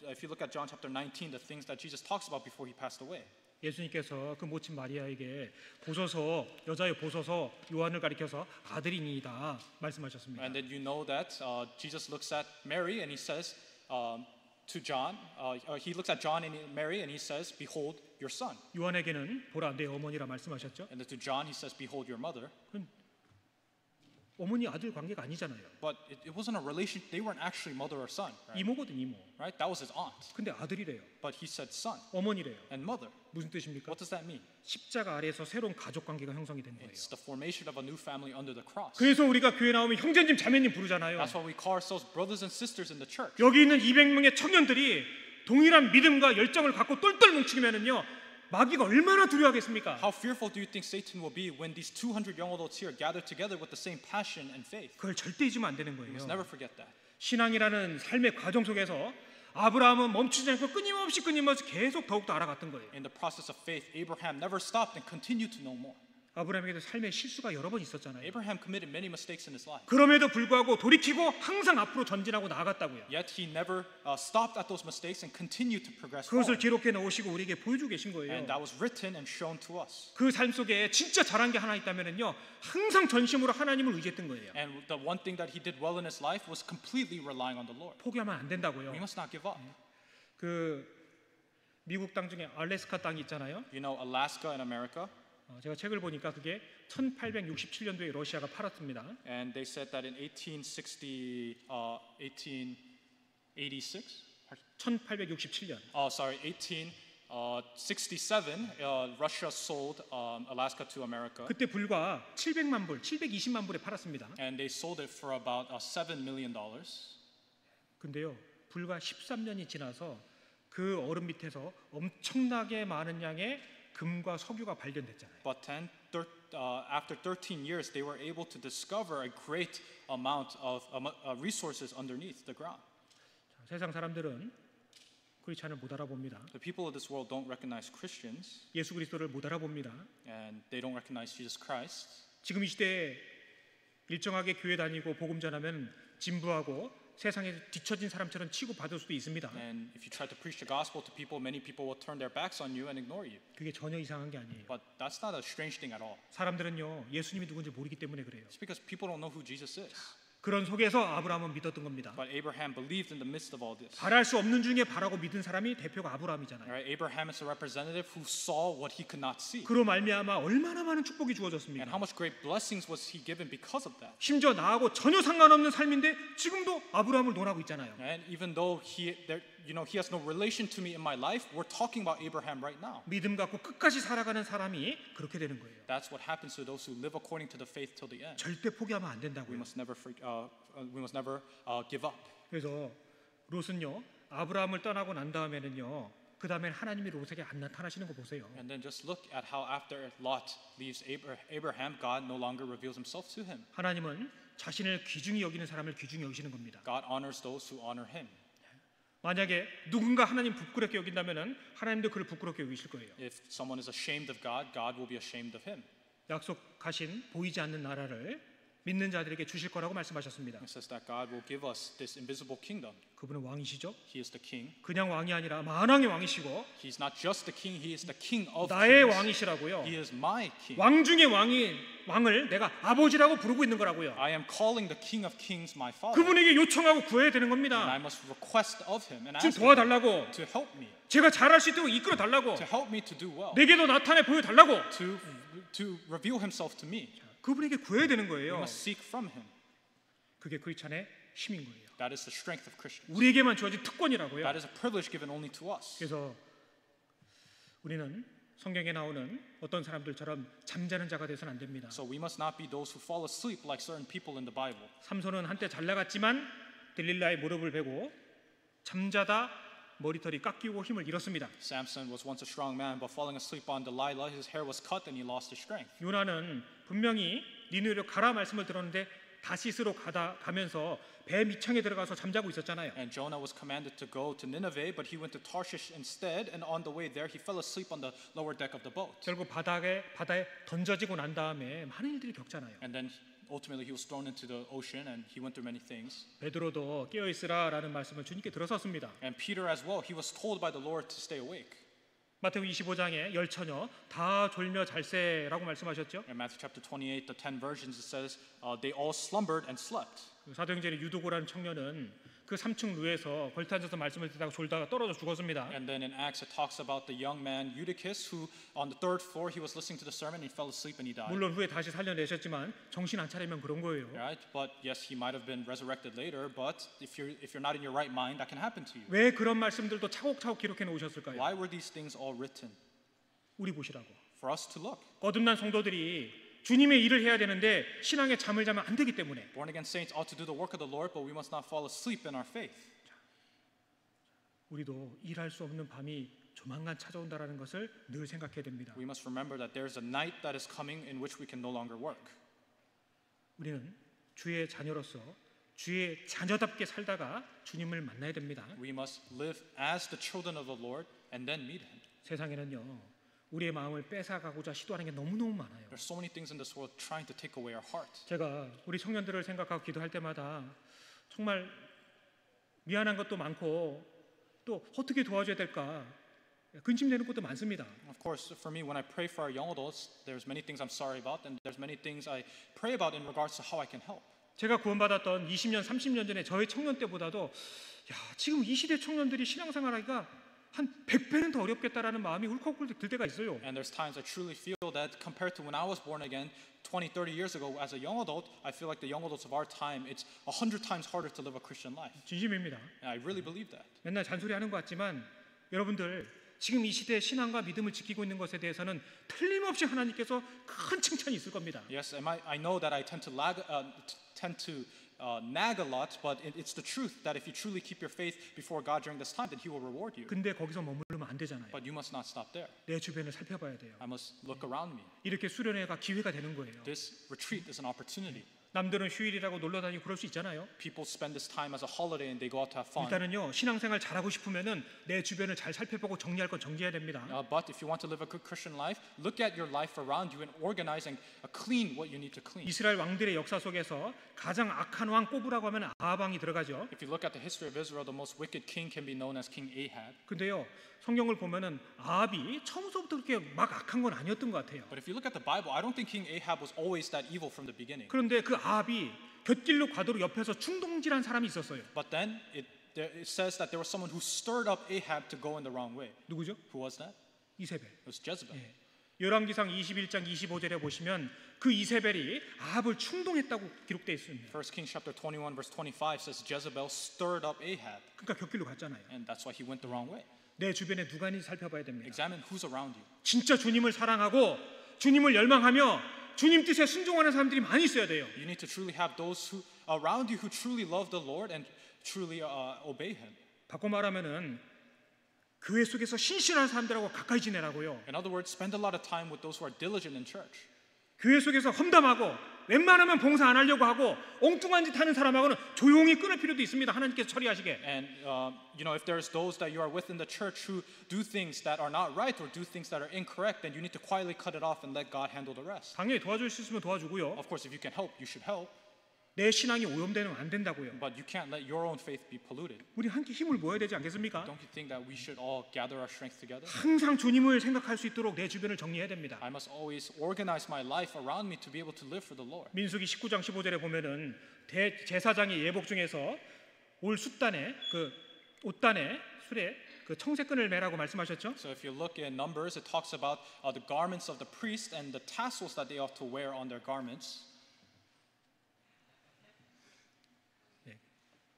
if you look at John chapter 19, the things that Jesus talks about before He passed away. 예수님께서 그 모친 마리아에게 보소서, 여자여 보소서, 요한을 가리켜서 아들이니이다 말씀하셨습니다. And then you know that Jesus looks at Mary and He says to John, He looks at John and Mary and He says, "Behold your son." 요한에게는 보라 내 어머니라 말씀하셨죠. And then to John He says, "Behold your mother." 어머니 아들 관계가 아니잖아요. But it wasn't a relation. They weren't actually mother or son. Right? 이모거든 이모. Right? That was his aunt. 근데 아들이래요. But he said son 어머니래요. and mother. 무슨 뜻입니까? What does that mean? 십자가 아래에서 새로운 가족 관계가 형성이 된 거예요. It's the formation of a new family under the cross. 그래서 우리가 교회 나오면 형제님 자매님 부르잖아요. That's why we call ourselves brothers and sisters in the church. 여기 있는 200명의 청년들이 동일한 믿음과 열정을 갖고 똘똘 뭉치면은요, 마귀가 얼마나 두려워하겠습니까? How fearful do you think Satan will be when these 200 young adults here gather together with the same passion and faith? 그걸 절대 잊으면 안 되는 We 거예요. must never forget that. 신앙이라는 삶의 과정 속에서 아브라함은 멈추지 않고 끊임없이 계속 더욱더 알아갔던 거예요. In the process of faith, Abraham never stopped and continued to know more. 아브라함에게도 삶의 실수가 여러 번 있었잖아요. Abraham committed many mistakes in his life. 그럼에도 불구하고 돌이키고 항상 앞으로 전진하고 나아갔다고요. Yet he never stopped at those mistakes and continued to progress 그것을 forward. 기록해 놓으시고 우리에게 보여주고 계신 거예요. And that was written and shown to us. 그 삶 속에 진짜 잘한 게 하나 있다면은요, 항상 전심으로 하나님을 의지했던 거예요. And the one thing that he did well in his life was completely relying on the Lord. 포기하면 안 된다고요. We must not give up. 그 미국 땅 중에 알래스카 땅이 있잖아요. You know, Alaska in America. 제가 책을 보니까 그게 1867년도에 러시아가 팔았습니다. And they said that in 1886. 1867년. Sorry, 1867. Russia sold Alaska to America. 그때 불과 700만 불, 720만 불에 팔았습니다. And they sold it for about $7 million. 근데요, 불과 13년이 지나서 그 얼음 밑에서 엄청나게 많은 양의 금과 석유가 발견됐잖아요. But after 13 years, they were able to discover a great amount of resources underneath the ground. 세상 사람들은 크리스찬을 못 알아봅니다. The people of this world don't recognize Christians, 예수 그리스도를 못 알아봅니다. and they don't recognize Jesus Christ. 지금 이 시대에 일정하게 교회 다니고 복음 전하면 진부하고 세상에 뒤처진 사람처럼 취급받을 수도 있습니다. And if you try to preach the gospel to people, many people will turn their backs on you and ignore you. 그게 전혀 이상한 게 아니에요. But that's not a strange thing at all. 사람들은요 예수님이 누군지 모르기 때문에 그래요. It's because people don't know who Jesus is. 그런 속에서 아브라함은 믿었던 겁니다. But Abraham believed in the midst of all this. 바랄 수 없는 중에 바라고 믿은 사람이 대표가 아브라함이잖아요. Right? Abraham is a representative who saw what he could not see. 그로 말미암아 얼마나 많은 축복이 And 주어졌습니까? how much great blessings was he given because of that? 심지어 나하고 전혀 상관없는 삶인데 지금도 아브라함을 논하고 있잖아요. And even though he has no relation to me in my life, we're talking about Abraham right now. 믿음 갖고 끝까지 살아가는 사람이 그렇게 되는 거예요. That's what happens to those who live according to the faith till the end. 절대 포기하면 안 We 된다고요. must never give up. 그래서 롯은요 아브라함을 떠나고 난 다음에는요 그 다음에 하나님이 롯에게 안 나타나시는 거 보세요. And then just look at how after Lot leaves Abraham, God no longer reveals himself to him. 하나님은 자신을 귀중히 여기는 사람을 귀중히 여기시는 겁니다. God honors those who honor him. 만약에 누군가 하나님 부끄럽게 여긴다면은 하나님도 그를 부끄럽게 여기실 거예요. If someone is ashamed of God, God will be ashamed of him. 약속하신 보이지 않는 나라를 믿는 자들에게 주실 거라고 말씀하셨습니다. It says that God will give us this invisible kingdom. 그분은 왕이시죠. He is the king. 그냥 왕이 아니라 만왕의 왕이시고 He's not just the king, he is the king of 나의 kings. 왕이시라고요. He is my king. 왕 중의 왕을 내가 아버지라고 부르고 있는 거라고요. I am calling the king of kings my father. 그분에게 요청하고 구해야 되는 And I 겁니다. must request of him and 좀 ask him 도와달라고, to help me, 제가 잘할 수 있도록 이끌어 달라고, to help me to do well, 내게도 나타내 보여달라고 to reveal himself to me. 그분에게 구해야 되는 We 거예요. must seek from him. 그게 크리스찬의 힘인 거예요. That is the strength of Christians. 우리에게만 주어진 특권이라고요. That is a privilege given only to us. 그래서 우리는 성경에 나오는 어떤 사람들처럼 잠자는 자가 되서는 안 됩니다. So we must not be those who fall asleep like certain people in the Bible. 삼손은 한때 잘 나갔지만 들릴라의 무릎을 베고 잠자다 머리털이 깎이고 힘을 잃었습니다. Samson was once a strong man, but falling asleep on Delilah, his hair was cut and he lost his strength. 요나는 분명히 니느웨로 가라 말씀을 들었는데 다시스로 가면서 배 밑창에 들어가서 잠자고 있었잖아요. And Jonah was commanded to go to Nineveh, but he went to Tarshish instead, and on the way there he fell asleep on the lower deck of the boat. 결국 바다에 던져지고 난 다음에 많은 일들이 겪잖아요. And then ultimately he was thrown into the ocean and he went through many things. 베드로도 깨어 있으라라는 말씀을 주님께 들었었습니다. And Peter as well, he was told by the Lord to stay awake. 마태복음 25장에 열 처녀 다 졸며 잘세라고 말씀하셨죠. In Matthew chapter 28, the 10 virgins, it says they all slumbered and slept. 사도행전의 유도고라는 청년은 그 3층 루에서 걸터앉아서 말씀을 듣다가 졸다가 떨어져 죽었습니다. And then in Acts it talks about the young man Eutychus who on the third floor he was listening to the sermon and he fell asleep and he died. 물론 후에 다시 살려내셨지만 정신 안 차리면 그런 거예요. Right? But yes, he might have been resurrected later, but if you're not in your right mind, that can happen to you. 왜 그런 말씀들도 차곡차곡 기록해 놓으셨을까요? Why were these things all written? 우리 보시라고. For us to look. 거듭난 성도들이 주님의 일을 해야 되는데 신앙에 잠을 자면 안 되기 때문에 Born again saints ought to do the work of the Lord, but we must not fall asleep in our faith. 우리도 일할 수 없는 밤이 조만간 찾아온다라는 것을 늘 생각해야 됩니다. We must remember that there is a night that is coming in which we can no longer work. 우리는 주의 자녀로서 주의 자녀답게 살다가 주님을 만나야 됩니다. We must live as the children of the Lord and then meet him. 세상에는요. 우리의 마음을 뺏어가고자 시도하는 게 너무너무 많아요. There's so many things in this world trying to take away our heart. 제가 우리 청년들을 생각하고 기도할 때마다 정말 미안한 것도 많고 또 어떻게 도와줘야 될까 근심되는 것도 많습니다. Of course, for me, when I pray for our young adults, there's many things I'm sorry about, and there's many things I pray about in regards to how I can help. 제가 구원받았던 20년, 30년 전에 저의 청년 때보다도 지금 이 시대 청년들이 신앙생활하기가 한 100배는 더 어렵겠다라는 마음이 울컥울컥 들 때가 있어요. And there's times I truly feel that compared to when I was born again 20, 30 years ago as a young adult, I feel like the young adults of our time, it's 100 times harder to live a Christian life. 진심입니다. And I really believe that. 맨날 잔소리하는 것 같지만 여러분들 지금 이 시대의 신앙과 믿음을 지키고 있는 것에 대해서는 틀림없이 하나님께서 큰 칭찬이 있을 겁니다. Yes, I know that I tend to nag a lot, but it's the truth that if you truly keep your faith before God during this time, then He will reward you. 근데 거기서 머무르면 안 되잖아요. But you must not stop there. 내 주변을 살펴봐야 돼요. I must look around me. 이렇게 수련회가 기회가 되는 거예요. This retreat is an opportunity. 남들은 휴일이라고 놀러 다니고 그럴 수 있잖아요. People spend this time as a holiday and they go out to have fun. 일단은요, 신앙생활 잘하고 싶으면은 내 주변을 잘 살펴보고 정리할 건 정리해야 됩니다. But if you want to live a good Christian life, look at your life around you and organize and clean what you need to clean. 이스라엘 왕들의 역사 속에서 가장 악한 왕 뽑으라고 하면 아합 왕이 들어가죠. If you look at the history of Israel, the most wicked king can be known as King Ahab. 근데요, 성경을 보면은 아합이 처음부터 그렇게 막 악한 건 아니었던 것 같아요. But if you look at the Bible, I don't think King Ahab was always that evil from the beginning. 그런데 그 아합이 곁길로 가도록 옆에서 충동질한 사람이 있었어요. But then it says that there was someone who stirred up Ahab to go in the wrong way. 누구죠? Who was that? 이세벨. It was Jezebel. 예. 열왕기상 21장 25절에 보시면 그 이세벨이 아합을 충동했다고 기록되어 있습니다. 1 Kings chapter 21 verse 25 says Jezebel stirred up Ahab. 그러니까 곁길로 갔잖아요. And that's why he went the wrong way. 내 주변에 누가 있는지 살펴봐야 됩니다. Examine who's around you. 진짜 주님을 사랑하고 주님을 열망하며 주님 뜻에 순종하는 사람들이 많이 있어야 돼요. You need to truly have those who around you who truly love the Lord and truly obey Him. 바꿔 말하면은 교회 속에서 신실한 사람들하고 가까이 지내라고요. In other words, spend a lot of time with those who are diligent in church. 교회 속에서 험담하고 웬만하면 봉사 안 하려고 하고 엉뚱한 짓 하는 사람하고는 조용히 끊을 필요도 있습니다. 하나님께서 처리하시게. And if there's those that you are with in the church who do things that are not right or do things that are incorrect, then you need to quietly cut it off and let God handle the rest. 당연히 도와줄 수 있으면 도와주고요. Of course, if you can help, you should help. 내 신앙이 오염되면 안 된다고요. But you can't let your own faith be polluted. 우리 함께 힘을 모아야 되지 않겠습니까? Don't you think that we should all gather our strength together? 항상 주님을 생각할 수 있도록 내 주변을 정리해야 됩니다. I must always organize my life around me to be able to live for the Lord. 민수기 19장 15절에 보면은 제사장의 예복 중에서 올 숫단에 그 옷단에 술에 그 청색끈을 매라고 말씀하셨죠? So if you look in Numbers, it talks about the garments of the priest and the tassels that they ought to wear on their garments.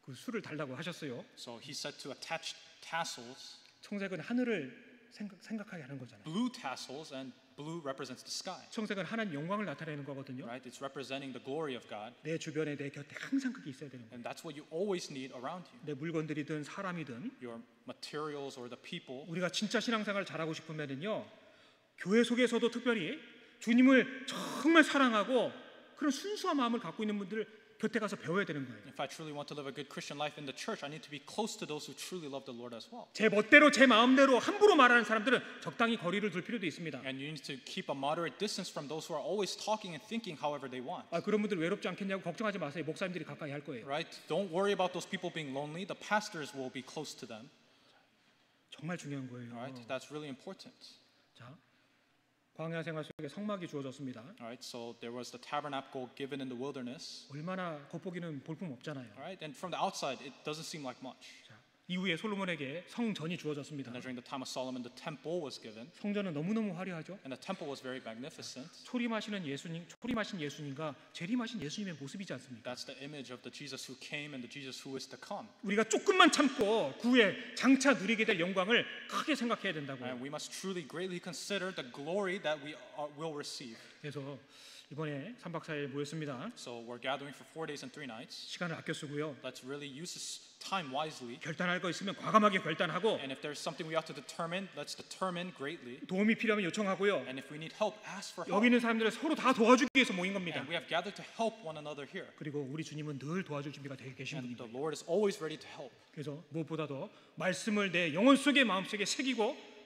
그 술을 달라고 하셨어요. So he said to attach tassels. 청색은 하늘을 생각하게 하는 거잖아요. Blue tassels and blue represents the sky. 청색은 하나님 영광을 나타내는 거거든요. Right? It's representing the glory of God. 내 주변에 내 곁에 항상 그게 있어야 되는 거예요. And that's what you always need around you. 내 물건들이든 사람이든 Your materials or the people. 우리가 진짜 신앙생활 잘하고 싶으면은요. 교회 속에서도 특별히 주님을 정말 사랑하고 그런 순수한 마음을 갖고 있는 분들을 곁에 가서 배워야 되는 거예요. If I truly want to live a good Christian life in the church, I need to be close to those who truly love the Lord as well. 제 멋대로 제 마음대로 함부로 말하는 사람들은 적당히 거리를 둘 필요도 있습니다. And you need to keep a moderate distance from those who are always talking and thinking however they want. 그런 분들 외롭지 않겠냐고 걱정하지 마세요. 목사님들이 가까이 할 거예요. Right? Don't worry about those people being lonely. The pastors will be close to them. 정말 중요한 거예요. Right? That's really important. 자, 광야 생활 속에 성막이 주어졌습니다. Right? So there was the tabernacle given in the wilderness. 얼마나 겉보기는 볼품 없잖아요. Right? And from the outside, it doesn't seem like much. 자, 이후에 솔로몬에게 성전이 주어졌습니다. And during the time of Solomon, the temple was given. 성전은 너무너무 화려하죠. And the temple was very magnificent. 초리 마신 예수님과 재림 마신 예수님의 모습이지 않습니까? That's the image of the Jesus who came and the Jesus who is to come. 우리가 조금만 참고 그 후에 장차 누리게 될 영광을 크게 생각해야 된다고요. And we must truly greatly consider the glory that we will receive. 그래서 이번에 3박 4일 모였습니다. So we're gathering for 4 days and 3 nights. 시간을 아껴 쓰고요. Let's really use this time wisely. 결단할 거 있으면 과감하게 결단하고 And if there's something we ought to determine, let's determine greatly. 도움이 필요하면 요청하고요. And if we need help, ask for help. 여기 있는 사람들을 서로 다 도와주기 위해서 모인 겁니다. And we have gathered to help one another here. 그리고 우리 주님은 늘 도와줄 준비가 되어 계신 And the 분입니다. Lord is always ready to help. 그래서 무엇보다도 말씀을 내 영혼 속에 마음속에 새기고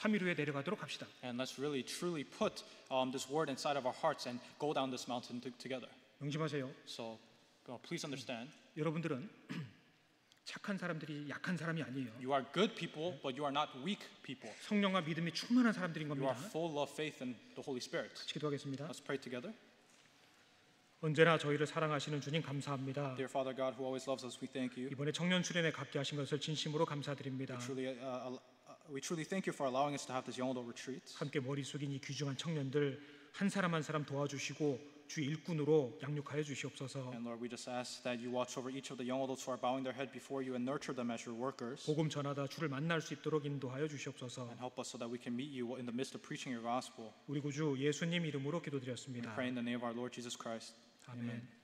3일 후에 내려가도록 합시다. And let's really truly put this word inside of our hearts and go down this mountain together. 명심하세요. So please understand. 여러분들은 착한 사람들이 약한 사람이 아니에요. You are good people, but you are not weak people. 성령과 믿음이 충만한 사람들인 You 겁니다. are full of faith and the Holy Spirit. 같이 기도하겠습니다. Let's pray together. 언제나 저희를 사랑하시는 주님 감사합니다. Dear Father God, who always loves us, we thank you. 이번에 청년 수련회 갖게 하신 것을 진심으로 감사드립니다. We truly thank you for allowing us to have this young adult retreat. 함께 머리 숙인 이 귀중한 청년들 한 사람 한 사람 도와주시고 주 일꾼으로 양육하여 주시옵소서. And Lord, we just ask that you watch over each of the young adults who are bowing their head before you and nurture them as your workers. 복음 전하다 주를 만날 수 있도록 인도하여 주시옵소서. And help us so that we can meet you in the midst of preaching your gospel. 우리 구주 예수님 이름으로 We 기도드렸습니다. pray in the name of our Lord Jesus Christ. 아멘.